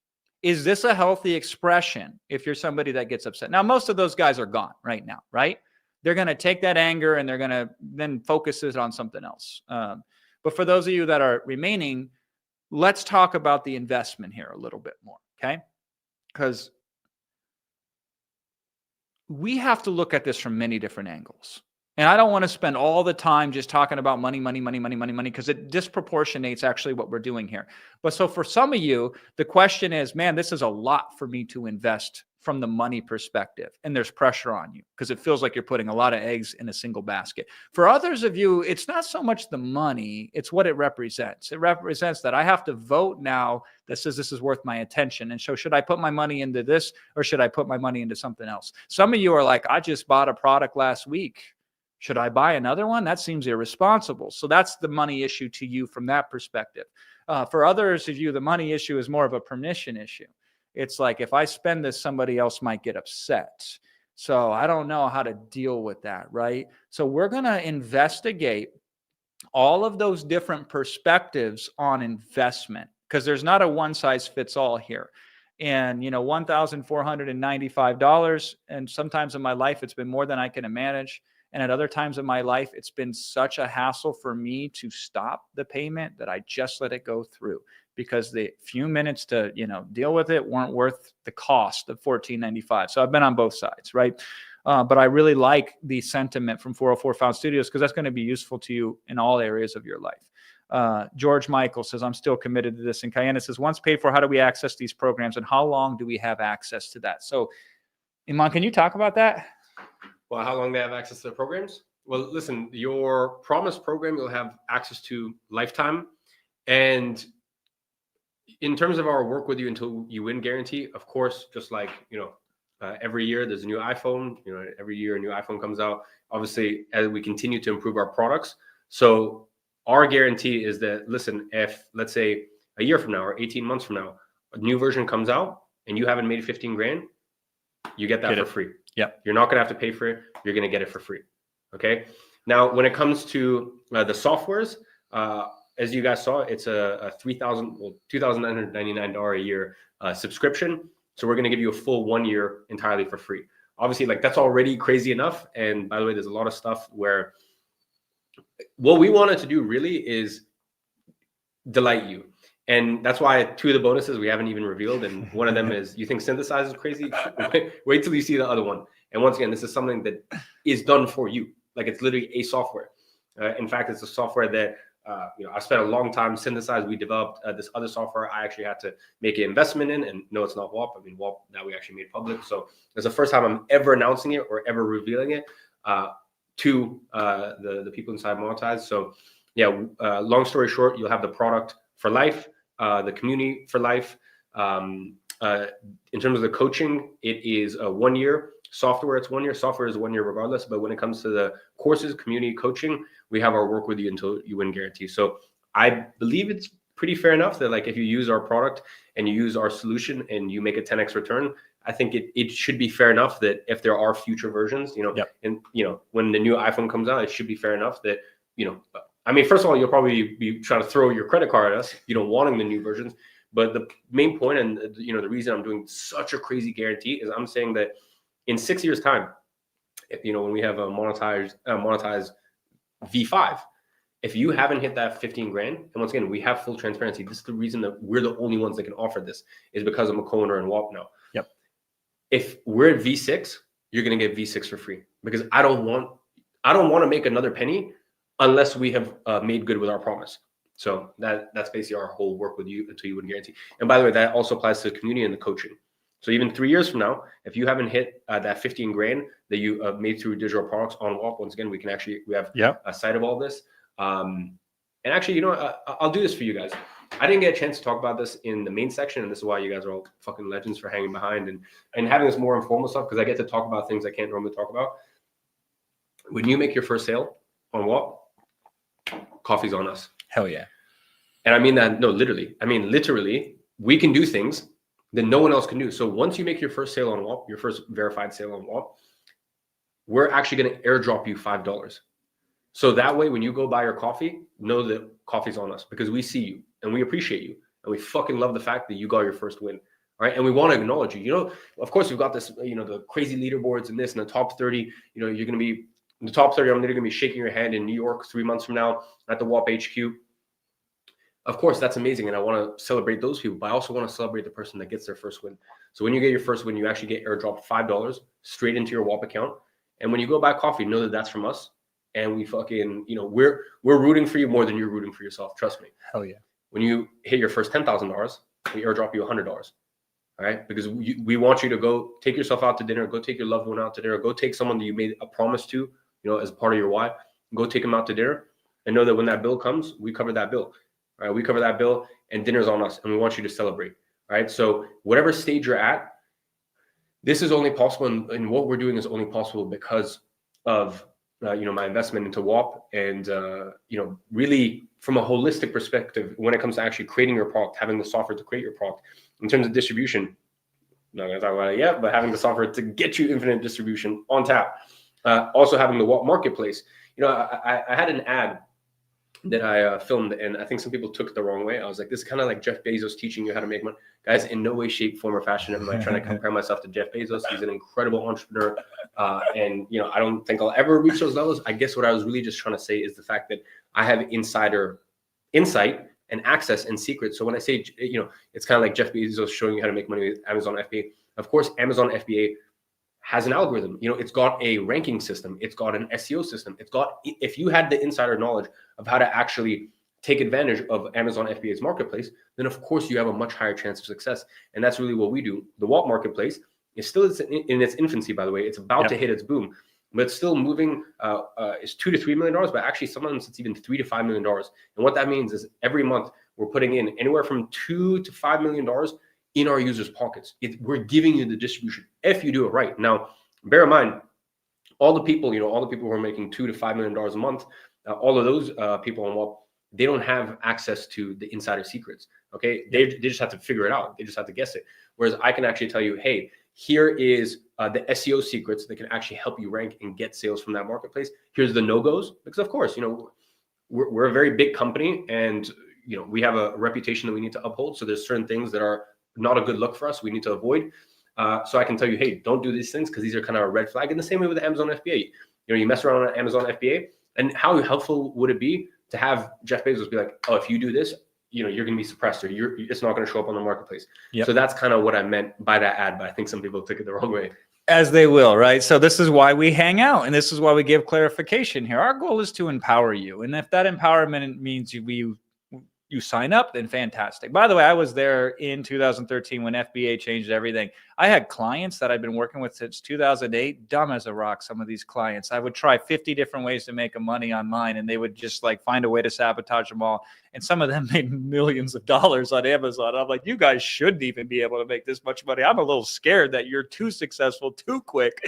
Is this a healthy expression if you're somebody that gets upset? Now, most of those guys are gone right now, right? They're going to take that anger and they're going to then focus it on something else. But for those of you that are remaining, let's talk about the investment here a little bit more, okay? Because we have to look at this from many different angles. And I don't want to spend all the time just talking about money, because it disproportionates actually what we're doing here. But so for some of you, the question is, man, this is a lot for me to invest from the money perspective. And there's pressure on you because it feels like you're putting a lot of eggs in a single basket. For others of you, it's not so much the money, it's what it represents. It represents that I have to vote now that says this is worth my attention. And so should I put my money into this or should I put my money into something else? Some of you are like, I just bought a product last week. Should I buy another one? That seems irresponsible. So that's the money issue to you from that perspective. For others of you, the money issue is more of a permission issue. It's like, if I spend this, somebody else might get upset. So I don't know how to deal with that, right? So we're going to investigate all of those different perspectives on investment, because there's not a one size fits all here. And, $1,495. And sometimes in my life, it's been more than I can manage. And at other times in my life, it's been such a hassle for me to stop the payment that I just let it go through, because the few minutes to, deal with it weren't worth the cost of $14.95. So I've been on both sides, right? But I really like the sentiment from 404 Found Studios, because that's going to be useful to you in all areas of your life. George Michael says, I'm still committed to this. And Cayenne says, once paid for, how do we access these programs and how long do we have access to that? So, Iman, can you talk about that? Well, how long they have access to the programs? Well, listen, your Promise program, you'll have access to lifetime. And in terms of our work with you until you win guarantee, of course, just like, every year there's a new iPhone, every year a new iPhone comes out, obviously, as we continue to improve our products. So our guarantee is that, listen, if let's say a year from now or 18 months from now, a new version comes out and you haven't made 15 grand, you get that for free. Yeah. You're not going to have to pay for it. You're going to get it for free. Okay. Now, when it comes to the softwares, as you guys saw, it's a $2,999 a year subscription. So we're going to give you a full 1 year entirely for free. Obviously, like that's already crazy enough. And by the way, there's a lot of stuff where what we wanted to do really is delight you. And that's why 2 of the bonuses we haven't even revealed. And one of them is, you think Synthesize is crazy? Wait till you see the other one. And once again, this is something that is done for you. Like it's literally a software. In fact, it's a software that, I spent a long time. Synthesize, we developed this other software I actually had to make an investment in. And no, it's not WAP. I mean, WAP that we actually made public. So it's the first time I'm ever announcing it or ever revealing it to the people inside Monetize. So yeah, long story short, you'll have the product for life. The community for life. In terms of the coaching, it is a 1 year. Software, it's 1 year. Software is 1 year regardless. But when it comes to the courses, community coaching, we have our work with you until you win guarantee. So I believe it's pretty fair enough that like if you use our product and you use our solution and you make a 10x return, I think it should be fair enough that if there are future versions, and when the new iPhone comes out, it should be fair enough that, I mean, first of all, you'll probably be trying to throw your credit card at us, wanting the new versions. But the main point and, the reason I'm doing such a crazy guarantee is I'm saying that in 6 years' time, when we have a monetized V5, if you haven't hit that 15 grand, and once again, we have full transparency. This is the reason that we're the only ones that can offer this is because I'm a co-owner in WAP now. Yep. If we're at V6, you're going to get V6 for free because I don't want to make another penny unless we have made good with our promise. So that's basically our whole work with you until you win guarantee. And by the way, that also applies to the community and the coaching. So even 3 years from now, if you haven't hit that 15 grand that you made through digital products on WAP, once again, we have a site of all this. And actually, I'll do this for you guys. I didn't get a chance to talk about this in the main section, and this is why you guys are all fucking legends for hanging behind and having this more informal stuff, because I get to talk about things I can't normally talk about. When you make your first sale on WAP, coffee's on us. Hell yeah. And I mean that, no, literally. I mean, literally, we can do things that no one else can do. So once you make your first sale on WAP, your first verified sale on WAP, we're actually going to airdrop you $5. So that way, when you go buy your coffee, know that coffee's on us because we see you and we appreciate you. And we fucking love the fact that you got your first win. All right. And we want to acknowledge you. Of course, we've got this, the crazy leaderboards and this and the top 30, you're going to be in the top 30. I'm literally going to be shaking your hand in New York 3 months from now at the WAP HQ. Of course, that's amazing. And I want to celebrate those people, but I also want to celebrate the person that gets their first win. So when you get your first win, you actually get airdropped $5 straight into your WAP account. And when you go buy coffee, know that that's from us. And we fucking, we're rooting for you more than you're rooting for yourself. Trust me. Hell yeah. When you hit your first $10,000, we airdrop you $100. All right. Because we want you to go take yourself out to dinner, go take your loved one out to dinner, go take someone that you made a promise to, as part of your why, go take them out to dinner and know that when that bill comes, we cover that bill. All right. We cover that bill and dinner's on us and we want you to celebrate. All right. So whatever stage you're at, this is only possible. And what we're doing is only possible because of, my investment into WAP and, really from a holistic perspective, when it comes to actually creating your product, having the software to create your product in terms of distribution, I'm not going to talk about it yet, but having the software to get you infinite distribution on tap. Also having the WAP marketplace. I had an ad that I filmed, and I think some people took it the wrong way. I was like, this is kind of like Jeff Bezos teaching you how to make money. Guys, in no way, shape, form, or fashion am I trying to compare myself to Jeff Bezos. He's an incredible entrepreneur. And, you know, I don't think I'll ever reach those levels. I guess what I was really just trying to say is the fact that I have insider insight and access and secrets. So when I say, you know, it's kind of like Jeff Bezos showing you how to make money with Amazon FBA. Of course, Amazon FBA has an algorithm. You know, it's got a ranking system. It's got an SEO system. It's got, if you had the insider knowledge of how to actually take advantage of Amazon FBA's marketplace, then of course you have a much higher chance of success. And that's really what we do. The Walt marketplace is still in its infancy, by the way. It's about to hit its boom, but it's still moving. It's $2 to $3 million, but actually sometimes it's even $3 to $5 million. And what that means is every month we're putting in anywhere from $2 to $5 million in our users' pockets. We're giving you the distribution if you do it right. Now, bear in mind, all the people, you know, all the people who are making $2 to $5 million a month, all of those people on Walt, they don't have access to the insider secrets. Okay, they just have to figure it out. They just have to guess it. Whereas I can actually tell you, hey, here is the SEO secrets that can actually help you rank and get sales from that marketplace. Here's the no-goes, because of course, you know, we're a very big company, and you know, we have a reputation that we need to uphold. So there's certain things that are not a good look for us. We need to avoid. So I can tell you, hey, don't do these things because these are kind of a red flag. In the same way with the Amazon FBA, you know, you mess around on Amazon FBA, and how helpful would it be to have Jeff Bezos be like, oh, if you do this, you know, you're going to be suppressed, or it's not going to show up on the marketplace. So that's kind of what I meant by that ad, but I think some people took it the wrong way. As they will, right? So this is why we hang out, and this is why we give clarification here. Our goal is to empower you. And if that empowerment means you sign up, then fantastic. By the way, I was there in 2013 when FBA changed everything. I had clients that I've been working with since 2008, dumb as a rock, some of these clients. I would try 50 different ways to make money on mine, and they would just like find a way to sabotage them all. And some of them made millions of dollars on Amazon. I'm like, you guys shouldn't even be able to make this much money. I'm a little scared that you're too successful too quick,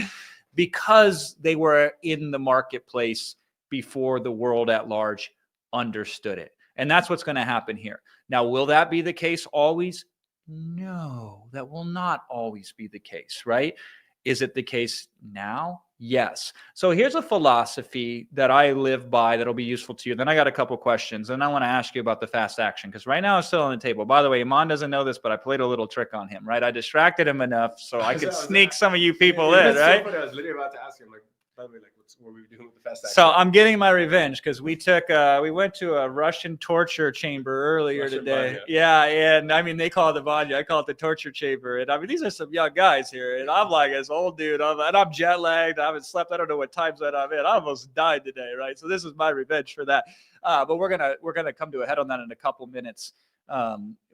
because they were in the marketplace before the world at large understood it. And that's what's going to happen here. Now, will that be the case always? No, that will not always be the case, right? Is it the case now? Yes. So here's a philosophy that I live by that'll be useful to you. Then I got a couple questions, and I want to ask you about the fast action, because right now it's still on the table. By the way, Iman doesn't know this, but I played a little trick on him, right? I distracted him enough so I could sneak some of you people in, right? So funny. I was literally about to ask him, like, by the way, like, what were we doing with the fast action? So I'm getting my revenge, because we went to a Russian torture chamber earlier today. Vanya. Yeah, and I mean, they call it the Vanya. I call it the torture chamber. And I mean, these are some young guys here, and I'm like this old dude. I'm jet lagged. I haven't slept. I don't know what time zone I'm in. I almost died today, right? So this is my revenge for that. But we're gonna come to a head on that in a couple minutes.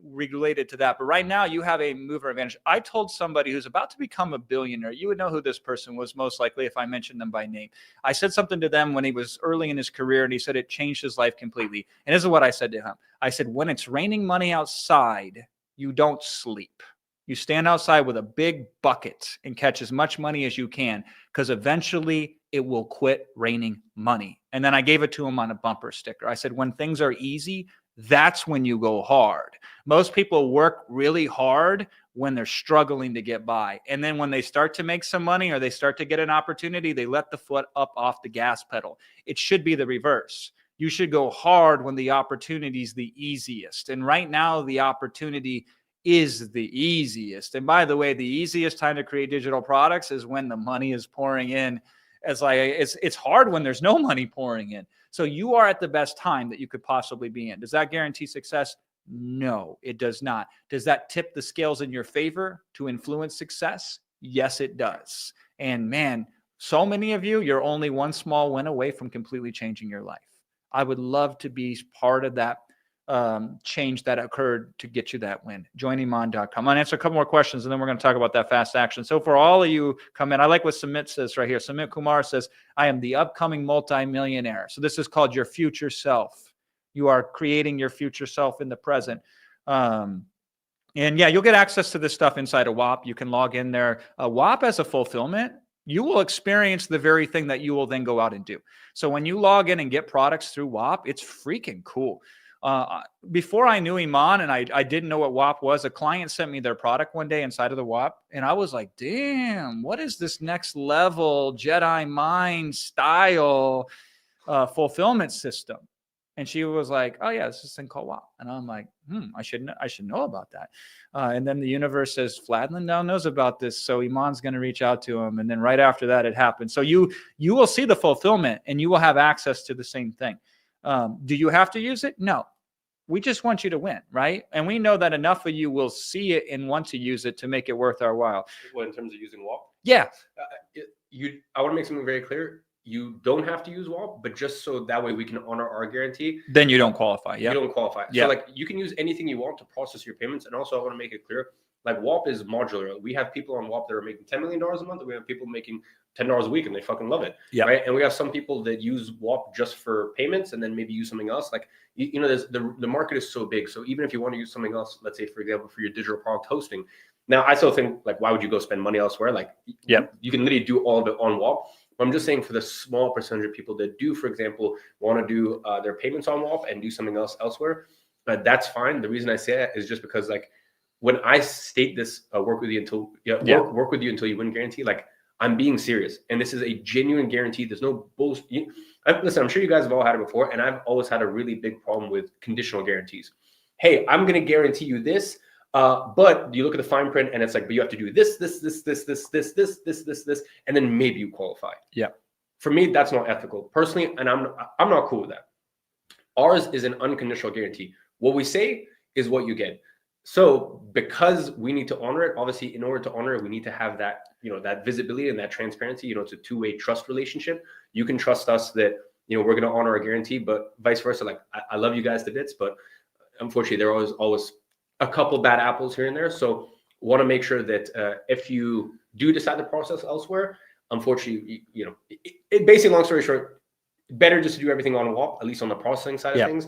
Related to that. But right now you have a mover advantage. I told somebody who's about to become a billionaire, you would know who this person was most likely if I mentioned them by name. I said something to them when he was early in his career, and he said it changed his life completely. And this is what I said to him. I said, when it's raining money outside, you don't sleep. You stand outside with a big bucket and catch as much money as you can, because eventually it will quit raining money. And then I gave it to him on a bumper sticker. I said, when things are easy, that's when you go hard. Most people work really hard when they're struggling to get by. And then when they start to make some money, or they start to get an opportunity, they let the foot up off the gas pedal. It should be the reverse. You should go hard when the opportunity is the easiest. And right now, the opportunity is the easiest. And by the way, the easiest time to create digital products is when the money is pouring in. It's hard when there's no money pouring in. So you are at the best time that you could possibly be in. Does that guarantee success? No, it does not. Does that tip the scales in your favor to influence success? Yes, it does. And man, so many of you, you're only one small win away from completely changing your life. I would love to be part of that change that occurred to get you that win. Joiniman.com. I'm going to answer a couple more questions, and then we're going to talk about that fast action. So for all of you come in, I like what Sumit says right here. Sumit Kumar says, I am the upcoming multimillionaire. So this is called your future self. You are creating your future self in the present. And yeah, you'll get access to this stuff inside of WAP. You can log in there. WAP as a fulfillment, you will experience the very thing that you will then go out and do. So when you log in and get products through WAP, it's freaking cool. Before I knew Iman, and I didn't know what WAP was, a client sent me their product one day inside of the WAP, and I was like, damn, what is this next level Jedi mind style fulfillment system? And she was like, "Oh yeah, this is this thing called WAP." And I'm like, I should know about that. And then the universe says Fladland now knows about this, so Iman's going to reach out to him. And then right after that, it happened. So you will see the fulfillment, and you will have access to the same thing. Do you have to use it? No. We just want you to win, right? And we know that enough of you will see it and want to use it to make it worth our while. Well, in terms of using WAP, Yeah. I want to make something very clear. You don't have to use WAP, but just so that way we can honor our guarantee. Then you don't qualify. Yeah. You don't qualify. Yeah. So like you can use anything you want to process your payments. And also I want to make it clear, like WAP is modular. We have people on WAP that are making $10 million a month. And we have people making $10 a week and they fucking love it. Yeah. Right. And we have some people that use WAP just for payments and then maybe use something else. Like, you know, there's the market is so big. So even if you want to use something else, let's say, for example, for your digital product hosting. Now, I still think, like, why would you go spend money elsewhere? Like, you can literally do all of it on WAP. I'm just saying for the small percentage of people that do, for example, want to do their payments on WAP and do something else elsewhere, that's fine. The reason I say that is just because, like, when I state this, work with you until work with you until you win guarantee, like, I'm being serious, and this is a genuine guarantee. There's no bullshit. Listen, I'm sure you guys have all had it before, and I've always had a really big problem with conditional guarantees. Hey, I'm going to guarantee you this. But you look at the fine print and it's like, but you have to do this, and then maybe you qualify. Yeah. For me, that's not ethical personally. And I'm not cool with that. Ours is an unconditional guarantee. What we say is what you get. So because we need to honor it, obviously in order to honor it, we need to have that, you know, that visibility and that transparency. You know, it's a two-way trust relationship. You can trust us that, you know, we're going to honor our guarantee, but vice versa. Like I love you guys to bits, but unfortunately there are always a couple bad apples here and there. So want to make sure that if you do decide to process elsewhere, unfortunately, you know, it basically, long story short, better just to do everything on WAP, at least on the processing side of things.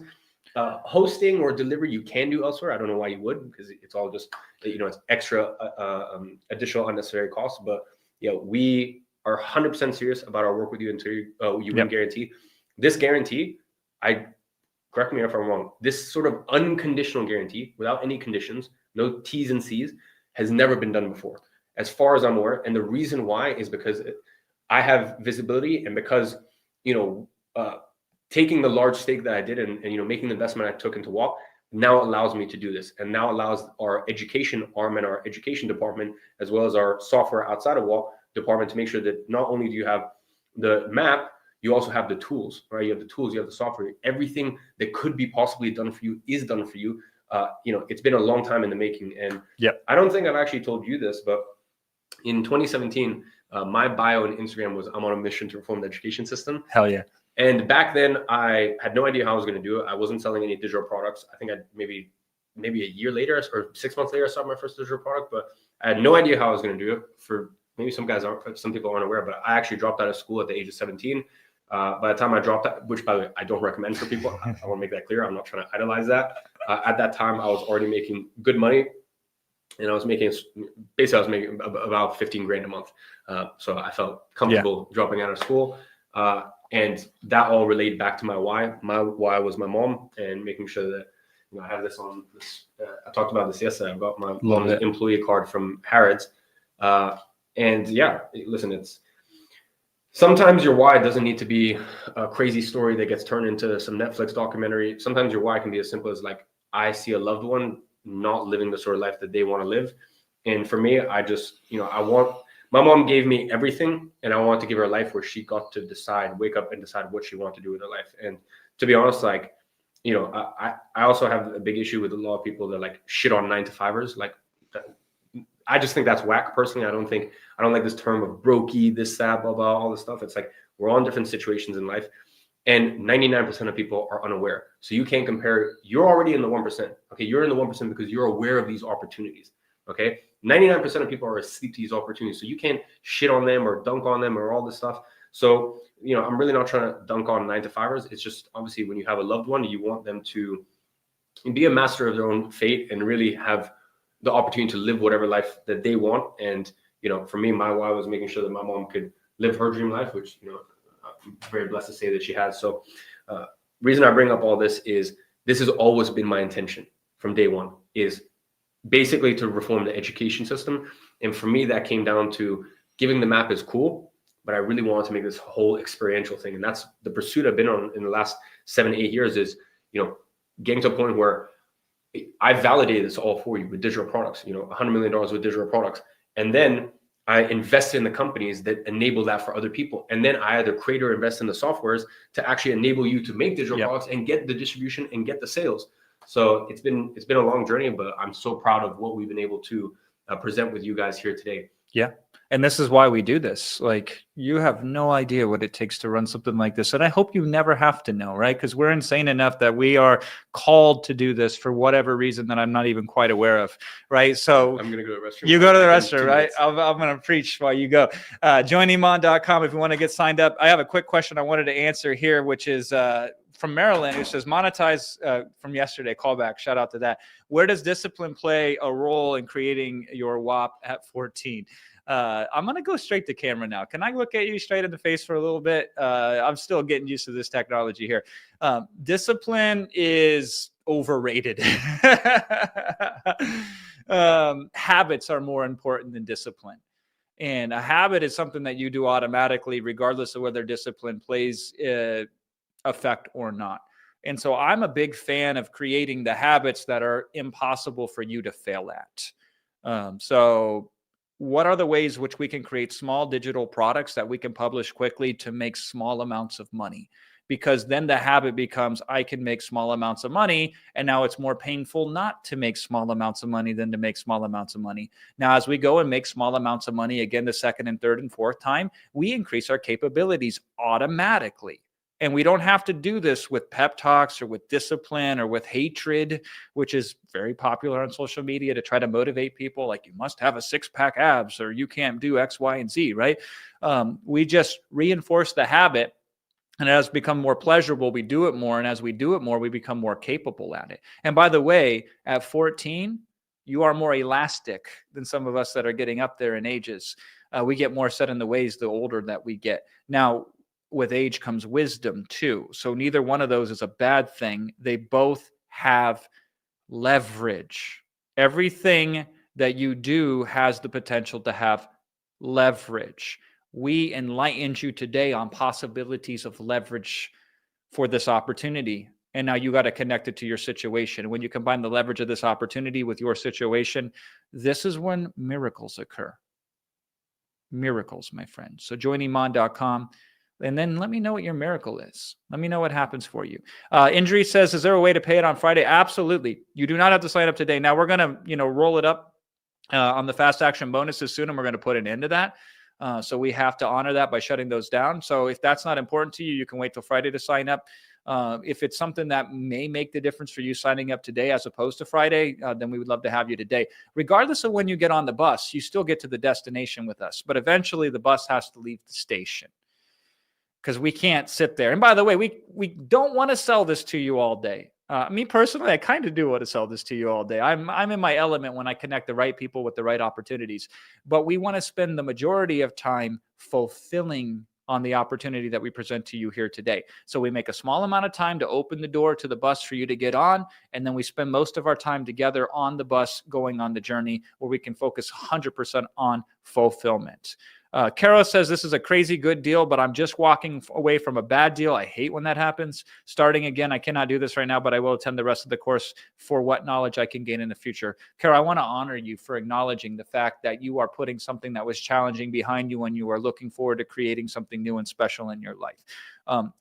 Hosting or delivery, you can do elsewhere. I don't know why you would, because it's all just, you know, it's extra additional unnecessary costs. But yeah, we are 100% serious about our work with you until you win guarantee. This guarantee, correct me if I'm wrong, this sort of unconditional guarantee without any conditions, no T's and C's, has never been done before, as far as I'm aware. And the reason why is because I have visibility, and because, you know, taking the large stake that I did and you know, making the investment I took into WAP now allows me to do this, and now allows our education arm and our education department, as well as our software outside of WAP department, to make sure that not only do you have the map, you also have the tools, right? You have the tools, you have the software, everything that could be possibly done for you is done for you. You know, it's been a long time in the making. And I don't think I've actually told you this, but in 2017, my bio on Instagram was, I'm on a mission to reform the education system. Hell yeah. And back then I had no idea how I was going to do it. I wasn't selling any digital products. I think maybe a year later or 6 months later, I started my first digital product, but I had no idea how I was going to do it. For maybe some people aren't aware, but I actually dropped out of school at the age of 17. By the time I dropped out, which by the way, I don't recommend for people. I want to make that clear. I'm not trying to idolize that. At that time, I was already making good money, and I was making about 15 grand a month. So I felt comfortable dropping out of school. And that all related back to my why. My why was my mom, and making sure that, you know, I have this on this. I talked about this yesterday. I've got my mom's employee card from Harrods. And yeah, listen, it's sometimes your why doesn't need to be a crazy story that gets turned into some Netflix documentary. Sometimes your why can be as simple as, like, I see a loved one not living the sort of life that they want to live. And for me, I just, you know, my mom gave me everything, and I want to give her a life where she got to wake up and decide what she wanted to do with her life. And to be honest, like, you know, I also have a big issue with a lot of people that, like, shit on 9-to-5ers. Like, I just think that's whack personally. I don't like this term of brokey, this, that, blah, blah, all this stuff. It's like, we're all in different situations in life, and 99% of people are unaware. So you can't compare. You're already in the 1%. Okay. You're in the 1% because you're aware of these opportunities. Okay. 99% of people are asleep to these opportunities. So you can't shit on them or dunk on them or all this stuff. So, you know, I'm really not trying to dunk on 9-to-5ers. It's just, obviously, when you have a loved one, you want them to be a master of their own fate and really have the opportunity to live whatever life that they want. And, you know, for me, my why was making sure that my mom could live her dream life, which, you know, I'm very blessed to say that she has. So reason I bring up all this is, this has always been my intention from day one, is basically to reform the education system. And for me, that came down to giving the map is cool, but I really wanted to make this whole experiential thing. And that's the pursuit I've been on in the last 7-8 years is, getting to a point where I validated this all for you with digital products, $100 million with digital products. And then I invested in the companies that enable that for other people. And then I either create or invest in the softwares to actually enable you to make digital products and get the distribution and get the sales. So it's been a long journey, but I'm so proud of what we've been able to present with you guys here today. Yeah. And this is why we do this. Like, you have no idea what it takes to run something like this. And I hope you never have to know, right? Because we're insane enough that we are called to do this for whatever reason that I'm not even quite aware of, right? So I'm going to go to the restroom. You go to the restroom, right? I'm going to preach while you go. Joiniman.com if you want to get signed up. I have a quick question I wanted to answer here, which is from Marilyn, who says, monetize from yesterday, callback, shout out to that. Where does discipline play a role in creating your WAP at 14? I'm going to go straight to camera now. Can I look at you straight in the face for a little bit? I'm still getting used to this technology here. Discipline is overrated. Habits are more important than discipline. And a habit is something that you do automatically, regardless of whether discipline plays effect or not. And so I'm a big fan of creating the habits that are impossible for you to fail at. So what are the ways which we can create small digital products that we can publish quickly to make small amounts of money? Because then the habit becomes, I can make small amounts of money. And now it's more painful not to make small amounts of money than to make small amounts of money. Now, as we go and make small amounts of money, again, the second and third and fourth time, we increase our capabilities automatically. And we don't have to do this with pep talks or with discipline or with hatred, which is very popular on social media to try to motivate people. Like, you must have a 6-pack abs or you can't do X, Y, and Z, right? We just reinforce the habit. And as it becomes more pleasurable, we do it more. And as we do it more, we become more capable at it. And by the way, at 14, you are more elastic than some of us that are getting up there in ages. We get more set in the ways the older that we get. Now, with age comes wisdom too. So neither one of those is a bad thing. They both have leverage. Everything that you do has the potential to have leverage. We enlightened you today on possibilities of leverage for this opportunity. And now you got to connect it to your situation. When you combine the leverage of this opportunity with your situation, this is when miracles occur. Miracles, my friend. So joiniman.com. And then let me know what your miracle is. Let me know what happens for you. Injury says, is there a way to pay it on Friday? Absolutely. You do not have to sign up today. Now we're going to, roll it up on the fast action bonuses soon, and we're going to put an end to that. So we have to honor that by shutting those down. So if that's not important to you, you can wait till Friday to sign up. If it's something that may make the difference for you signing up today as opposed to Friday, then we would love to have you today. Regardless of when you get on the bus, you still get to the destination with us. But eventually the bus has to leave the station, because we can't sit there. And by the way, we don't want to sell this to you all day. Me personally, I kind of do want to sell this to you all day. I'm in my element when I connect the right people with the right opportunities. But we want to spend the majority of time fulfilling on the opportunity that we present to you here today. So we make a small amount of time to open the door to the bus for you to get on. And then we spend most of our time together on the bus going on the journey where we can focus 100% on fulfillment. Carol says, this is a crazy good deal, but I'm just walking away from a bad deal. I hate when that happens. Starting again, I cannot do this right now, but I will attend the rest of the course for what knowledge I can gain in the future. Carol, I want to honor you for acknowledging the fact that you are putting something that was challenging behind you and you are looking forward to creating something new and special in your life.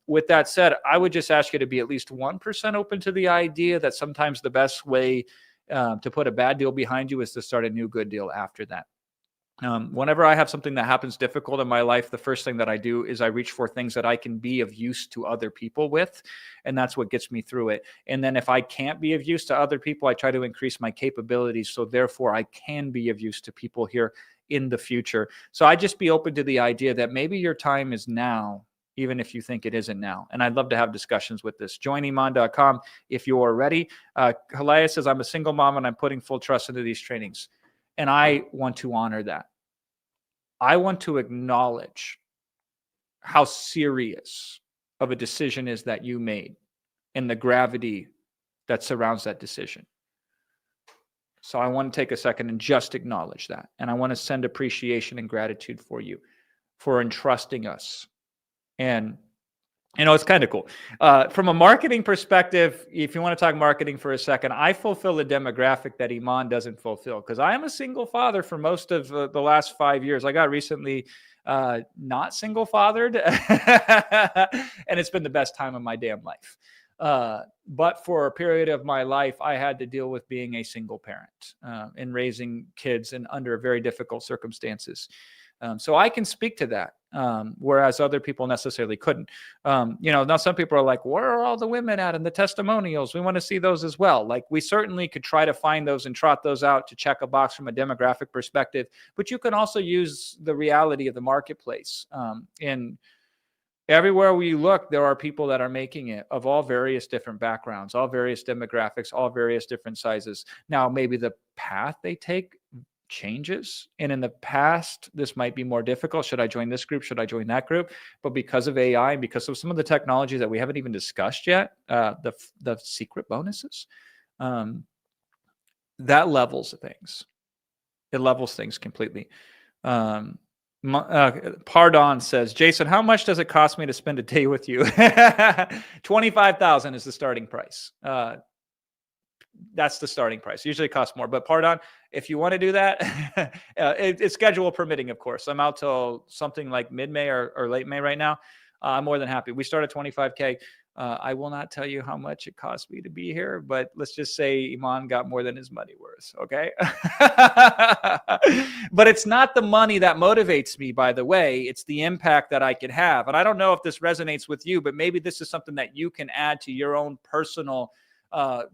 With that said, I would just ask you to be at least 1% open to the idea that sometimes the best way to put a bad deal behind you is to start a new good deal after that. Whenever I have something that happens difficult in my life, the first thing that I do is I reach for things that I can be of use to other people with, and that's what gets me through it. And then if I can't be of use to other people, I try to increase my capabilities, so therefore I can be of use to people here in the future. So I just be open to the idea that maybe your time is now, even if you think it isn't now. And I'd love to have discussions with this. Joiniman.com if you are ready. Halaya says, I'm a single mom and I'm putting full trust into these trainings. And I want to honor that. I want to acknowledge how serious of a decision is that you made and the gravity that surrounds that decision. So I want to take a second and just acknowledge that. And I want to send appreciation and gratitude for you. for entrusting us. And it's kind of cool. From a marketing perspective, if you want to talk marketing for a second, I fulfill a demographic that Iman doesn't fulfill because I am a single father for most of the last 5 years. I got recently not single fathered, and it's been the best time of my damn life. But for a period of my life, I had to deal with being a single parent and raising kids in under very difficult circumstances. So I can speak to that, whereas other people necessarily couldn't. Now some people are like, where are all the women at in the testimonials? We want to see those as well. Like, we certainly could try to find those and trot those out to check a box from a demographic perspective, but you can also use the reality of the marketplace. In everywhere we look, there are people that are making it of all various different backgrounds, all various demographics, all various different sizes. Now, maybe the path they take changes, and in the past this might be more difficult. Should I join this group? Should I join that group? But because of AI and because of some of the technologies that we haven't even discussed yet, the secret bonuses, that levels things. It levels things completely. Pardon says, Jason, how much does it cost me to spend a day with you? 25,000 is the starting price. That's the starting price. Usually it costs more, but Pardon, if you want to do that, it's schedule permitting, of course. I'm out till something like mid-May or late May right now. I'm more than happy. We start at 25K. I will not tell you how much it cost me to be here, but let's just say Iman got more than his money worth. Okay. But it's not the money that motivates me, by the way. It's the impact that I can have. And I don't know if this resonates with you, but maybe this is something that you can add to your own personal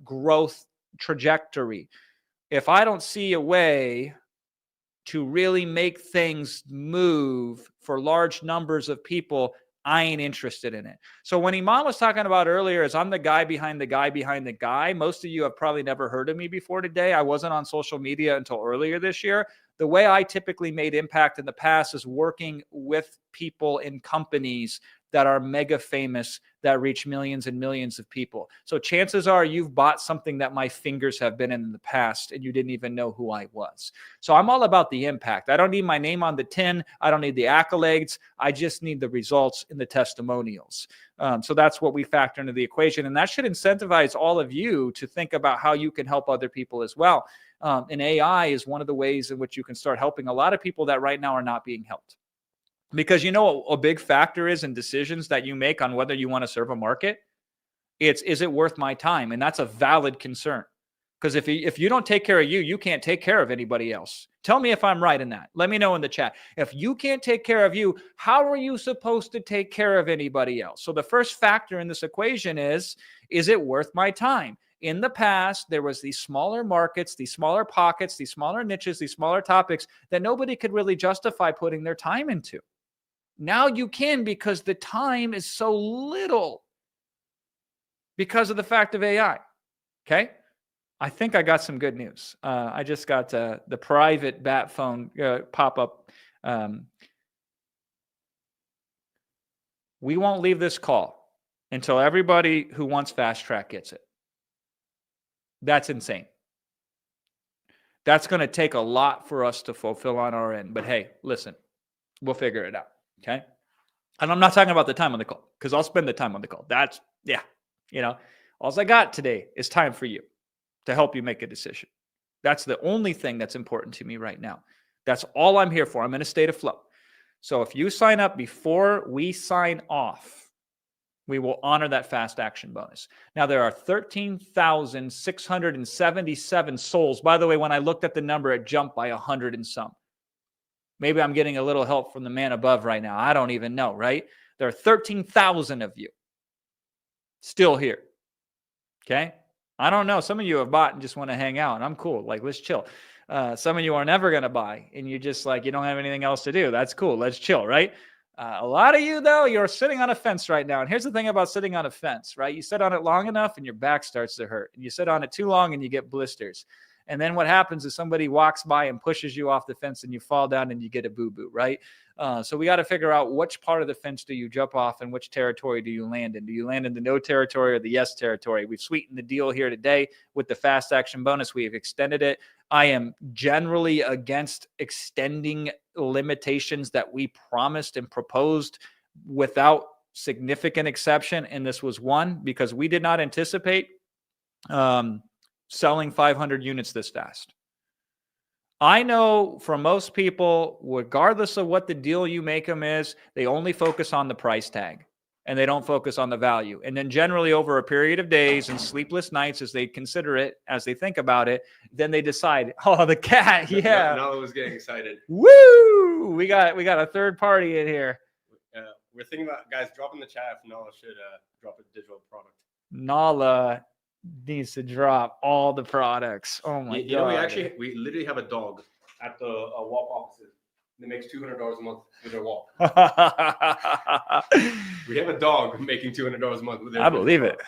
growth trajectory. If I don't see a way to really make things move for large numbers of people, I ain't interested in it. So when Iman was talking about earlier, is I'm the guy behind the guy behind the guy. Most of you have probably never heard of me before today. I wasn't on social media until earlier this year. The way I typically made impact in the past is working with people in companies that are mega famous, that reach millions and millions of people. So chances are you've bought something that my fingers have been in the past and you didn't even know who I was. So I'm all about the impact. I don't need my name on the tin. I don't need the accolades. I just need the results in the testimonials. So that's what we factor into the equation. And that should incentivize all of you to think about how you can help other people as well. And AI is one of the ways in which you can start helping a lot of people that right now are not being helped. Because you know what a big factor is in decisions that you make on whether you want to serve a market? Is it worth my time? And that's a valid concern. Because if you don't take care of you, you can't take care of anybody else. Tell me if I'm right in that. Let me know in the chat. If you can't take care of you, how are you supposed to take care of anybody else? So the first factor in this equation is it worth my time? In the past, there was these smaller markets, these smaller pockets, these smaller niches, these smaller topics that nobody could really justify putting their time into. Now you can, because the time is so little because of the fact of AI. Okay. I think I got some good news. I just got the private bat phone pop up. We won't leave this call until everybody who wants Fast Track gets it. That's insane. That's going to take a lot for us to fulfill on our end. But hey, listen, we'll figure it out. Okay. And I'm not talking about the time on the call, because I'll spend the time on the call. That's, all I got today is time for you to help you make a decision. That's the only thing that's important to me right now. That's all I'm here for. I'm in a state of flow. So if you sign up before we sign off, we will honor that fast action bonus. Now, there are 13,677 souls. By the way, when I looked at the number, it jumped by 100 and some. Maybe I'm getting a little help from the man above right now. I don't even know, right? There are 13,000 of you still here. Okay? I don't know. Some of you have bought and just want to hang out, and I'm cool. Like, let's chill. Some of you are never going to buy, and you just like, you don't have anything else to do. That's cool. Let's chill, right? A lot of you, though, you're sitting on a fence right now. And here's the thing about sitting on a fence, right? You sit on it long enough and your back starts to hurt. And you sit on it too long and you get blisters. And then what happens is somebody walks by and pushes you off the fence and you fall down and you get a boo-boo, right? So we got to figure out which part of the fence do you jump off and which territory do you land in? Do you land in the no territory or the yes territory? We've sweetened the deal here today with the fast action bonus. We have extended it. I am generally against extending limitations that we promised and proposed without significant exception. And this was one because we did not anticipate selling 500 units this fast. I know for most people, regardless of what the deal you make them is, they only focus on the price tag and they don't focus on the value. And then generally over a period of days and sleepless nights as they consider it, as they think about it, then they decide, oh, the cat, yeah. Nala was getting excited. Woo! We got a third party in here. We're thinking about, guys, drop in the chat if Nala should drop a digital product. Nala needs to drop all the products. Oh my god! You know, we literally have a dog at the WAP opposite that makes $200 a month with their WAP. We have a dog making $200 a month with their. I believe it.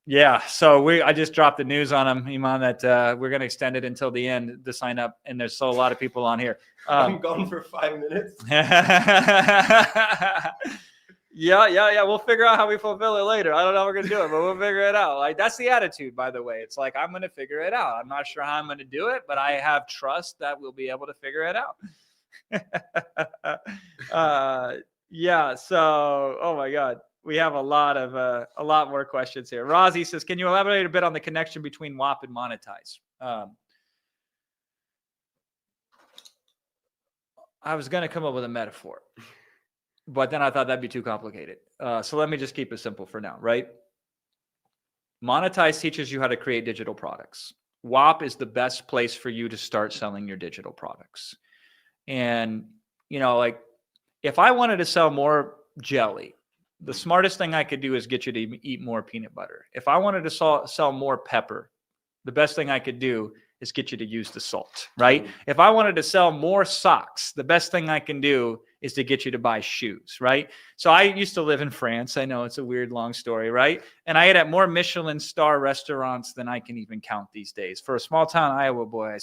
Yeah, so I just dropped the news on him, Iman, that we're going to extend it until the end to sign up, and there's still a lot of people on here. I'm gone for 5 minutes. Yeah. We'll figure out how we fulfill it later. I don't know how we're going to do it, but we'll figure it out. Like, that's the attitude, by the way. It's like, I'm going to figure it out. I'm not sure how I'm going to do it, but I have trust that we'll be able to figure it out. Yeah. So, oh my God, we have a lot more questions here. Rozzy says, can you elaborate a bit on the connection between WAP and monetize? I was going to come up with a metaphor, but then I thought that'd be too complicated. So let me just keep it simple for now, right? Monetize teaches you how to create digital products. WAP is the best place for you to start selling your digital products. And, you know, like if I wanted to sell more jelly, the smartest thing I could do is get you to eat more peanut butter. If I wanted to sell more pepper, the best thing I could do is get you to use the salt, right? If I wanted to sell more socks, the best thing I can do is to get you to buy shoes, right? So I used to live in France. I know it's a weird, long story, right? And I ate at more Michelin star restaurants than I can even count these days. For a small town Iowa boy,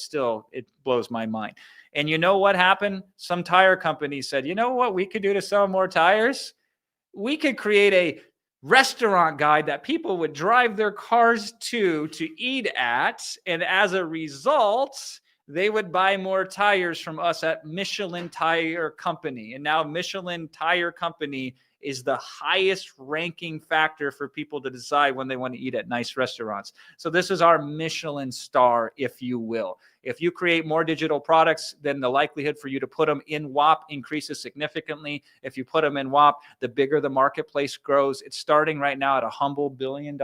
it blows my mind. And you know what happened? Some tire company said, you know what we could do to sell more tires? We could create a restaurant guide that people would drive their cars to eat at. And as a result, they would buy more tires from us at Michelin Tire Company. And now Michelin Tire Company is the highest ranking factor for people to decide when they want to eat at nice restaurants. So this is our Michelin star, if you will. If you create more digital products, then the likelihood for you to put them in WAP increases significantly. If you put them in WAP, the bigger the marketplace grows. It's starting right now at a humble $1 billion.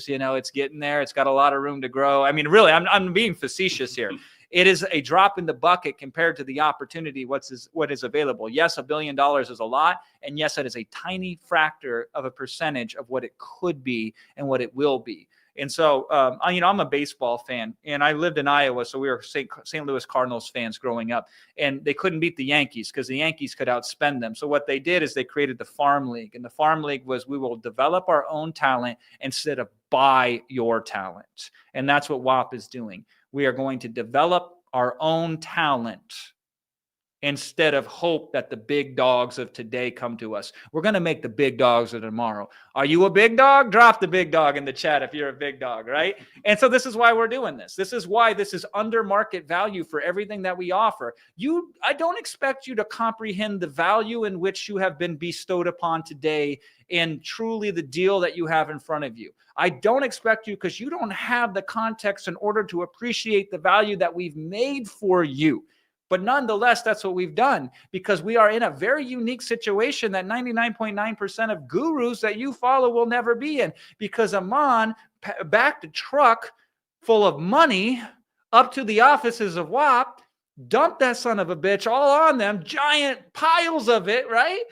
You know, it's getting there. It's got a lot of room to grow. I mean, really, I'm being facetious here. It is a drop in the bucket compared to the opportunity, what is available. Yes, $1 billion is a lot. And yes, it is a tiny fractor of a percentage of what it could be and what it will be. And so, you know, I'm a baseball fan, and I lived in Iowa, so we were St. Louis Cardinals fans growing up, and they couldn't beat the Yankees because the Yankees could outspend them. So what they did is they created the Farm League, and the Farm League was we will develop our own talent instead of buy your talent. And that's what WAP is doing. We are going to develop our own talent instead of hope that the big dogs of today come to us. We're going to make the big dogs of tomorrow. Are you a big dog? Drop the big dog in the chat if you're a big dog, right? And so this is why we're doing this. This is why this is under market value for everything that we offer. I don't expect you to comprehend the value in which you have been bestowed upon today and truly the deal that you have in front of you. I don't expect you, because you don't have the context in order to appreciate the value that we've made for you. But nonetheless, that's what we've done, because we are in a very unique situation that 99.9% of gurus that you follow will never be in, because Aman backed a truck full of money up to the offices of WAP, dumped that son of a bitch all on them, giant piles of it, right?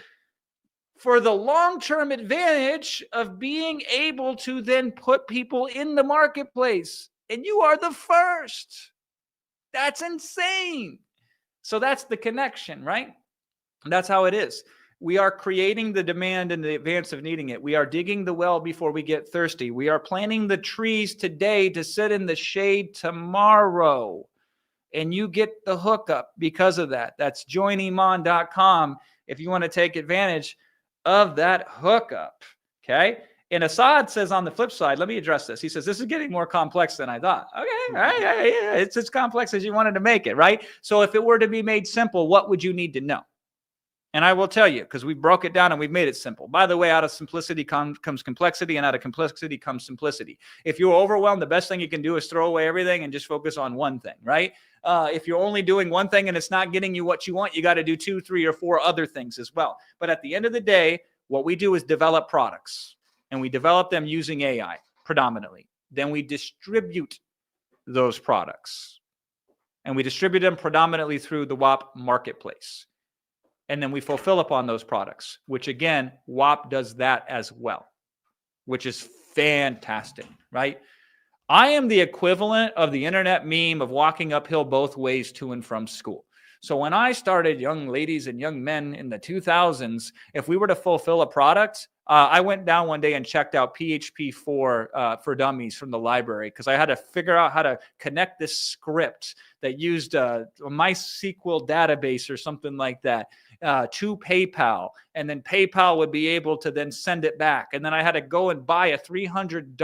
For the long-term advantage of being able to then put people in the marketplace. And you are the first. That's insane. So that's the connection, right? That's how it is. We are creating the demand in the advance of needing it. We are digging the well before we get thirsty. We are planting the trees today to sit in the shade tomorrow. And you get the hookup because of that. That's joiniman.com if you want to take advantage of that hookup. Okay. And Assad says on the flip side, let me address this. He says, this is getting more complex than I thought. Okay. All right. Yeah. It's as complex as you wanted to make it, right? So if it were to be made simple, what would you need to know? And I will tell you, because we broke it down and we've made it simple. By the way, out of simplicity comes complexity, and out of complexity comes simplicity. If you're overwhelmed, the best thing you can do is throw away everything and just focus on one thing, right? If you're only doing one thing and it's not getting you what you want, you got to do 2, 3, or 4 other things as well. But at the end of the day, what we do is develop products, and we develop them using AI predominantly. Then we distribute those products, and we distribute them predominantly through the WAP marketplace. And then we fulfill upon those products, which again, WAP does that as well, which is fantastic, right? I am the equivalent of the internet meme of walking uphill both ways to and from school. So when I started, young ladies and young men in the 2000s, if we were to fulfill a product, I went down one day and checked out PHP 4 for Dummies from the library, because I had to figure out how to connect this script that used a MySQL database or something like that to PayPal. And then PayPal would be able to then send it back. And then I had to go and buy a $300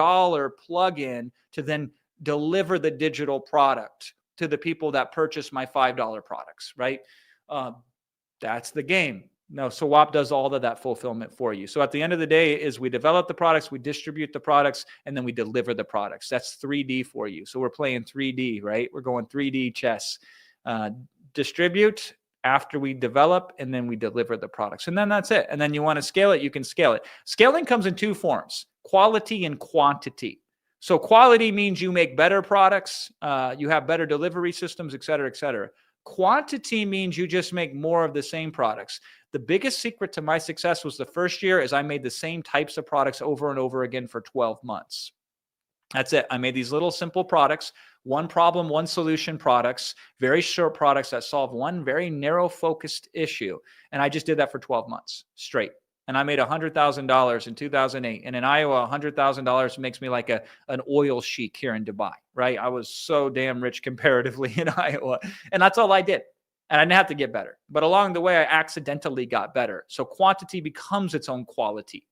plugin to then deliver the digital product to the people that purchase my $5 products, right? That's the game. No, so WAP does all of that fulfillment for you. So at the end of the day is we develop the products, we distribute the products, and then we deliver the products. That's 3D for you. So we're playing 3D, right? We're going 3D chess. Distribute after we develop, and then we deliver the products. And then that's it. And then you want to scale it, you can scale it. Scaling comes in 2 forms, quality and quantity. So quality means you make better products, you have better delivery systems, et cetera, et cetera. Quantity means you just make more of the same products. The biggest secret to my success was the first year is I made the same types of products over and over again for 12 months. That's it. I made these little simple products, one problem, one solution products, very short products that solve one very narrow focused issue. And I just did that for 12 months straight. And I made $100,000 in 2008. And in Iowa, $100,000 makes me like an oil sheik here in Dubai, right? I was so damn rich comparatively in Iowa. And that's all I did. And I didn't have to get better. But along the way, I accidentally got better. So quantity becomes its own quality.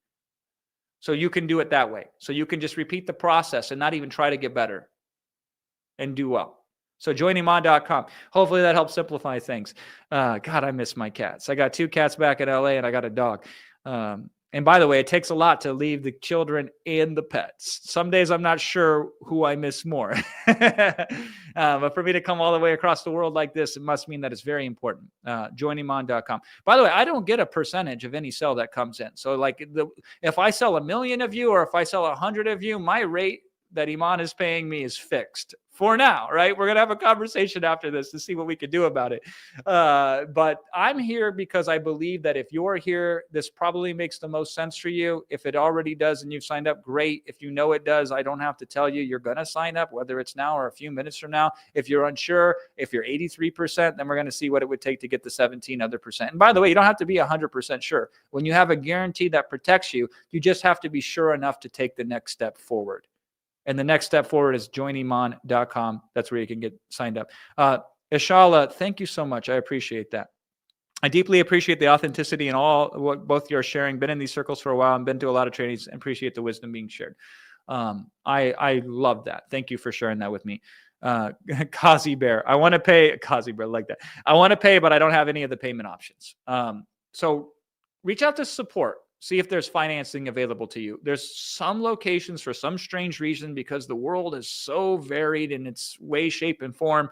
So you can do it that way. So you can just repeat the process and not even try to get better and do well. So joiniman.com. Hopefully that helps simplify things. God, I miss my cats. I got 2 cats back in LA and I got a dog. And by the way, it takes a lot to leave the children and the pets. Some days I'm not sure who I miss more. But for me to come all the way across the world like this, it must mean that it's very important. Joiniman.com. By the way, I don't get a percentage of any sale that comes in. So like if I sell 1 million of you or if I sell 100 of you, my rate that Iman is paying me is fixed for now, right? We're going to have a conversation after this to see what we can do about it. But I'm here because I believe that if you're here, this probably makes the most sense for you. If it already does and you've signed up, great. If you know it does, I don't have to tell you, you're going to sign up, whether it's now or a few minutes from now. If you're unsure, if you're 83%, then we're going to see what it would take to get the 17 other percent. And by the way, you don't have to be 100% sure. When you have a guarantee that protects you, you just have to be sure enough to take the next step forward. And the next step forward is joiniman.com. That's where you can get signed up. Ishala, thank you so much. I appreciate that. I deeply appreciate the authenticity and all what both you're sharing. Been in these circles for a while and been to a lot of trainings and appreciate the wisdom being shared. I love that. Thank you for sharing that with me. Kazi Bear, I want to pay. Kazi Bear, like that. I want to pay, but I don't have any of the payment options. So reach out to support. See if there's financing available to you. There's some locations for some strange reason because the world is so varied in its way, shape, and form.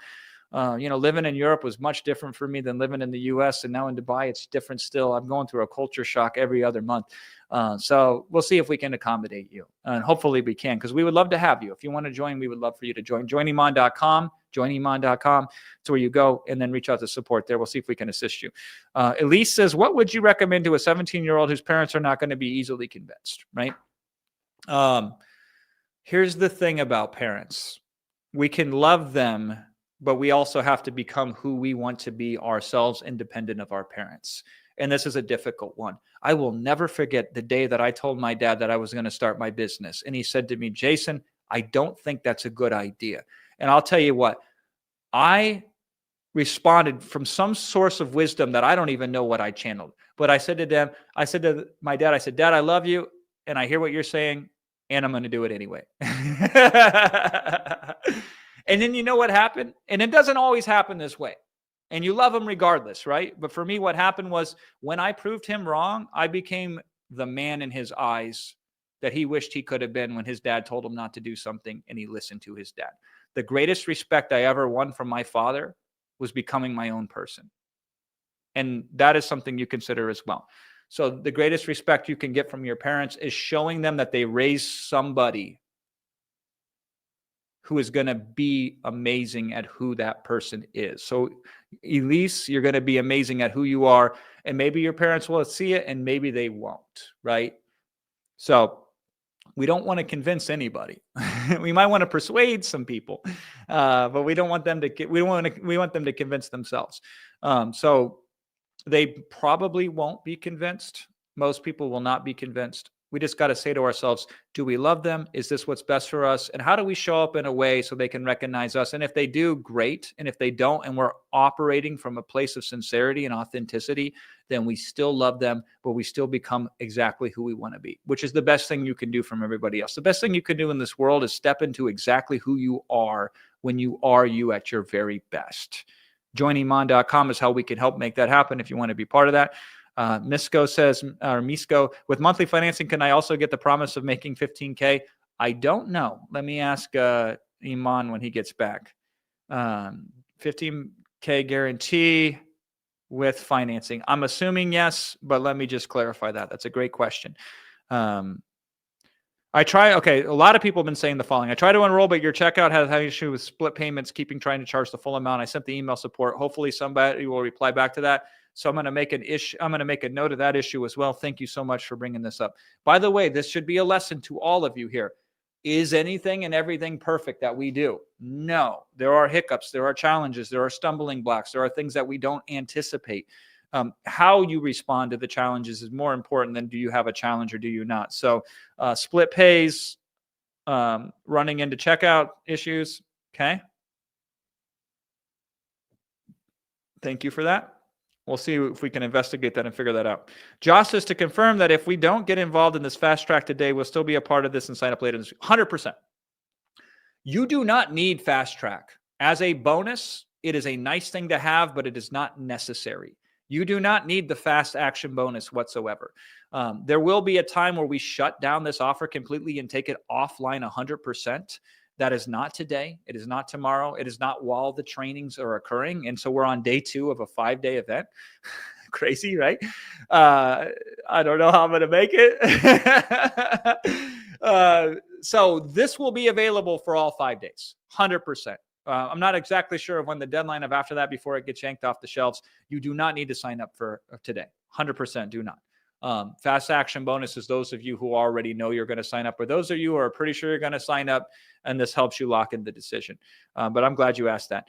Living in Europe was much different for me than living in the US. And now in Dubai, it's different still. I'm going through a culture shock every other month. So we'll see if we can accommodate you. And hopefully we can, because we would love to have you. If you want to join, we would love for you to join. Joiniman.com. Joiniman.com. It's where you go and then reach out to support there. We'll see if we can assist you. Elise says, what would you recommend to a 17-year-old whose parents are not going to be easily convinced, right? Here's the thing about parents. We can love them, but we also have to become who we want to be ourselves, independent of our parents. And this is a difficult one. I will never forget the day that I told my dad that I was going to start my business. And he said to me, Jason, I don't think that's a good idea. And I'll tell you what, I responded from some source of wisdom that I don't even know what I channeled. But I said to my dad, I said, Dad, I love you. And I hear what you're saying. And I'm going to do it anyway. And then you know what happened? And it doesn't always happen this way. And you love him regardless, right? But for me, what happened was when I proved him wrong, I became the man in his eyes that he wished he could have been when his dad told him not to do something and he listened to his dad. The greatest respect I ever won from my father was becoming my own person. And that is something you consider as well. So the greatest respect you can get from your parents is showing them that they raised somebody who is going to be amazing at who that person is. So Elise, you're going to be amazing at who you are. And maybe your parents will see it and maybe they won't, right? So we don't want to convince anybody. We might want to persuade some people, but we don't want them to. We want them to convince themselves. So they probably won't be convinced. Most people will not be convinced. We just got to say to ourselves, do we love them? Is this what's best for us? And how do we show up in a way so they can recognize us? And if they do, great. And if they don't, and we're operating from a place of sincerity and authenticity, then we still love them, but we still become exactly who we want to be, which is the best thing you can do from everybody else. The best thing you can do in this world is step into exactly who you are when you are you at your very best. JoinIman.com is how we can help make that happen if you want to be part of that. Misco says, or Misco, with monthly financing, can I also get the promise of making 15K? I don't know. Let me ask Iman when he gets back. 15K guarantee with financing. I'm assuming yes, but let me just clarify that. That's a great question. A lot of people have been saying the following. I try to enroll, but your checkout has an issue with split payments, trying to charge the full amount. I sent the email support. Hopefully somebody will reply back to that. So I'm going to make a note of that issue as well. Thank you so much for bringing this up. By the way, this should be a lesson to all of you here. Is anything and everything perfect that we do? No. There are hiccups. There are challenges. There are stumbling blocks. There are things that we don't anticipate. How you respond to the challenges is more important than do you have a challenge or do you not. So split pays, running into checkout issues. Okay. Thank you for that. We'll see if we can investigate that and figure that out. Josh says to confirm that if we don't get involved in this fast track today, we'll still be a part of this and sign up later. 100%. You do not need fast track. As a bonus, it is a nice thing to have, but it is not necessary. You do not need the fast action bonus whatsoever. There will be a time where we shut down this offer completely and take it offline 100%. That is not today. It is not tomorrow. It is not while the trainings are occurring. And so we're on day 2 of a 5-day event. Crazy, right? I don't know how I'm going to make it. So this will be available for all 5 days, 100%. I'm not exactly sure of when the deadline of after that before it gets yanked off the shelves. You do not need to sign up for today. 100% do not. Fast action bonus is those of you who already know you're going to sign up, or those of you who are pretty sure you're going to sign up, and this helps you lock in the decision. But I'm glad you asked that.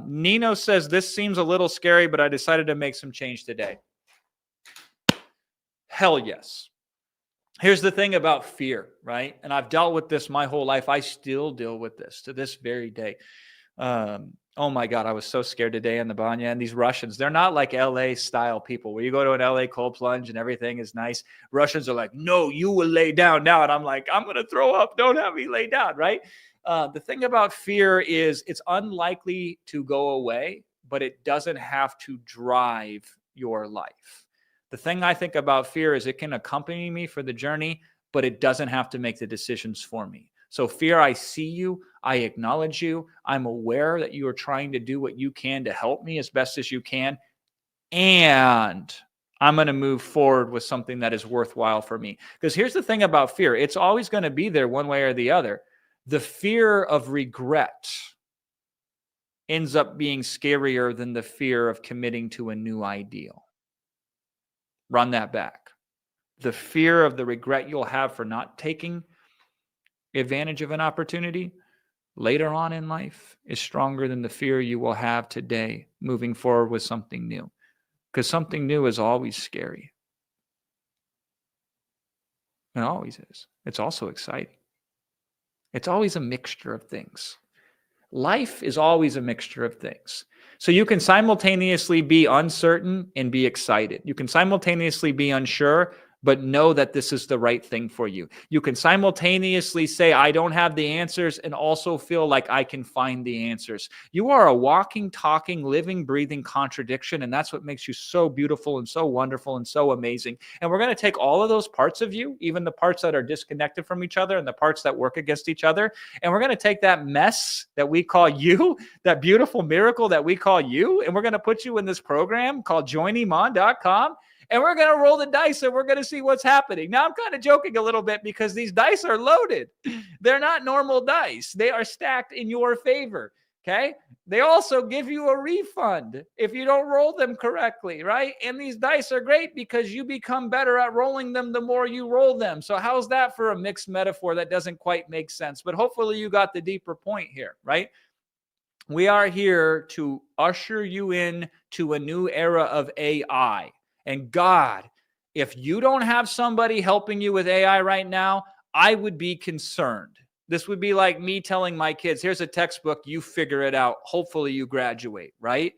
Nino says, this seems a little scary, but I decided to make some change today. Hell yes. Here's the thing about fear, right? And I've dealt with this my whole life. I still deal with this to this very day. Oh my God, I was so scared today in the Banya. And these Russians, they're not like LA style people where you go to an LA cold plunge and everything is nice. Russians are like, no, you will lay down now. And I'm like, I'm going to throw up. Don't have me lay down, right? The thing about fear is it's unlikely to go away, but it doesn't have to drive your life. The thing I think about fear is it can accompany me for the journey, but it doesn't have to make the decisions for me. So fear, I see you. I acknowledge you. I'm aware that you are trying to do what you can to help me as best as you can. And I'm going to move forward with something that is worthwhile for me. Because here's the thing about fear. It's always going to be there one way or the other. The fear of regret ends up being scarier than the fear of committing to a new ideal. Run that back. The fear of the regret you'll have for not taking advantage of an opportunity later on in life is stronger than the fear you will have today moving forward with something new. because something new is always scary. It always is. It's also exciting. It's always a mixture of things. Life is always a mixture of things. So you can simultaneously be uncertain and be excited. You can simultaneously be unsure, but know that this is the right thing for you. You can simultaneously say, I don't have the answers, and also feel like I can find the answers. You are a walking, talking, living, breathing contradiction, and that's what makes you so beautiful and so wonderful and so amazing. And we're going to take all of those parts of you, even the parts that are disconnected from each other and the parts that work against each other, and we're going to take that mess that we call you, that beautiful miracle that we call you, and we're going to put you in this program called joiniman.com. And we're going to roll the dice and we're going to see what's happening. Now, I'm kind of joking a little bit because these dice are loaded. They're not normal dice. They are stacked in your favor. Okay. They also give you a refund if you don't roll them correctly, right? And these dice are great because you become better at rolling them the more you roll them. So how's that for a mixed metaphor that doesn't quite make sense? But hopefully you got the deeper point here, right? We are here to usher you in to a new era of AI. And God, if you don't have somebody helping you with AI right now, I would be concerned. This would be like me telling my kids, here's a textbook, you figure it out. Hopefully you graduate, right?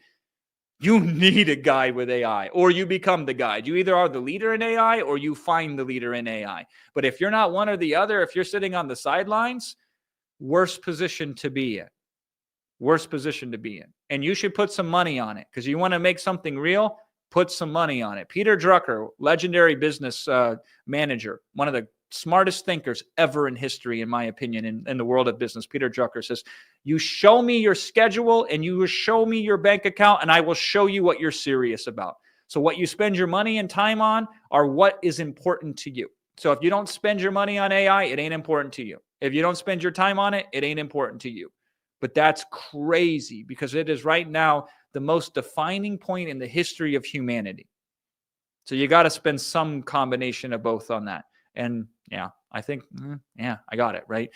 You need a guide with AI, or you become the guide. You either are the leader in AI or you find the leader in AI. But if you're not one or the other, if you're sitting on the sidelines, worst position to be in. Worst position to be in. And you should put some money on it because you want to make something real. Put some money on it. Peter Drucker, legendary business manager, one of the smartest thinkers ever in history, in my opinion, in the world of business. Peter Drucker says, you show me your schedule and you show me your bank account and I will show you what you're serious about. So what you spend your money and time on are what is important to you. So if you don't spend your money on AI, it ain't important to you. If you don't spend your time on it, it ain't important to you. But that's crazy because it is right now the most defining point in the history of humanity. So you got to spend some combination of both on that. And yeah, I think, I got it, right?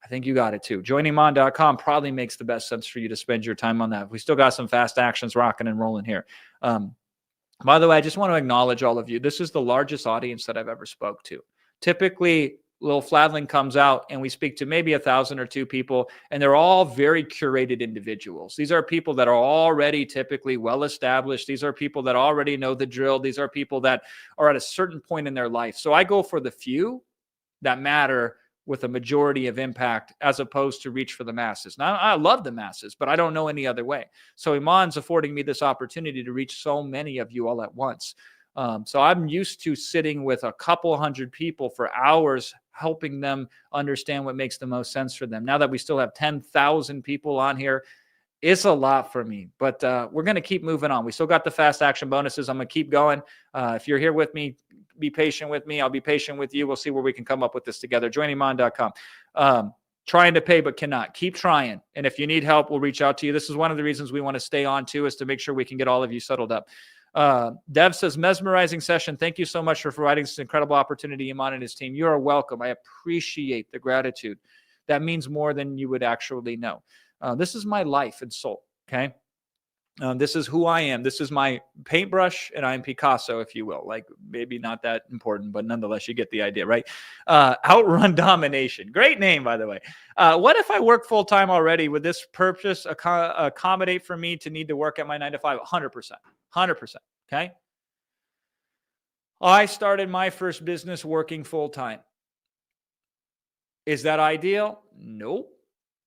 I think you got it too. Joiniman.com probably makes the best sense for you to spend your time on that. We still got some fast actions rocking and rolling here. By the way, I just want to acknowledge all of you. This is the largest audience that I've ever spoke to. Typically, Lil Fladling comes out and we speak to maybe 1,000 or 2 people, and they're all very curated individuals. These are people that are already typically well established. These are people that already know the drill. These are people that are at a certain point in their life. So I go for the few that matter with a majority of impact as opposed to reach for the masses. Now, I love the masses, but I don't know any other way. So Iman's affording me this opportunity to reach so many of you all at once. So I'm used to sitting with a couple hundred people for hours, helping them understand what makes the most sense for them. Now that we still have 10,000 people on here, it's a lot for me, but we're going to keep moving on. We still got the fast action bonuses. I'm going to keep going. If you're here with me, be patient with me. I'll be patient with you. We'll see where we can come up with this together. Joiniman.com. Trying to pay, but cannot. Keep trying. And if you need help, we'll reach out to you. This is one of the reasons we want to stay on too, is to make sure we can get all of you settled up. Dev says, mesmerizing session. Thank you so much for providing this incredible opportunity, Iman and his team. You are welcome. I appreciate the gratitude. That means more than you would actually know. This is my life and soul. Okay. This is who I am. This is my paintbrush, and I'm Picasso, if you will. Like, maybe not that important, but nonetheless, you get the idea, right? Outrun domination. Great name, by the way. What if I work full-time already? Would this purpose accommodate for me to need to work at my 9 to 5? 100%. 100%. Okay. I started my first business working full-time. Is that ideal? Nope.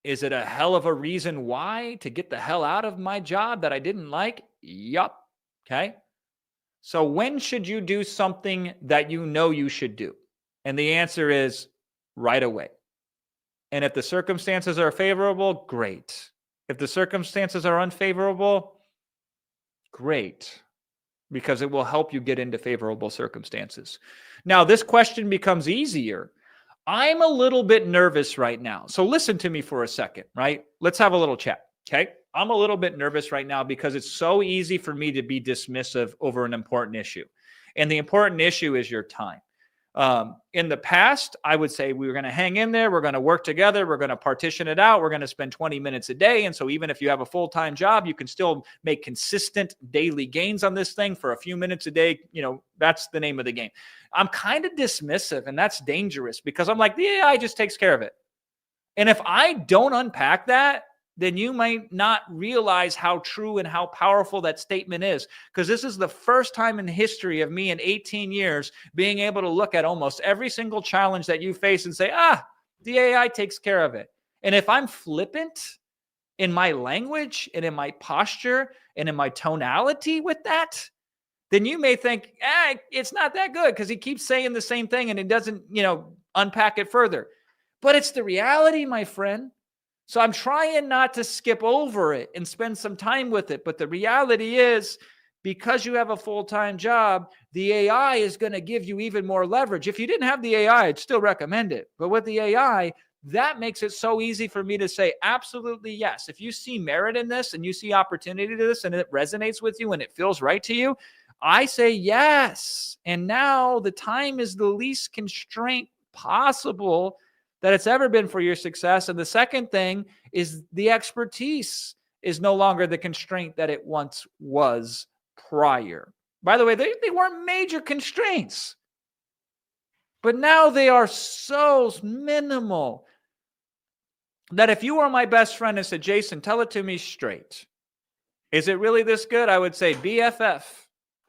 Is it a hell of a reason why to get the hell out of my job that I didn't like? Yup. Okay. So when should you do something that you know you should do? And the answer is right away. And if the circumstances are favorable, great. If the circumstances are unfavorable, great, because it will help you get into favorable circumstances. Now, this question becomes easier. I'm a little bit nervous right now. So listen to me for a second, right? Let's have a little chat, okay? I'm a little bit nervous right now because it's so easy for me to be dismissive over an important issue. And the important issue is your time. In the past, I would say we were going to hang in there. We're going to work together. We're going to partition it out. We're going to spend 20 minutes a day. And so even if you have a full-time job, you can still make consistent daily gains on this thing for a few minutes a day. That's the name of the game. I'm kind of dismissive, and that's dangerous because I'm like, the AI just takes care of it. And if I don't unpack that, then you might not realize how true and how powerful that statement is. Because this is the first time in history of me in 18 years being able to look at almost every single challenge that you face and say, the AI takes care of it. And if I'm flippant in my language and in my posture and in my tonality with that, then you may think, it's not that good because he keeps saying the same thing and it doesn't, unpack it further. But it's the reality, my friend. So I'm trying not to skip over it and spend some time with it. But the reality is, because you have a full-time job, the AI is going to give you even more leverage. If you didn't have the AI, I'd still recommend it. But with the AI, that makes it so easy for me to say, absolutely yes. If you see merit in this and you see opportunity to this and it resonates with you and it feels right to you, I say yes. And now the time is the least constraint possible that it's ever been for your success. And the second thing is the expertise is no longer the constraint that it once was prior. By the way, they weren't major constraints, but now they are so minimal that if you were my best friend and said, Jason, tell it to me straight. Is it really this good? I would say, BFF,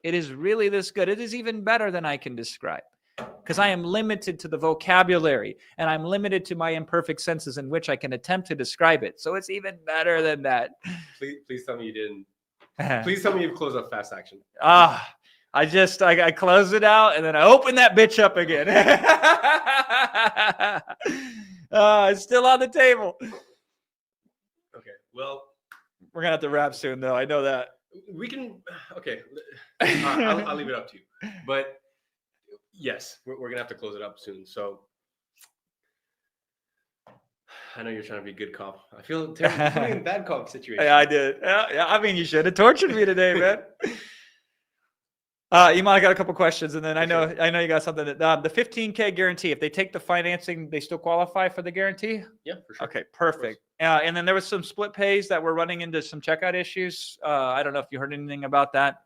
it is really this good. It is even better than I can describe. Because I am limited to the vocabulary and I'm limited to my imperfect senses in which I can attempt to describe it. So it's even better than that. Please tell me you didn't. Please tell me you've closed up fast action. I close it out and then I open that bitch up again. It's still on the table. Okay, well, we're gonna have to wrap soon, though. I know that. We can. Okay, I'll leave it up to you. But yes, we're gonna have to close it up soon. So I know you're trying to be good cop. I feel terrible putting in bad cop situation. Yeah, I did. Yeah. I mean, you should have tortured me today, man. Iman, I got a couple questions, and then I know you got something. That the 15K guarantee. If they take the financing, they still qualify for the guarantee. Yeah, for sure. Okay, perfect. And then there was some split pays that were running into some checkout issues. I don't know if you heard anything about that.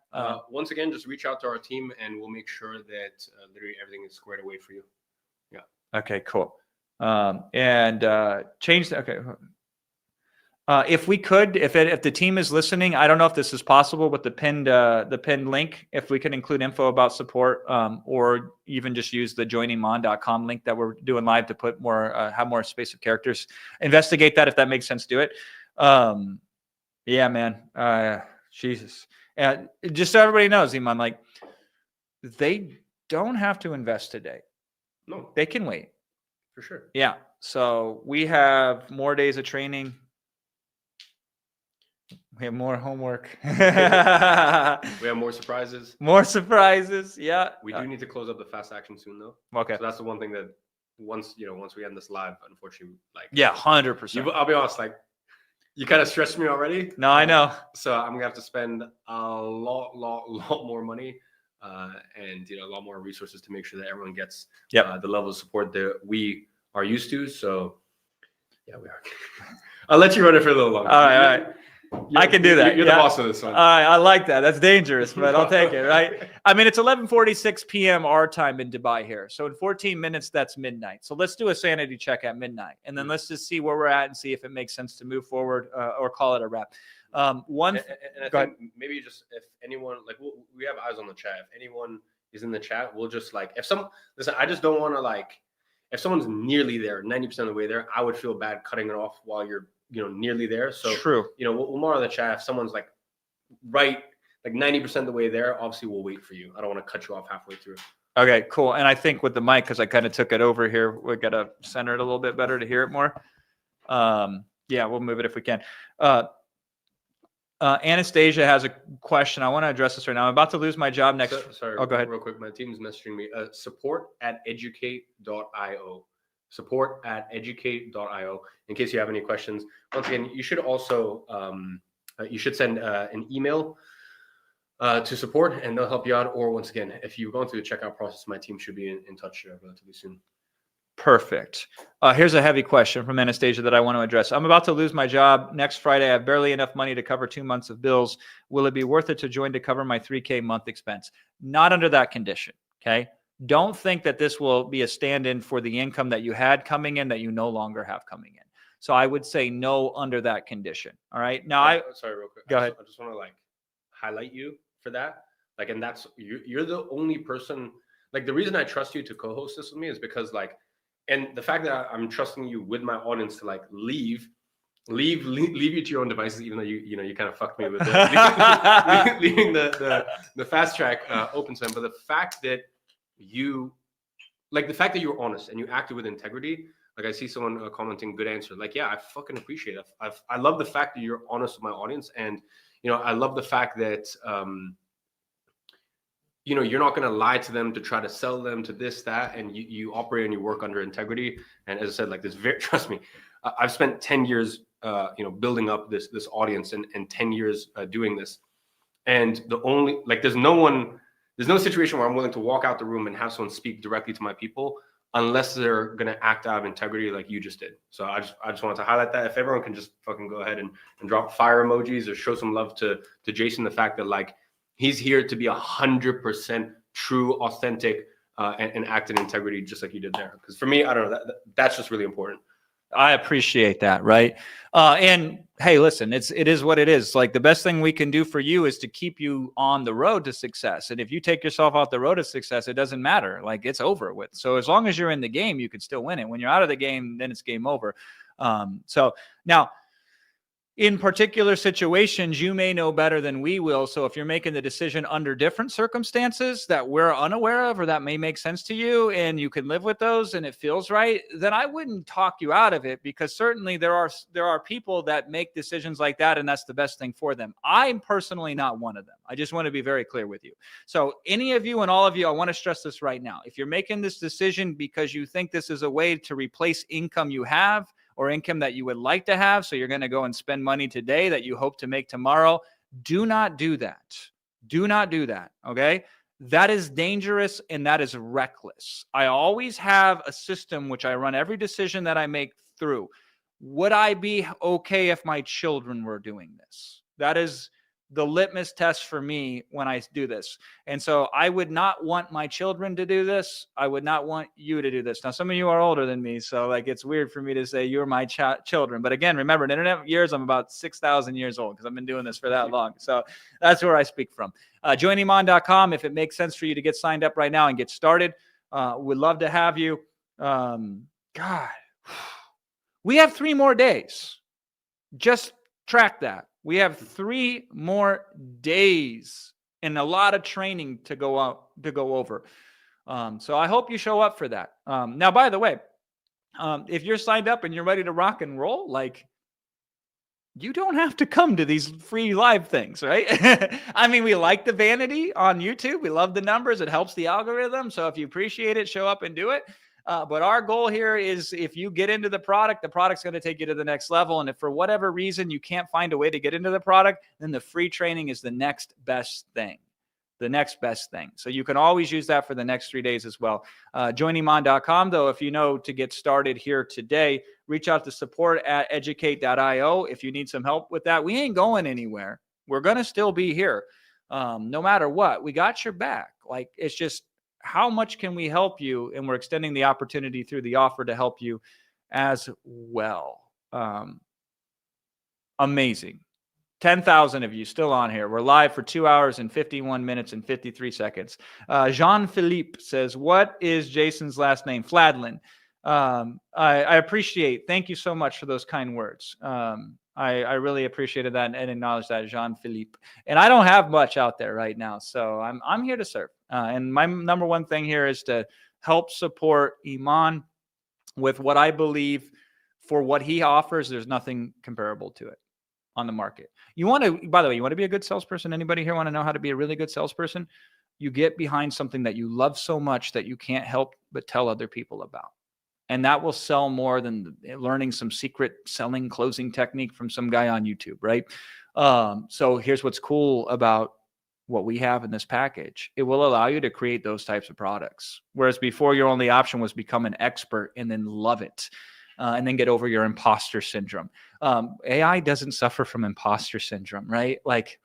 Once again, just reach out to our team, and we'll make sure that literally everything is squared away for you. Yeah. Okay, cool. And change. Okay. If we could, if the team is listening, I don't know if this is possible with the pinned link. If we could include info about support, or even just use the joiniman.com link that we're doing live to put more, have more space of characters. Investigate that if that makes sense. Do it. Yeah, man. Jesus. Just so everybody knows, Iman, like they don't have to invest today. No, they can wait. For sure. Yeah. So we have more days of training. We have more homework. We have more surprises. More surprises. Yeah. We do need to close up the fast action soon, though. Okay. So that's the one thing that once we end this live, unfortunately, like 100%. I'll be honest, like you kind of stressed me already. No, I know. So I'm gonna have to spend a lot more money, and a lot more resources to make sure that everyone gets the level of support that we are used to. So yeah, we are. I'll let you run it for a little longer. All right. I can do that. You're the boss of this one. I like that. That's dangerous, but I'll take it, right? I mean, it's 11:46 p.m. our time in Dubai here. So in 14 minutes, that's midnight. So let's do a sanity check at midnight. And then let's just see where we're at and see if it makes sense to move forward or call it a wrap. And I think maybe just if anyone, like we have eyes on the chat. If anyone is in the chat, we'll just like, listen, I just don't want to like, if someone's nearly there, 90% of the way there, I would feel bad cutting it off while you're nearly there. So true. We'll more on the chat. If someone's like right, like 90% of the way there, obviously we'll wait for you. I don't want to cut you off halfway through. Okay, cool. And I think with the mic, because I kind of took it over here, we got to center it a little bit better to hear it more. Yeah, we'll move it if we can. Anastasia has a question. I want to address this right now. I'm about to lose my job next. Sorry. Oh, go ahead. Real quick. My team's messaging me. support@educate.io. support@educate.io. In case you have any questions. Once again, you should also you should send an email to support, and they'll help you out. Or once again, if you're going through the checkout process, my team should be in touch relatively soon. Perfect. Here's a heavy question from Anastasia that I want to address. I'm about to lose my job next Friday. I have barely enough money to cover 2 months of bills. Will it be worth it to join to cover my $3K month expense? Not under that condition. Okay. Don't think that this will be a stand-in for the income that you had coming in that you no longer have coming in. So I would say no under that condition. All right. Now sorry, real quick. Go ahead. I just want to like highlight you for that. Like, and that's you're the only person. Like, the reason I trust you to co-host this with me is because like, and the fact that I'm trusting you with my audience to like leave you to your own devices, even though you kind of fucked me with leaving the fast track open to them. But the fact that you're honest and you acted with integrity. Like, I see someone commenting, good answer. Like, yeah, I fucking appreciate it. I love the fact that you're honest with my audience, and I love the fact that you're not going to lie to them to try to sell them to this, that, and you operate and you work under integrity. And as I said, like this, trust me, I've spent 10 years, building up this audience and 10 years doing this. And there's no situation where I'm willing to walk out the room and have someone speak directly to my people unless they're going to act out of integrity like you just did. So I just wanted to highlight that. If everyone can just fucking go ahead and drop fire emojis or show some love to Jason, the fact that like, he's here to be 100% true, authentic, and act in integrity, just like you did there. Because for me, I don't know, that's just really important. I appreciate that, right? And hey, listen, it is what it is. Like, the best thing we can do for you is to keep you on the road to success. And if you take yourself off the road to success, it doesn't matter. Like, it's over with. So as long as you're in the game, you can still win it. When you're out of the game, then it's game over. So now, in particular situations, you may know better than we will. So if you're making the decision under different circumstances that we're unaware of, or that may make sense to you and you can live with those and it feels right, then I wouldn't talk you out of it, because certainly there are people that make decisions like that, and that's the best thing for them. I'm personally not one of them. I just want to be very clear with you. So any of you and all of you, I want to stress this right now. If you're making this decision because you think this is a way to replace income you have, or income that you would like to have, so you're going to go and spend money today that you hope to make tomorrow, do not do that. Do not do that, okay? That is dangerous and that is reckless. I always have a system which I run every decision that I make through. Would I be okay if my children were doing this? That is the litmus test for me when I do this. And so I would not want my children to do this. I would not want you to do this. Now, some of you are older than me, so like it's weird for me to say you're my children. But again, remember, in internet years, I'm about 6,000 years old because I've been doing this for that long. So that's where I speak from. Joiniman.com, if it makes sense for you to get signed up right now and get started. We'd love to have you. God, we have 3 more days. Just track that. We have 3 more days and a lot of training to go over. So I hope you show up for that. Now, by the way, if you're signed up and you're ready to rock and roll, like, you don't have to come to these free live things, right? I mean, we like the vanity on YouTube. We love the numbers. It helps the algorithm. So if you appreciate it, show up and do it. But our goal here is, if you get into the product's going to take you to the next level. And if for whatever reason you can't find a way to get into the product, then the free training is the next best thing. The next best thing. So you can always use that for the next 3 days as well. Joiniman.com, though, if you know to get started here today, reach out to support@educate.io if you need some help with that. We ain't going anywhere. We're going to still be here. No matter what, we got your back. Like, it's just, how much can we help you? And we're extending the opportunity through the offer to help you as well. Amazing. 10,000 of you still on here. We're live for 2 hours and 51 minutes and 53 seconds. Jean-Philippe says, what is Jason's last name? Fladlin. I appreciate. Thank you so much for those kind words. I really appreciated that and acknowledge that, Jean-Philippe. And I don't have much out there right now, so I'm here to serve. And my number one thing here is to help support Iman with what I believe for what he offers. There's nothing comparable to it on the market. By the way, you want to be a good salesperson? Anybody here want to know how to be a really good salesperson? You get behind something that you love so much that you can't help but tell other people about. And that will sell more than learning some secret selling closing technique from some guy on YouTube, right? So here's what's cool about what we have in this package, it will allow you to create those types of products. Whereas before, your only option was become an expert and then love it. And then get over your imposter syndrome. AI doesn't suffer from imposter syndrome, right? Like,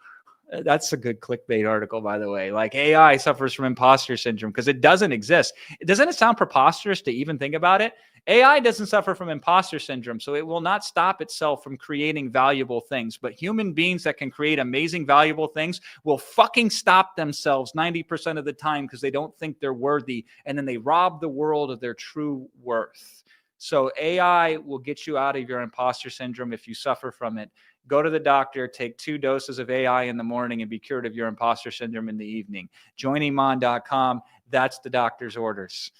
that's a good clickbait article, by the way. Like, AI suffers from imposter syndrome because it doesn't exist. Doesn't it sound preposterous to even think about it? AI doesn't suffer from imposter syndrome, so it will not stop itself from creating valuable things. But human beings that can create amazing, valuable things will fucking stop themselves 90% of the time because they don't think they're worthy, and then they rob the world of their true worth. So AI will get you out of your imposter syndrome if you suffer from it. Go to the doctor, take 2 doses of AI in the morning, and be cured of your imposter syndrome in the evening. Join Iman.com. That's the doctor's orders.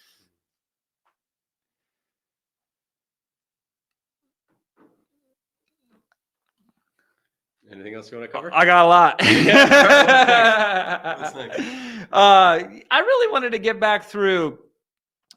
Anything else you want to cover? I got a lot. What's next? I really wanted to get back through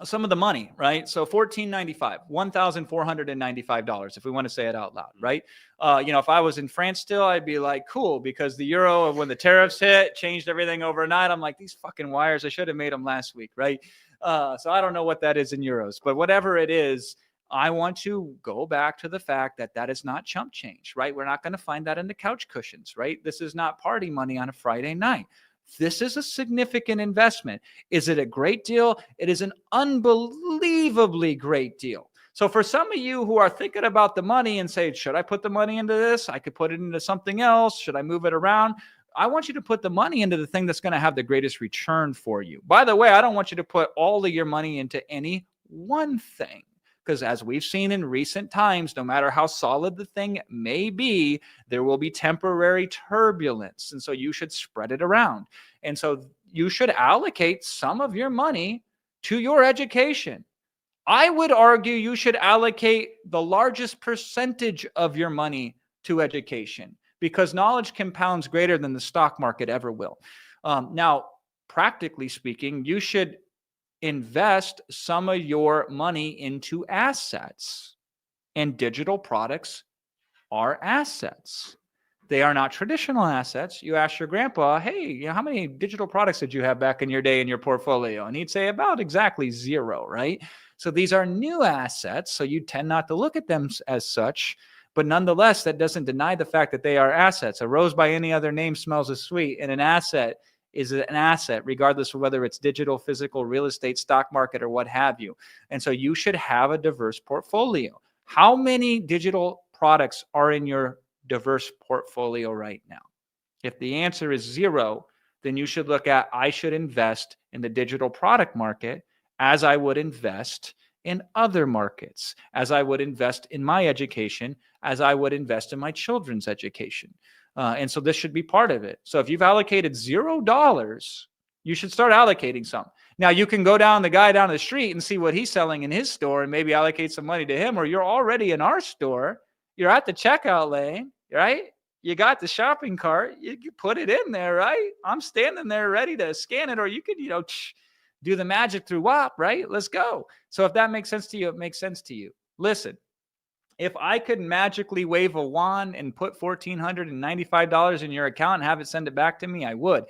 some of the money, right? So $1,495, $1,495, if we want to say it out loud, right? If I was in France still, I'd be like, cool, because the euro, when the tariffs hit, changed everything overnight. I'm like, these fucking wires, I should have made them last week, right? So I don't know what that is in euros, but whatever it is, I want to go back to the fact that that is not chump change, right? We're not going to find that in the couch cushions, right? This is not party money on a Friday night. This is a significant investment. Is it a great deal? It is an unbelievably great deal. So for some of you who are thinking about the money and say, should I put the money into this? I could put it into something else. Should I move it around? I want you to put the money into the thing that's going to have the greatest return for you. By the way, I don't want you to put all of your money into any one thing. Because as we've seen in recent times, no matter how solid the thing may be, there will be temporary turbulence. And so you should spread it around. And so you should allocate some of your money to your education. I would argue you should allocate the largest percentage of your money to education because knowledge compounds greater than the stock market ever will. Now, practically speaking, you should invest some of your money into assets, and digital products are assets. They are not traditional assets. You ask your grandpa, hey, how many digital products did you have back in your day in your portfolio? And he'd say about exactly 0, right? So these are new assets. So you tend not to look at them as such, but nonetheless, that doesn't deny the fact that they are assets. A rose by any other name smells as sweet, and an asset is an asset, regardless of whether it's digital, physical, real estate, stock market, or what have you. And so you should have a diverse portfolio. How many digital products are in your diverse portfolio right now? If the answer is 0, then you should look at, I should invest in the digital product market as I would invest in other markets, as I would invest in my education, as I would invest in my children's education. And so this should be part of it. So if you've allocated $0, you should start allocating some. Now you can go down the guy down the street and see what he's selling in his store and maybe allocate some money to him, or you're already in our store. You're at the checkout lane, right? You got the shopping cart. You put it in there, right? I'm standing there ready to scan it, or you could, do the magic through WAP, right? Let's go. So if that makes sense to you, it makes sense to you. Listen. If I could magically wave a wand and put $1,495 in your account and have it send it back to me, I would.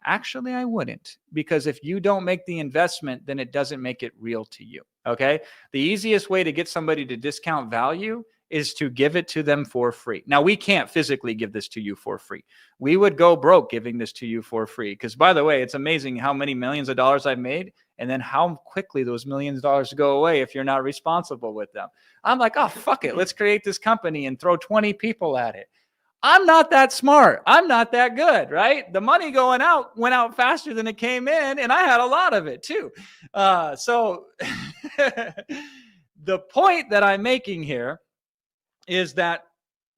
Actually, I wouldn't, because if you don't make the investment, then it doesn't make it real to you. Okay. The easiest way to get somebody to discount value is to give it to them for free. Now, we can't physically give this to you for free. We would go broke giving this to you for free. Because by the way, it's amazing how many millions of dollars I've made and then how quickly those millions of dollars go away if you're not responsible with them. I'm like, oh, fuck it. Let's create this company and throw 20 people at it. I'm not that smart. I'm not that good, right? The money going out went out faster than it came in, and I had a lot of it too. So the point that I'm making here is that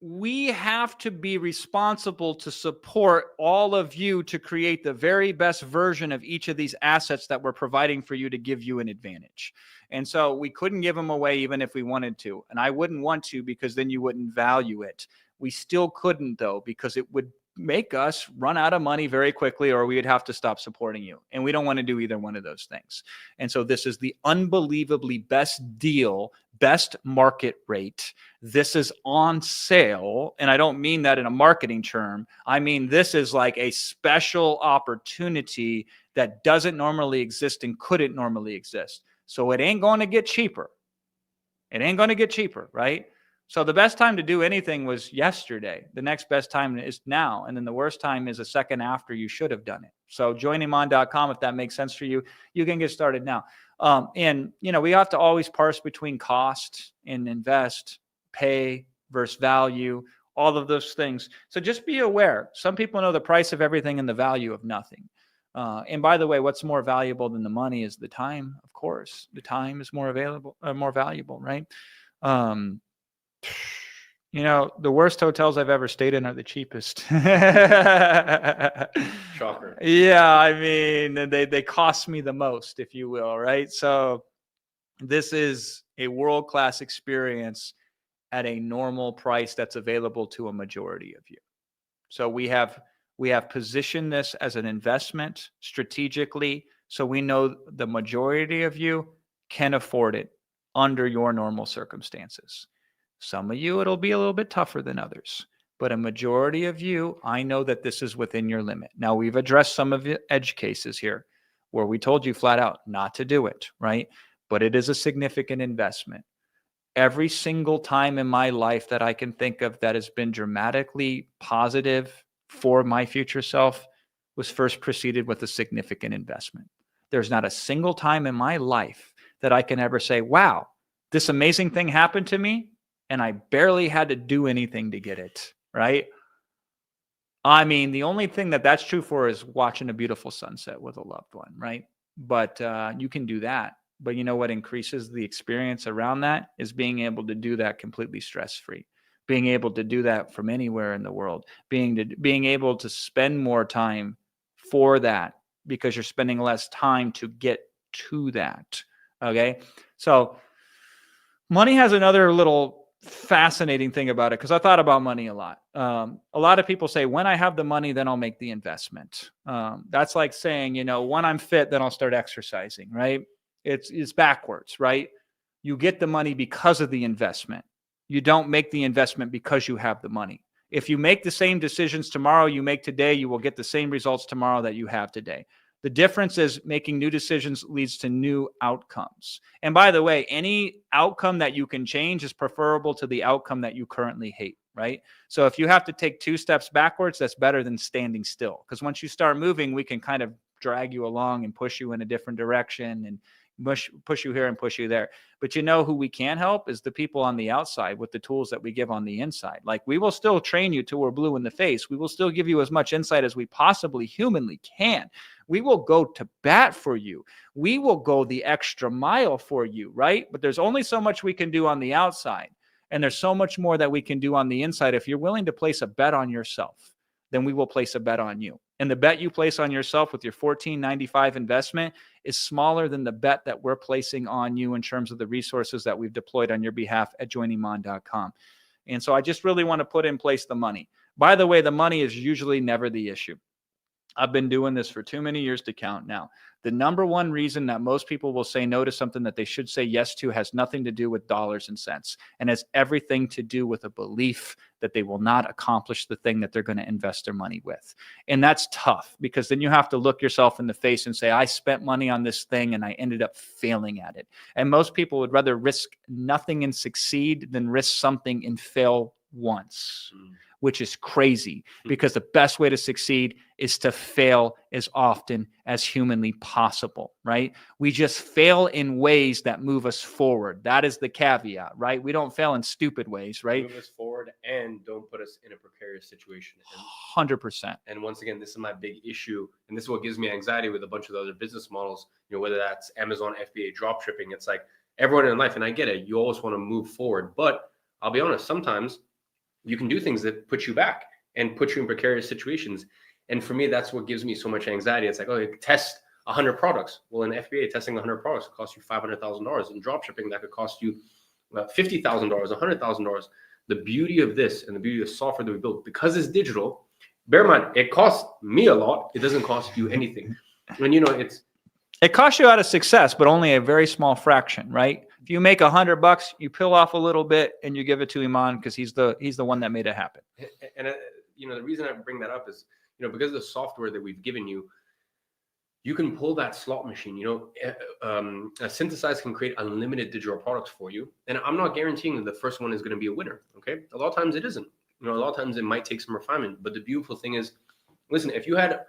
we have to be responsible to support all of you to create the very best version of each of these assets that we're providing for you to give you an advantage. And so we couldn't give them away even if we wanted to. And I wouldn't want to, because then you wouldn't value it. We still couldn't, though, because it would make us run out of money very quickly, or we would have to stop supporting you. And we don't want to do either one of those things. And so this is the unbelievably best deal, best market rate. This is on sale. And I don't mean that in a marketing term. I mean, this is like a special opportunity that doesn't normally exist and couldn't normally exist. So it ain't going to get cheaper. It ain't going to get cheaper, right? So the best time to do anything was yesterday. The next best time is now. And then the worst time is a second after you should have done it. So joinhimon.com, if that makes sense for you, you can get started now. And, you know, we have to always parse between cost and invest, pay versus value, all of those things. So just be aware. Some people know the price of everything and the value of nothing. And by the way, what's more valuable than the money is the time, of course. The time is more valuable, right? You know, the worst hotels I've ever stayed in are the cheapest. Shocker. Yeah, I mean, they cost me the most, if you will, right? So this is a world-class experience at a normal price that's available to a majority of you. So we have positioned this as an investment strategically, so we know the majority of you can afford it under your normal circumstances. Some of you, it'll be a little bit tougher than others, but a majority of you, I know that this is within your limit. Now, we've addressed some of the edge cases here where we told you flat out not to do it, right? But it is a significant investment. Every single time in my life that I can think of that has been dramatically positive for my future self was first preceded with a significant investment. There's not a single time in my life that I can ever say, wow, this amazing thing happened to me and I barely had to do anything to get it, right? I mean, the only thing that's true for is watching a beautiful sunset with a loved one, right? But you can do that. But you know what increases the experience around that is being able to do that completely stress-free, being able to do that from anywhere in the world, being able to spend more time for that because you're spending less time to get to that, okay? So money has another little fascinating thing about it because I thought about money a lot. A lot of people say, when I have the money, then I'll make the investment. That's like saying, you know, when I'm fit, then I'll start exercising, right? It's backwards, right? You get the money because of the investment. You don't make the investment because you have the money. If you make the same decisions tomorrow you make today, you will get the same results tomorrow that you have today. The difference is making new decisions leads to new outcomes. And by the way, any outcome that you can change is preferable to the outcome that you currently hate, right? So if you have to take 2 steps backwards, that's better than standing still. Because once you start moving, we can kind of drag you along and push you in a different direction and push you here and push you there. But you know who we can help is the people on the outside with the tools that we give on the inside. Like, we will still train you till we're blue in the face. We will still give you as much insight as we possibly humanly can. We will go to bat for you. We will go the extra mile for you, right? But there's only so much we can do on the outside. And there's so much more that we can do on the inside. If you're willing to place a bet on yourself, then we will place a bet on you. And the bet you place on yourself with your $14.95 investment is smaller than the bet that we're placing on you in terms of the resources that we've deployed on your behalf at joinhimon.com. And so I just really want to put in place the money. By the way, the money is usually never the issue. I've been doing this for too many years to count now. The number one reason that most people will say no to something that they should say yes to has nothing to do with dollars and cents, and has everything to do with a belief that they will not accomplish the thing that they're going to invest their money with. And that's tough, because then you have to look yourself in the face and say, I spent money on this thing and I ended up failing at it. And most people would rather risk nothing and succeed than risk something and fail once. Which is crazy, because the best way to succeed is to fail as often as humanly possible, right? We just fail in ways that move us forward. That is the caveat, right? We don't fail in stupid ways, right? Move us forward and don't put us in a precarious situation. 100%. And once again, this is my big issue. And this is what gives me anxiety with a bunch of the other business models, you know, whether that's Amazon, FBA, drop shipping. It's like everyone in life, and I get it, you always want to move forward. But I'll be honest, sometimes you can do things that put you back and put you in precarious situations. And for me, that's what gives me so much anxiety. It's like, oh, test 100 products. Well, in FBA, testing 100 products could cost you $500,000. In dropshipping, that could cost you $50,000, $100,000. The beauty of this and the beauty of software that we built, because it's digital, bear in mind, it costs me a lot. It doesn't cost you anything. And, you know, it costs you out of success, but only a very small fraction, right? If you make $100, you peel off a little bit and you give it to Iman because he's the one that made it happen. And the reason I bring that up is, because of the software that we've given you, you can pull that slot machine. Synthesize can create unlimited digital products for you. And I'm not guaranteeing that the first one is going to be a winner. Okay. A lot of times it isn't. A lot of times it might take some refinement. But the beautiful thing is, listen, if you had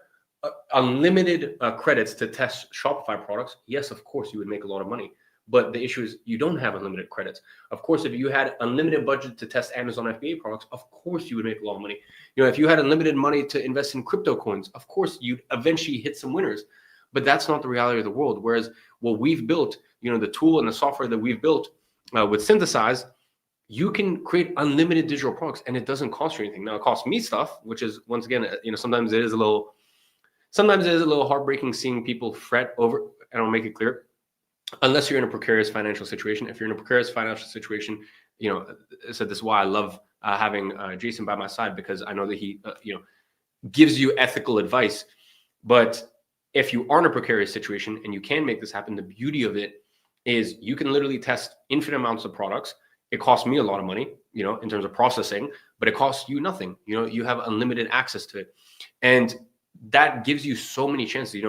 unlimited credits to test Shopify products, yes, of course, you would make a lot of money. But the issue is you don't have unlimited credits. Of course, if you had unlimited budget to test Amazon FBA products, of course, you would make a lot of money. If you had unlimited money to invest in crypto coins, of course, you'd eventually hit some winners. But that's not the reality of the world. Whereas what we've built, the tool and the software that we've built with Synthesize, you can create unlimited digital products and it doesn't cost you anything. Now it costs me stuff, which is, once again, sometimes it is a little heartbreaking seeing people fret over, and I'll make it clear, unless you're in a precarious financial situation. If you're in a precarious financial situation, so this is why I love having Jason by my side, because I know that he, gives you ethical advice. But if you are in a precarious situation and you can make this happen, the beauty of it is you can literally test infinite amounts of products. It costs me a lot of money, in terms of processing, but it costs you nothing. You have unlimited access to it. And that gives you so many chances.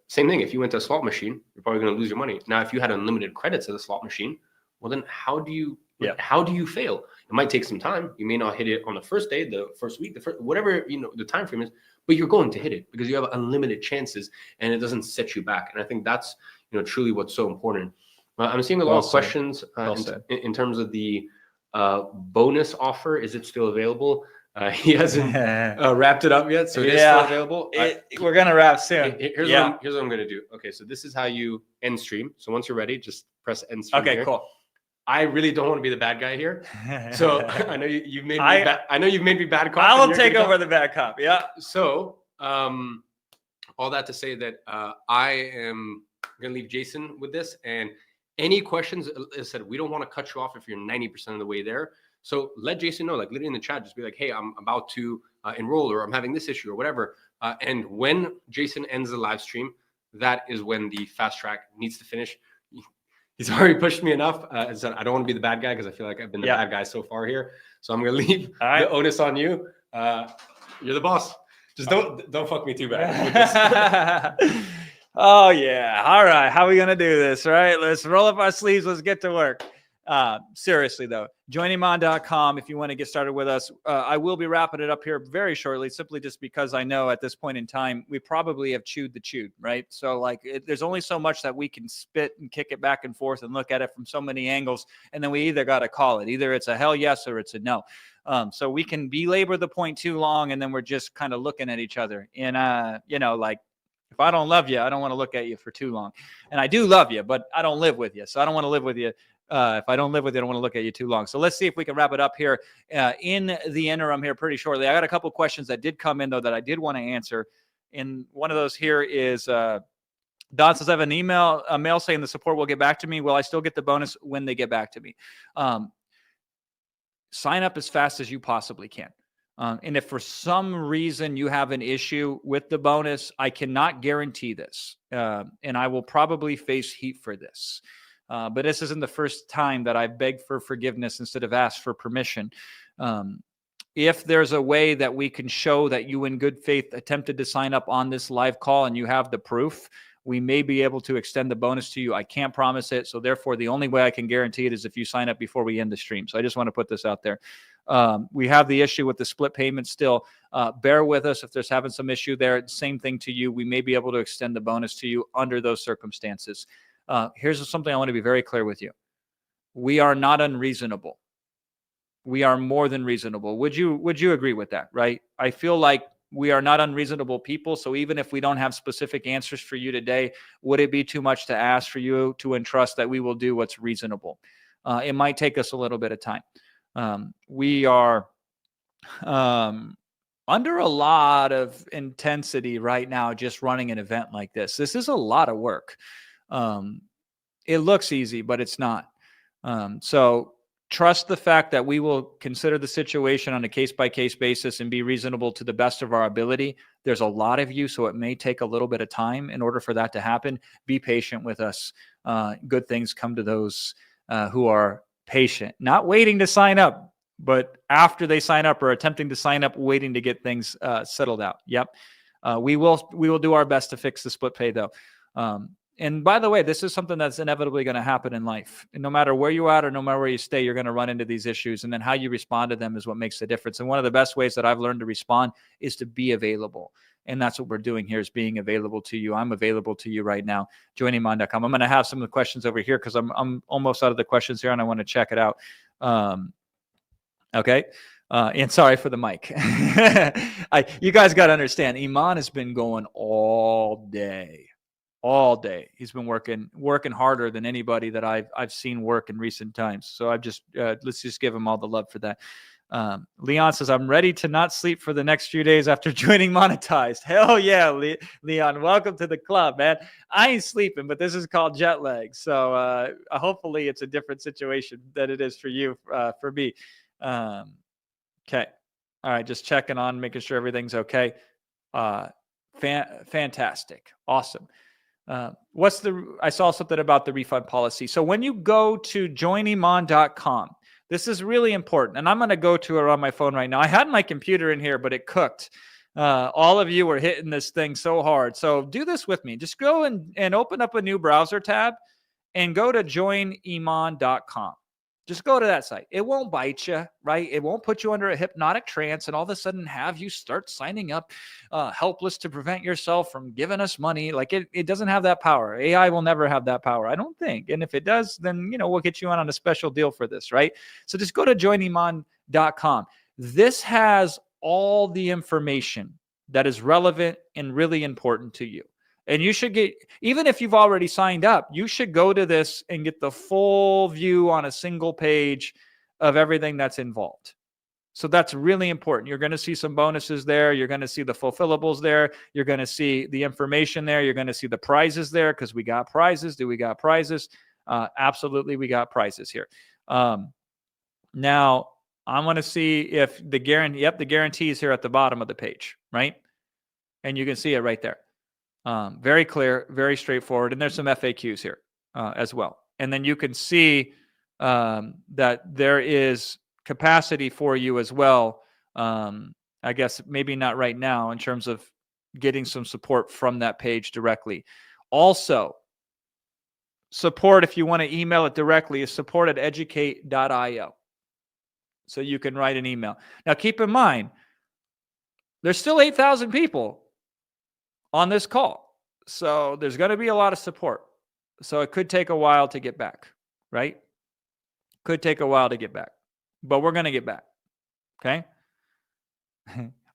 Same thing. If you went to a slot machine, you're probably going to lose your money. Now, if you had unlimited credits at the slot machine, well, then how do you fail? It might take some time. You may not hit it on the first day, the first week, whatever, the time frame is, but you're going to hit it because you have unlimited chances and it doesn't set you back. And I think that's, truly what's so important. I'm seeing a lot of questions in terms of the bonus offer. Is it still available? He hasn't wrapped it up yet, so it is still available. We're going to wrap soon. Here's what I'm going to do. Okay, so this is how you end stream. So once you're ready, just press end stream. Okay, here. cool. I really don't want to be the bad guy here. So I know you've made me I know you've made me bad cop. I will take over the bad cop. Yeah. So all that to say that I am going to leave Jason with this, and any questions, as I said, we don't want to cut you off if you're 90% of the way there. So let Jason know, like literally in the chat, just be like, hey, I'm about to enroll, or I'm having this issue or whatever. And when Jason ends the live stream, that is when the fast track needs to finish. He's already pushed me enough. I said, I don't want to be the bad guy because I feel like I've been the bad guy so far here. So I'm going to leave the onus on you. You're the boss. Just don't fuck me too bad with this. Oh, yeah. All right. How are we going to do this? Right. Let's roll up our sleeves. Let's get to work. Seriously, though, joiniman.com if you want to get started with us. I will be wrapping it up here very shortly, simply just because I know at this point in time, we probably have chewed the chewed, right? So there's only so much that we can spit and kick it back and forth and look at it from so many angles. And then we either got to call it. Either it's a hell yes or it's a no. So we can belabor the point too long, and then we're just kind of looking at each other. And, if I don't love you, I don't want to look at you for too long. And I do love you, but I don't live with you. So I don't want to live with you. If I don't live with you, I don't want to look at you too long. So let's see if we can wrap it up here in the interim here pretty shortly. I got a couple questions that did come in, though, that I did want to answer. And one of those here is Don says, I have a mail saying the support will get back to me. Will I still get the bonus when they get back to me? Sign up as fast as you possibly can. And if for some reason you have an issue with the bonus, I cannot guarantee this. And I will probably face heat for this. But this isn't the first time that I've begged for forgiveness instead of asked for permission. If there's a way that we can show that you in good faith attempted to sign up on this live call and you have the proof, we may be able to extend the bonus to you. I can't promise it. So therefore, the only way I can guarantee it is if you sign up before we end the stream. So I just want to put this out there. We have the issue with the split payment still. Bear with us if there's having some issue there. Same thing to you. We may be able to extend the bonus to you under those circumstances. Here's something I want to be very clear with you. We are not unreasonable. We are more than reasonable. Would you agree with that, right? I feel like we are not unreasonable people. So even if we don't have specific answers for you today, would it be too much to ask for you to entrust that we will do what's reasonable? It might take us a little bit of time. We are under a lot of intensity right now just running an event like this. This is a lot of work. It looks easy, but it's not. So trust the fact that we will consider the situation on a case-by-case basis and be reasonable to the best of our ability. There's a lot of you, so it may take a little bit of time in order for that to happen. Be patient with us. Good things come to those who are patient, not waiting to sign up, but after they sign up or attempting to sign up, waiting to get things settled out. Yep. We will do our best to fix the split pay though. And by the way, this is something that's inevitably going to happen in life. And no matter where you're at or no matter where you stay, you're going to run into these issues. And then how you respond to them is what makes the difference. And one of the best ways that I've learned to respond is to be available. And that's what we're doing here, is being available to you. I'm available to you right now. JoinIman.com. I'm going to have some of the questions over here because I'm almost out of the questions here and I want to check it out. Okay. And sorry for the mic. You guys got to understand, Iman has been going all day. He's been working harder than anybody that I've seen work in recent times. So I've just, let's just give him all the love for that. Leon says, I'm ready to not sleep for the next few days after joining Monetized. Hell yeah, Leon. Welcome to the club, man. I ain't sleeping, but this is called jet lag. So hopefully it's a different situation than it is for you, for me. Okay. All right. Just checking on, making sure everything's okay. Fantastic. Awesome. I saw something about the refund policy. So when you go to joiniman.com, this is really important. And I'm going to go to it on my phone right now. I had my computer in here, but it cooked. All of you were hitting this thing so hard. So do this with me. Just go and open up a new browser tab and go to joiniman.com. Just go to that site. It won't bite you, right? It won't put you under a hypnotic trance and all of a sudden have you start signing up helpless to prevent yourself from giving us money. Like it doesn't have that power. AI will never have that power, I don't think. And if it does, then, we'll get you on a special deal for this, right? So just go to joiniman.com. This has all the information that is relevant and really important to you. And you should get, even if you've already signed up, you should go to this and get the full view on a single page of everything that's involved. So that's really important. You're going to see some bonuses there. You're going to see the fulfillables there. You're going to see the information there. You're going to see the prizes there because we got prizes. Do we got prizes? Absolutely, we got prizes here. Now, I want to see if the guarantee, the guarantee is here at the bottom of the page, right? And you can see it right there. Very clear, very straightforward. And there's some FAQs here as well. And then you can see that there is capacity for you as well. I guess maybe not right now in terms of getting some support from that page directly. Also, support, if you want to email it directly, is support@educate.io. So you can write an email. Now, keep in mind, there's still 8,000 people on this call. So there's going to be a lot of support. So it could take a while to get back, right? Could take a while to get back, but we're going to get back. Okay.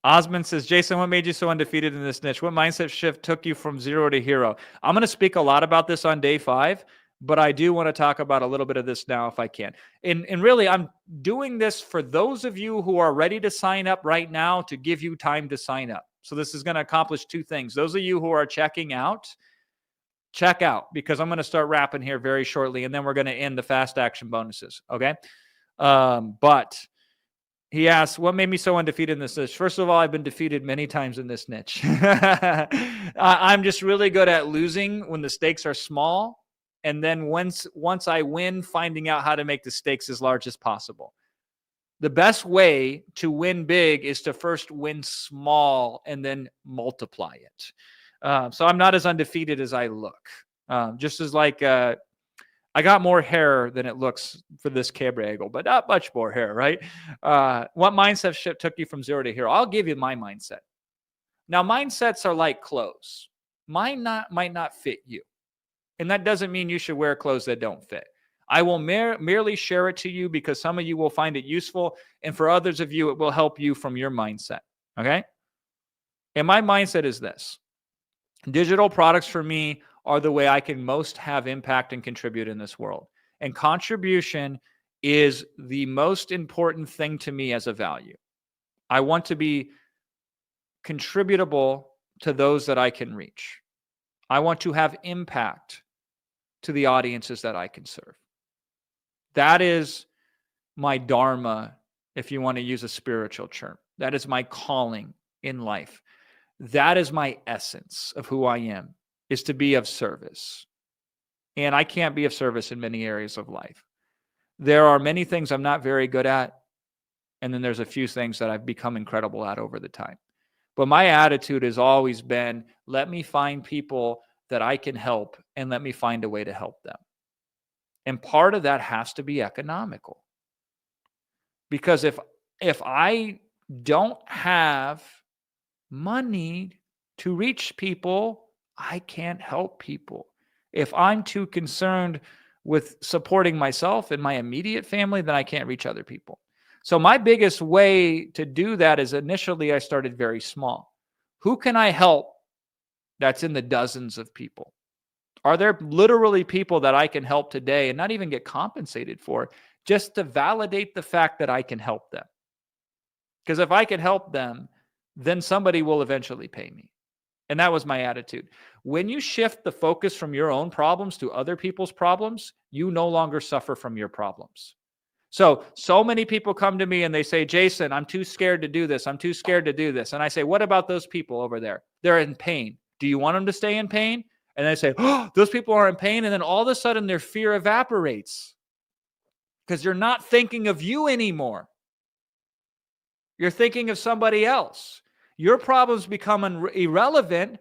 Osmond says, Jason, what made you so undefeated in this niche? What mindset shift took you from zero to hero? I'm going to speak a lot about this on day 5, but I do want to talk about a little bit of this now if I can. And really, I'm doing this for those of you who are ready to sign up right now to give you time to sign up. So this is going to accomplish 2 things. Those of you who are checking out, check out, because I'm going to start wrapping here very shortly, and then we're going to end the fast action bonuses. Okay. But he asks, what made me so undefeated in this niche? First of all, I've been defeated many times in this niche. I'm just really good at losing when the stakes are small. And then once I win, finding out how to make the stakes as large as possible. The best way to win big is to first win small and then multiply it. So I'm not as undefeated as I look. Just as like I got more hair than it looks for this camera angle, but not much more hair, right? What mindset shift took you from zero to hero? I'll give you my mindset. Now, mindsets are like clothes. Mine might not fit you. And that doesn't mean you should wear clothes that don't fit. I will merely share it to you because some of you will find it useful. And for others of you, it will help you from your mindset. Okay. And my mindset is this. Digital products for me are the way I can most have impact and contribute in this world. And contribution is the most important thing to me as a value. I want to be contributable to those that I can reach. I want to have impact to the audiences that I can serve. That is my dharma, if you want to use a spiritual term. That is my calling in life. That is my essence of who I am, is to be of service. And I can't be of service in many areas of life. There are many things I'm not very good at. And then there's a few things that I've become incredible at over the time. But my attitude has always been, let me find people that I can help and let me find a way to help them. And part of that has to be economical. Because if I don't have money to reach people, I can't help people. If I'm too concerned with supporting myself and my immediate family, then I can't reach other people. So my biggest way to do that is initially I started very small. Who can I help that's in the dozens of people? Are there literally people that I can help today and not even get compensated for, just to validate the fact that I can help them? Because if I can help them, then somebody will eventually pay me. And that was my attitude. When you shift the focus from your own problems to other people's problems, you no longer suffer from your problems. So many people come to me and they say, Jason, I'm too scared to do this. I'm too scared to do this. And I say, what about those people over there? They're in pain. Do you want them to stay in pain? And they say, oh, those people are in pain. And then all of a sudden their fear evaporates because you're not thinking of you anymore. You're thinking of somebody else. Your problems become irrelevant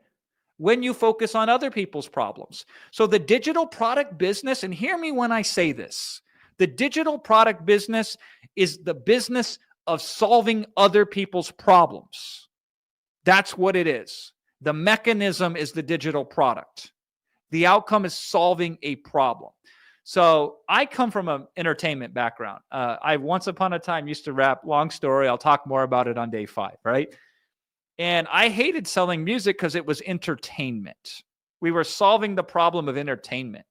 when you focus on other people's problems. So the digital product business, and hear me when I say this, the digital product business is the business of solving other people's problems. That's what it is. The mechanism is the digital product. The outcome is solving a problem. So I come from an entertainment background. I once upon a time used to rap. Long story. I'll talk more about it on day 5, right? And I hated selling music because it was entertainment. We were solving the problem of entertainment.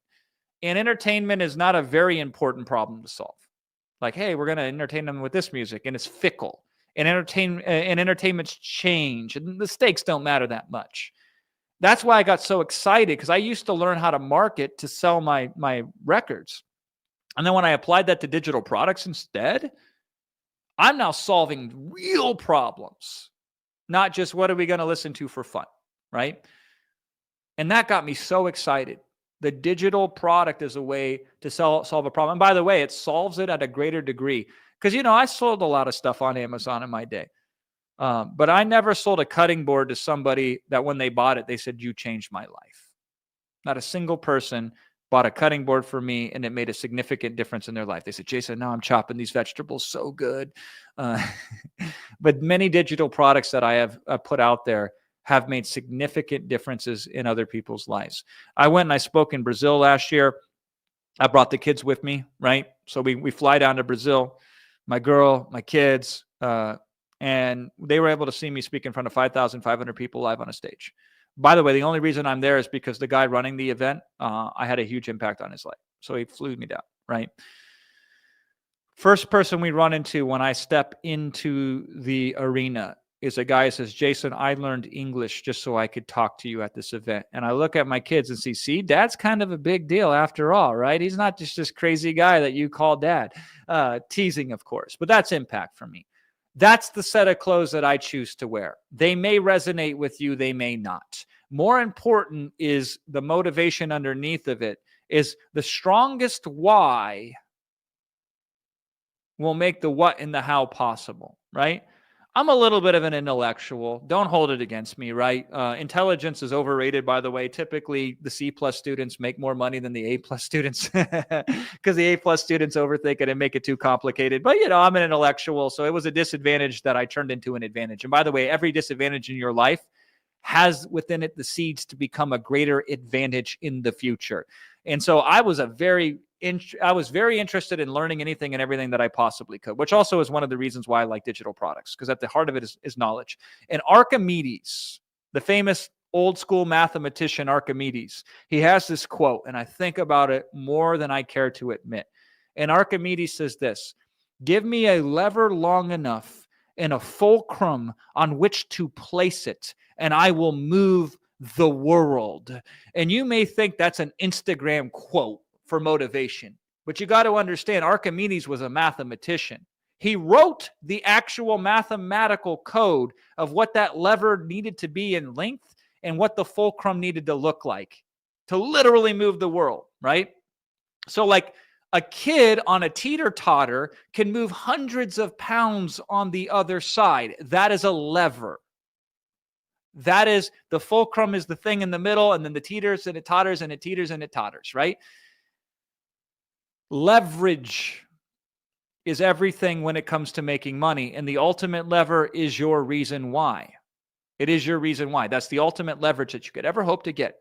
And entertainment is not a very important problem to solve. Like, hey, we're going to entertain them with this music, and it's fickle. And entertainments change, and the stakes don't matter that much. That's why I got so excited, because I used to learn how to market to sell my records. And then when I applied that to digital products instead, I'm now solving real problems, not just what are we going to listen to for fun, right? And that got me so excited. The digital product is a way to solve a problem. And by the way, it solves it at a greater degree. Because, I sold a lot of stuff on Amazon in my day. But I never sold a cutting board to somebody that when they bought it, they said, you changed my life. Not a single person bought a cutting board for me and it made a significant difference in their life. They said, Jason, now I'm chopping these vegetables so good. But many digital products that I have put out there have made significant differences in other people's lives. I went and I spoke in Brazil last year. I brought the kids with me, right? So we fly down to Brazil, my girl, my kids, and they were able to see me speak in front of 5,500 people live on a stage. By the way, the only reason I'm there is because the guy running the event, I had a huge impact on his life. So he flew me down, right? First person we run into when I step into the arena is a guy who says, Jason, I learned English just so I could talk to you at this event. And I look at my kids and see, Dad's kind of a big deal after all, right? He's not just this crazy guy that you call Dad. Teasing, of course, but that's impact for me. That's the set of clothes that I choose to wear. They may resonate with you, they may not. More important is the motivation underneath of it is the strongest why will make the what and the how possible, right? I'm a little bit of an intellectual. Don't hold it against me, right? Intelligence is overrated, by the way. Typically, the C+ students make more money than the A+ students because the A+ students overthink it and make it too complicated. But, I'm an intellectual, so it was a disadvantage that I turned into an advantage. And by the way, every disadvantage in your life has within it the seeds to become a greater advantage in the future. And so I was very interested in learning anything and everything that I possibly could, which also is one of the reasons why I like digital products, because at the heart of it is knowledge. And Archimedes, the famous old school mathematician Archimedes, he has this quote, and I think about it more than I care to admit. And Archimedes says this, give me a lever long enough and a fulcrum on which to place it, and I will move the world. And you may think that's an Instagram quote for motivation, but you got to understand Archimedes was a mathematician. He wrote the actual mathematical code of what that lever needed to be in length and what the fulcrum needed to look like to literally move the world, right? So A kid on a teeter-totter can move hundreds of pounds on the other side. That is a lever. That is, the fulcrum is the thing in the middle, and then the teeters, and it totters, and it teeters, and it totters, right? Leverage is everything when it comes to making money, and the ultimate lever is your reason why. It is your reason why. That's the ultimate leverage that you could ever hope to get.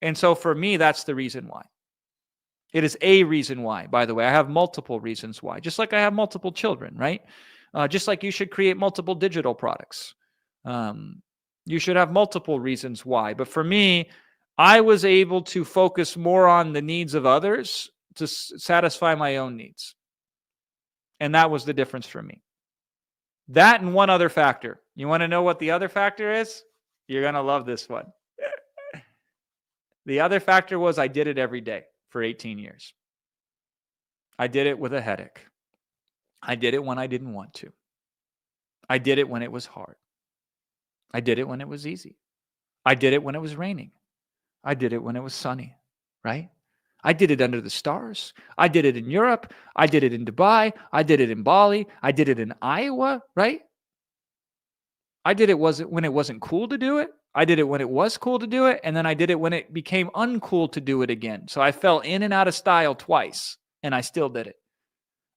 And so for me, that's the reason why. It is a reason why, by the way. I have multiple reasons why, just like I have multiple children, right? Just like you should create multiple digital products. You should have multiple reasons why. But for me, I was able to focus more on the needs of others to satisfy my own needs. And that was the difference for me. That and one other factor. You want to know what the other factor is? You're going to love this one. The other factor was I did it every day for 18 years. I did it with a headache. I did it when I didn't want to. I did it when it was hard. I did it when it was easy. I did it when it was raining. I did it when it was sunny, right? I did it under the stars. I did it in Europe. I did it in Dubai. I did it in Bali. I did it in Iowa, right? I did it when it wasn't cool to do it. I did it when it was cool to do it. And then I did it when it became uncool to do it again. So I fell in and out of style twice, and I still did it.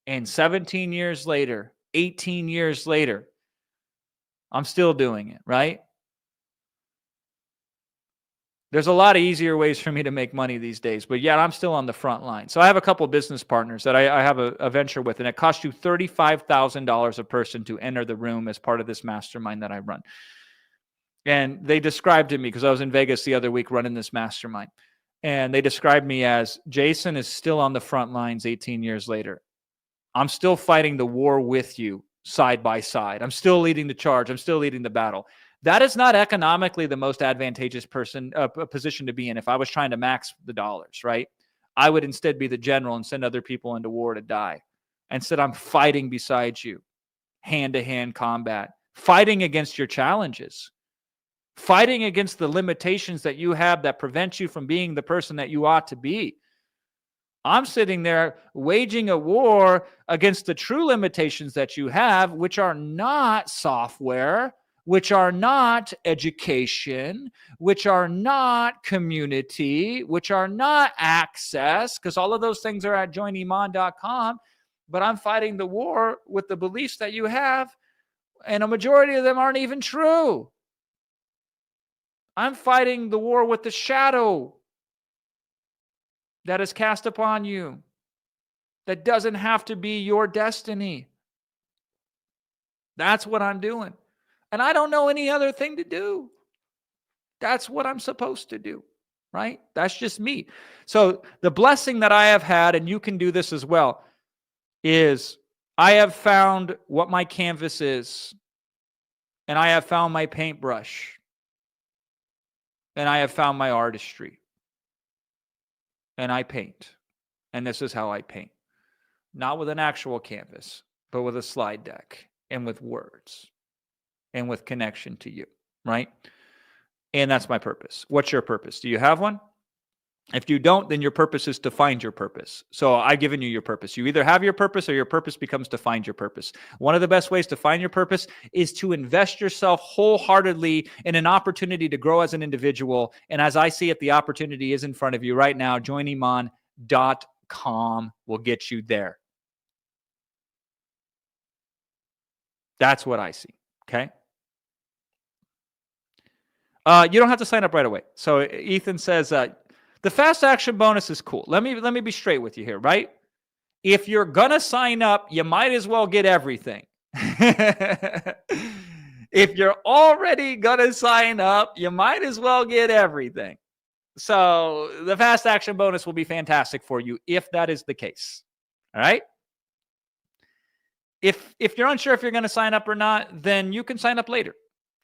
And 17 years later, 18 years later, I'm still doing it, right? There's a lot of easier ways for me to make money these days, but yet I'm still on the front line. So I have a couple of business partners that I have a venture with, and it costs you $35,000 a person to enter the room as part of this mastermind that I run. And they described to me, because I was in Vegas the other week running this mastermind, and they described me as, Jason is still on the front lines 18 years later. I'm still fighting the war with you side by side. I'm still leading the charge. I'm still leading the battle. That is not economically the most advantageous position to be in. If I was trying to max the dollars, right? I would instead be the general and send other people into war to die. Instead, I'm fighting beside you, hand-to-hand combat, fighting against your challenges, fighting against the limitations that you have that prevent you from being the person that you ought to be. I'm sitting there waging a war against the true limitations that you have, which are not software, which are not education, which are not community, which are not access, because all of those things are at joiniman.com. But I'm fighting the war with the beliefs that you have, and a majority of them aren't even true. I'm fighting the war with the shadow that is cast upon you, that doesn't have to be your destiny. That's what I'm doing. And I don't know any other thing to do. That's what I'm supposed to do, right? That's just me. So the blessing that I have had, and you can do this as well, is I have found what my canvas is, and I have found my paintbrush, and I have found my artistry. And I paint. And this is how I paint. Not with an actual canvas, but with a slide deck and with words and with connection to you, right? And that's my purpose. What's your purpose? Do you have one? If you don't, then your purpose is to find your purpose. So I've given you your purpose. You either have your purpose or your purpose becomes to find your purpose. One of the best ways to find your purpose is to invest yourself wholeheartedly in an opportunity to grow as an individual. And as I see it, the opportunity is in front of you right now. joiniman.com will get you there. That's what I see. Okay. You don't have to sign up right away. So Ethan says, the fast action bonus is cool. Let me be straight with you here, right? If you're going to sign up, you might as well get everything. If you're already going to sign up, you might as well get everything. So the fast action bonus will be fantastic for you if that is the case. All right? If you're unsure if you're going to sign up or not, then you can sign up later.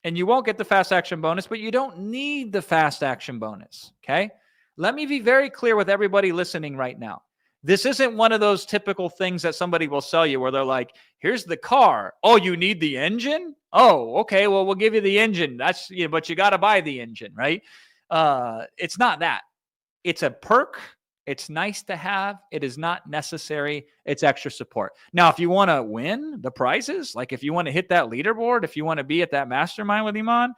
And you won't get the fast action bonus, but you don't need the fast action bonus. Okay? Let me be very clear with everybody listening right now. This isn't one of those typical things that somebody will sell you where they're like, here's the car. Oh, you need the engine? Oh, okay. Well, we'll give you the engine. That's, but you got to buy the engine, right? It's not that. It's a perk It's nice to have. It is not necessary. It's extra support. Now, if you want to win the prizes, like if you want to hit that leaderboard, if you want to be at that mastermind with Iman,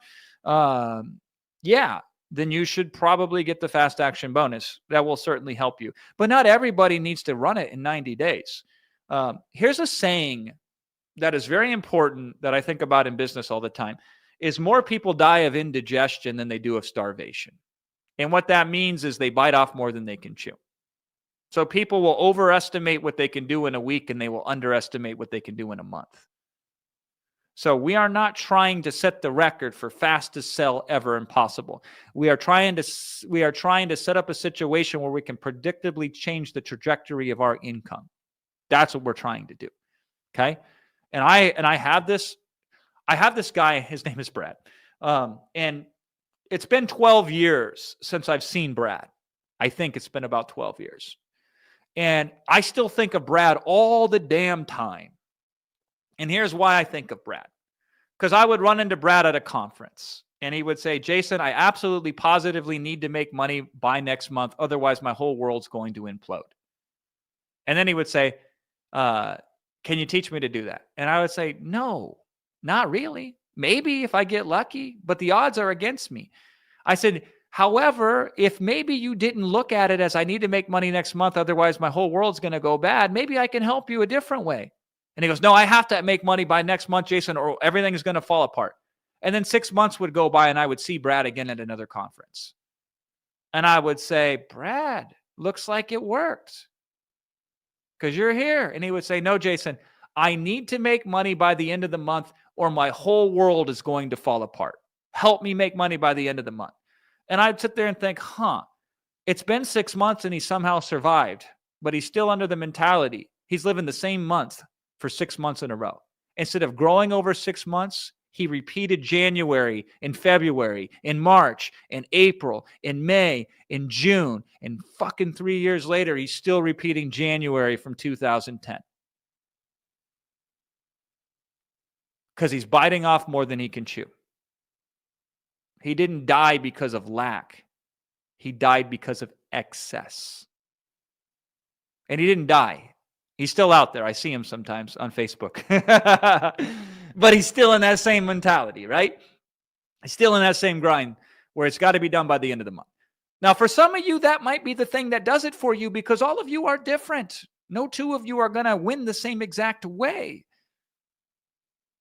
yeah, then you should probably get the fast action bonus. That will certainly help you. But not everybody needs to run it in 90 days. Here's a saying that is very important that I think about in business all the time, is more people die of indigestion than they do of starvation. And what that means is they bite off more than they can chew. So people will overestimate what they can do in a week and they will underestimate what they can do in a month. So we are not trying to set the record for fastest sell ever impossible. We are trying to set up a situation where we can predictably change the trajectory of our income. That's what we're trying to do. Okay? And I have this guy, his name is Brad. And it's been 12 years since I've seen Brad. I think it's been about 12 years. And I still think of Brad all the damn time. And here's why I think of Brad. Because I would run into Brad at a conference and he would say, Jason, I absolutely positively need to make money by next month. Otherwise, my whole world's going to implode. And then he would say, can you teach me to do that? And I would say, no, not really. Maybe if I get lucky, but the odds are against me. I said, however, if maybe you didn't look at it as I need to make money next month, otherwise my whole world's going to go bad, maybe I can help you a different way. And he goes, no, I have to make money by next month, Jason, or everything is going to fall apart. And then 6 months would go by and I would see Brad again at another conference. And I would say, Brad, looks like it worked because you're here. And he would say, no, Jason, I need to make money by the end of the month or my whole world is going to fall apart. Help me make money by the end of the month. And I'd sit there and think, it's been 6 months and he somehow survived, but he's still under the mentality. He's living the same month for 6 months in a row. Instead of growing over 6 months, he repeated January and February, in March, in April, in May, in June, and fucking 3 years later, he's still repeating January from 2010. Because he's biting off more than he can chew. He didn't die because of lack. He died because of excess. And he didn't die. He's still out there. I see him sometimes on Facebook. But he's still in that same mentality, right? He's still in that same grind where it's got to be done by the end of the month. Now, for some of you, that might be the thing that does it for you because all of you are different. No two of you are going to win the same exact way.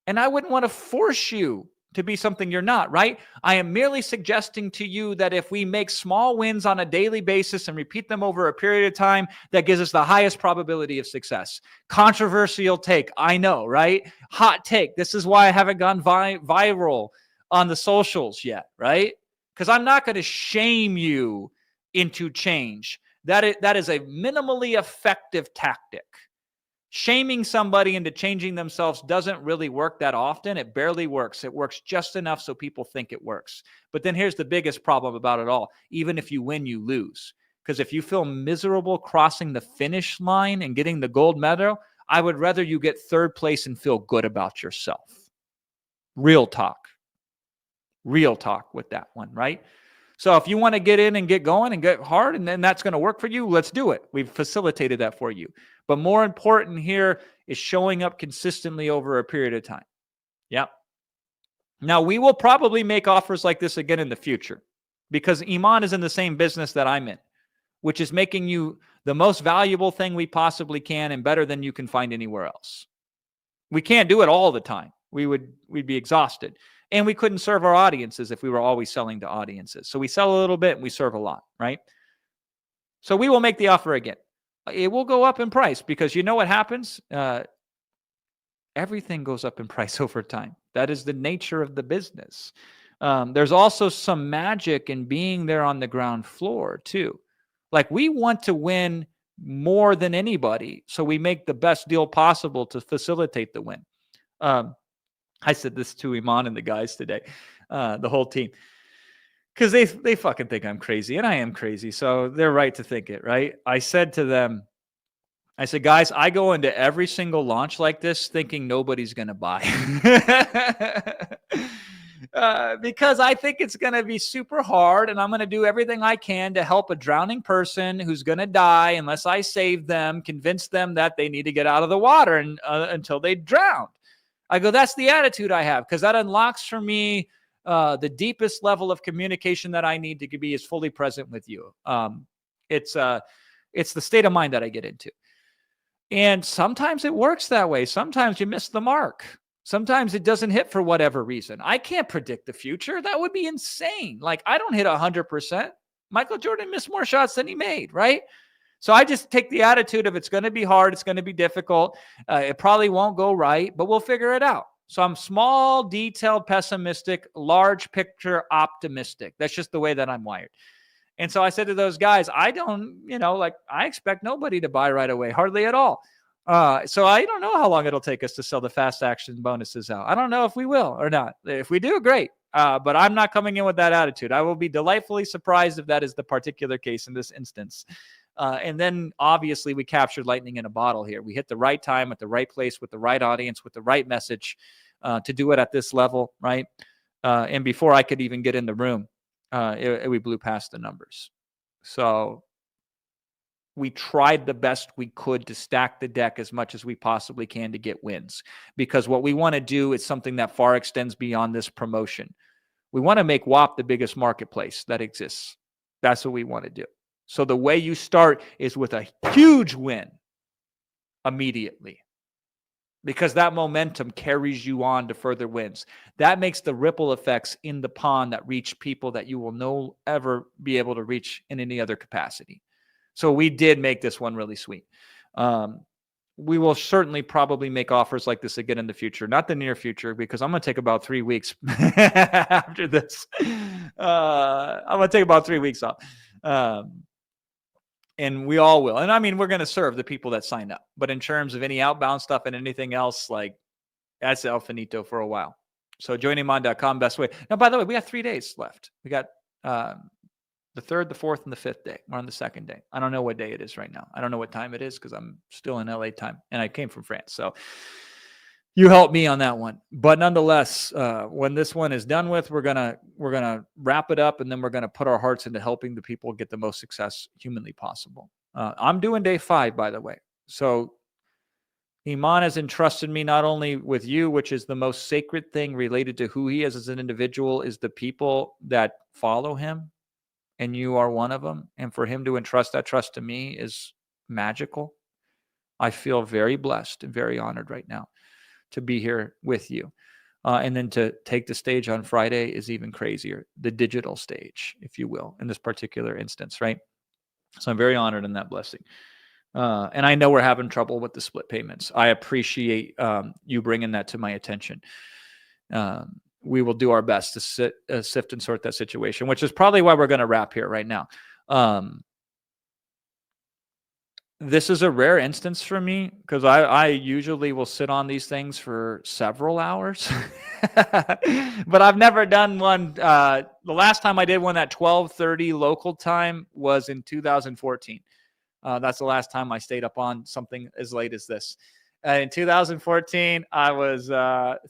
And I wouldn't want to force you to be something you're not, right? I am merely suggesting to you that if we make small wins on a daily basis and repeat them over a period of time, that gives us the highest probability of success. Controversial take, I know, right? Hot take. This is why I haven't gone viral on the socials yet, right? Because I'm not going to shame you into change. That is a minimally effective tactic. Shaming somebody into changing themselves doesn't really work that often. It barely works. It works just enough so people think it works. But then here's the biggest problem about it all. Even if you win, you lose. Because if you feel miserable crossing the finish line and getting the gold medal, I would rather you get third place and feel good about yourself. Real talk. Real talk with that one, right? So if you want to get in and get going and get hard and then that's going to work for you, let's do it. We've facilitated that for you. But more important here is showing up consistently over a period of time. Yeah. Now, we will probably make offers like this again in the future because Iman is in the same business that I'm in, which is making you the most valuable thing we possibly can and better than you can find anywhere else. We can't do it all the time. We'd be exhausted. And we couldn't serve our audiences if we were always selling to audiences. So we sell a little bit and we serve a lot, right? So we will make the offer again. It will go up in price because you know what happens? Everything goes up in price over time. That is the nature of the business. There's also some magic in being there on the ground floor too. Like we want to win more than anybody. So we make the best deal possible to facilitate the win. I said this to Iman and the guys today, the whole team, because they fucking think I'm crazy, and I am crazy, so they're right to think it, right? I said to them, I said, guys, I go into every single launch like this thinking nobody's going to buy. because I think it's going to be super hard, and I'm going to do everything I can to help a drowning person who's going to die unless I save them, convince them that they need to get out of the water and, until they drown. I go, that's the attitude I have, because that unlocks for me the deepest level of communication that I need to be as fully present with you. It's the state of mind that I get into. And sometimes it works that way. Sometimes you miss the mark. Sometimes it doesn't hit for whatever reason. I can't predict the future. That would be insane. Like, I don't hit 100%. Michael Jordan missed more shots than he made, right? So I just take the attitude of it's going to be hard. It's going to be difficult. It probably won't go right, but we'll figure it out. So I'm small, detailed, pessimistic, large picture, optimistic. That's just the way that I'm wired. And so I said to those guys, I don't, I expect nobody to buy right away, hardly at all. So I don't know how long it'll take us to sell the fast action bonuses out. I don't know if we will or not. If we do, great. But I'm not coming in with that attitude. I will be delightfully surprised if that is the particular case in this instance. And then obviously we captured lightning in a bottle here. We hit the right time at the right place with the right audience, with the right message to do it at this level, right? And before I could even get in the room, we blew past the numbers. So we tried the best we could to stack the deck as much as we possibly can to get wins, because what we want to do is something that far extends beyond this promotion. We want to make WAP the biggest marketplace that exists. That's what we want to do. So the way you start is with a huge win immediately, because that momentum carries you on to further wins. That makes the ripple effects in the pond that reach people that you will no ever be able to reach in any other capacity. So we did make this one really sweet. We will certainly probably make offers like this again in the future, not the near future, because I'm going to take about 3 weeks after this. I'm going to take about 3 weeks off. And we all will. And I mean, we're going to serve the people that sign up. But in terms of any outbound stuff and anything else, like, that's el finito for a while. So joinimon.com, best way. Now, by the way, we got 3 days left. We got the 3rd, the 4th, and the 5th day. We're on the 2nd day. I don't know what day it is right now. I don't know what time it is because I'm still in LA time. And I came from France. So you help me on that one. But nonetheless, when this one is done with, we're gonna wrap it up, and then we're gonna put our hearts into helping the people get the most success humanly possible. I'm doing day 5, by the way. So Iman has entrusted me not only with you, which is the most sacred thing related to who he is as an individual, is the people that follow him, and you are one of them. And for him to entrust that trust to me is magical. I feel very blessed and very honored right now to be here with you. And then to take the stage on Friday is even crazier. The digital stage, if you will, in this particular instance, right? So I'm very honored in that blessing. And I know we're having trouble with the split payments. I appreciate you bringing that to my attention. We will do our best to sift and sort that situation, which is probably why we're going to wrap here right now. This is a rare instance for me, because I usually will sit on these things for several hours, but I've never done one. The last time I did one at 12:30 local time was in 2014. That's the last time I stayed up on something as late as this. In 2014, I was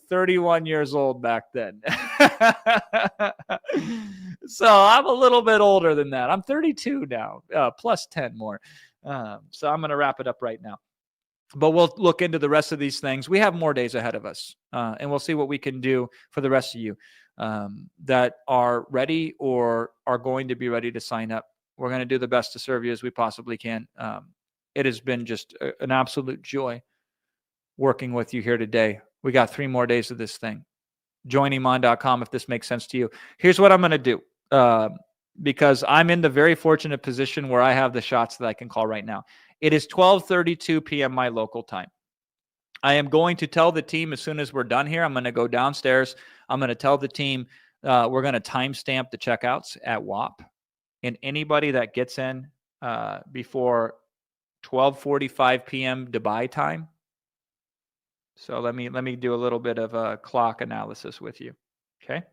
31 years old back then. So I'm a little bit older than that. I'm 32 now, plus 10 more. So I'm going to wrap it up right now. But we'll look into the rest of these things. We have more days ahead of us, and we'll see what we can do for the rest of you that are ready or are going to be ready to sign up. We're going to do the best to serve you as we possibly can. It has been just an absolute joy working with you here today. We got 3 more days of this thing. Joinimon.com if this makes sense to you. Here's what I'm going to do. Because I'm in the very fortunate position where I have the shots that I can call right now. It is 12:32 p.m. my local time. I am going to tell the team as soon as we're done here, I'm going to go downstairs. I'm going to tell the team we're going to timestamp the checkouts at WAP. And anybody that gets in before 12:45 p.m. Dubai time. So let me do a little bit of a clock analysis with you. Okay.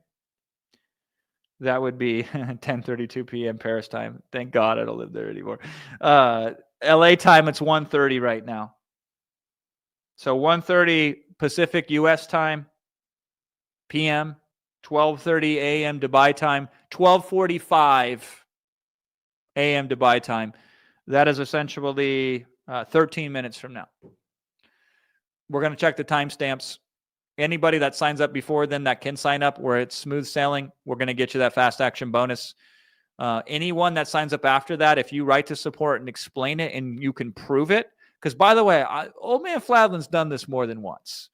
That would be 10:32 p.m. Paris time. Thank God I don't live there anymore. LA time, it's 1:30 right now. So 1:30 Pacific US time, PM. 12:30 a.m. Dubai time, 12:45 a.m. Dubai time. That is essentially 13 minutes from now. We're going to check the timestamps. Anybody that signs up before then that can sign up where it's smooth sailing, we're going to get you that fast action bonus. Anyone that signs up after that, if you write to support and explain it and you can prove it, because by the way, Old Man Fladland's done this more than once.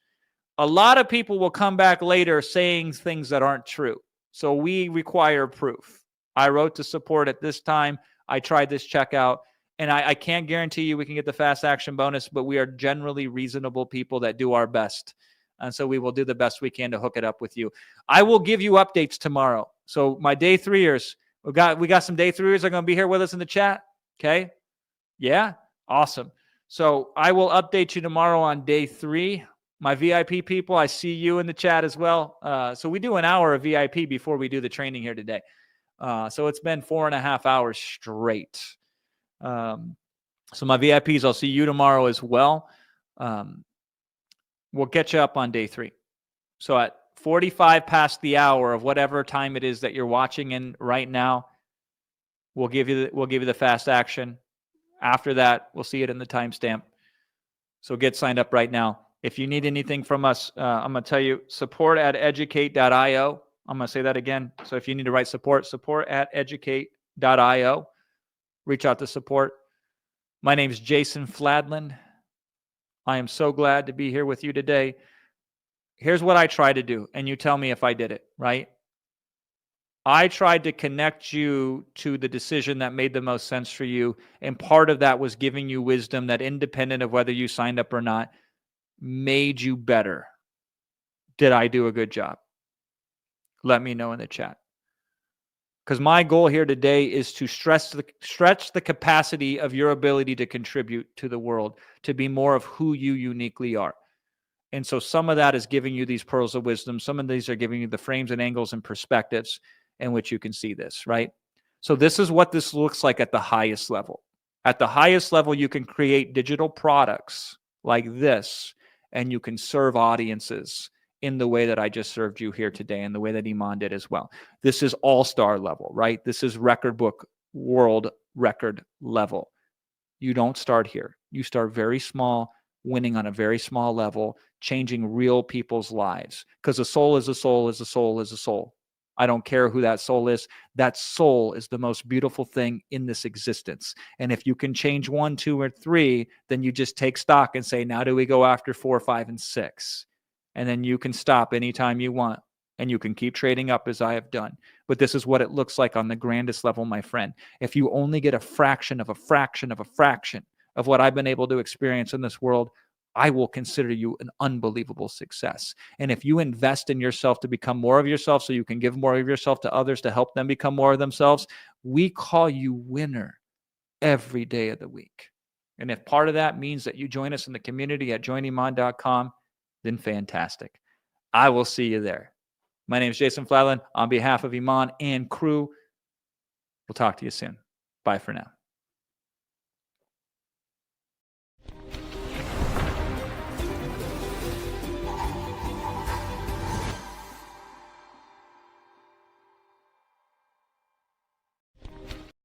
A lot of people will come back later saying things that aren't true. So we require proof. I wrote to support at this time. I tried this checkout. And I can't guarantee you we can get the fast action bonus, but we are generally reasonable people that do our best. And so we will do the best we can to hook it up with you. I will give you updates tomorrow. So my day threeers, we got some day threeers that are going to be here with us in the chat. Okay. Yeah. Awesome. So I will update you tomorrow on day 3. My VIP people, I see you in the chat as well. So we do an hour of VIP before we do the training here today. So it's been 4.5 hours straight. So my VIPs, I'll see you tomorrow as well. We'll get you up on day 3. So at 45 past the hour of whatever time it is that you're watching in right now, we'll give you the fast action. After that, we'll see it in the timestamp. So get signed up right now. If you need anything from us, I'm going to tell you support@educate.io. I'm going to say that again. So if you need to write support@educate.io, reach out to support. My name is Jason Fladland. I am so glad to be here with you today. Here's what I try to do, and you tell me if I did it, right? I tried to connect you to the decision that made the most sense for you, and part of that was giving you wisdom that, independent of whether you signed up or not, made you better. Did I do a good job? Let me know in the chat. Because my goal here today is to stretch the capacity of your ability to contribute to the world, to be more of who you uniquely are. And so some of that is giving you these pearls of wisdom. Some of these are giving you the frames and angles and perspectives in which you can see this, right? So this is what this looks like at the highest level. At the highest level, you can create digital products like this, and you can serve audiences in the way that I just served you here today, and the way that Iman did as well. This is all-star level, right? This is record book world record level. You don't start here. You start very small, winning on a very small level, changing real people's lives. Because a soul is a soul is a soul is a soul. I don't care who that soul is. That soul is the most beautiful thing in this existence. And if you can change 1, 2, or 3, then you just take stock and say, now do we go after 4, 5, and 6? And then you can stop anytime you want, and you can keep trading up as I have done. But this is what it looks like on the grandest level, my friend. If you only get a fraction of a fraction of a fraction of what I've been able to experience in this world, I will consider you an unbelievable success. And if you invest in yourself to become more of yourself so you can give more of yourself to others to help them become more of themselves, we call you winner every day of the week. And if part of that means that you join us in the community at joiniman.com, then fantastic. I will see you there. My name is Jason Fladland. On behalf of Iman and crew, we'll talk to you soon. Bye for now.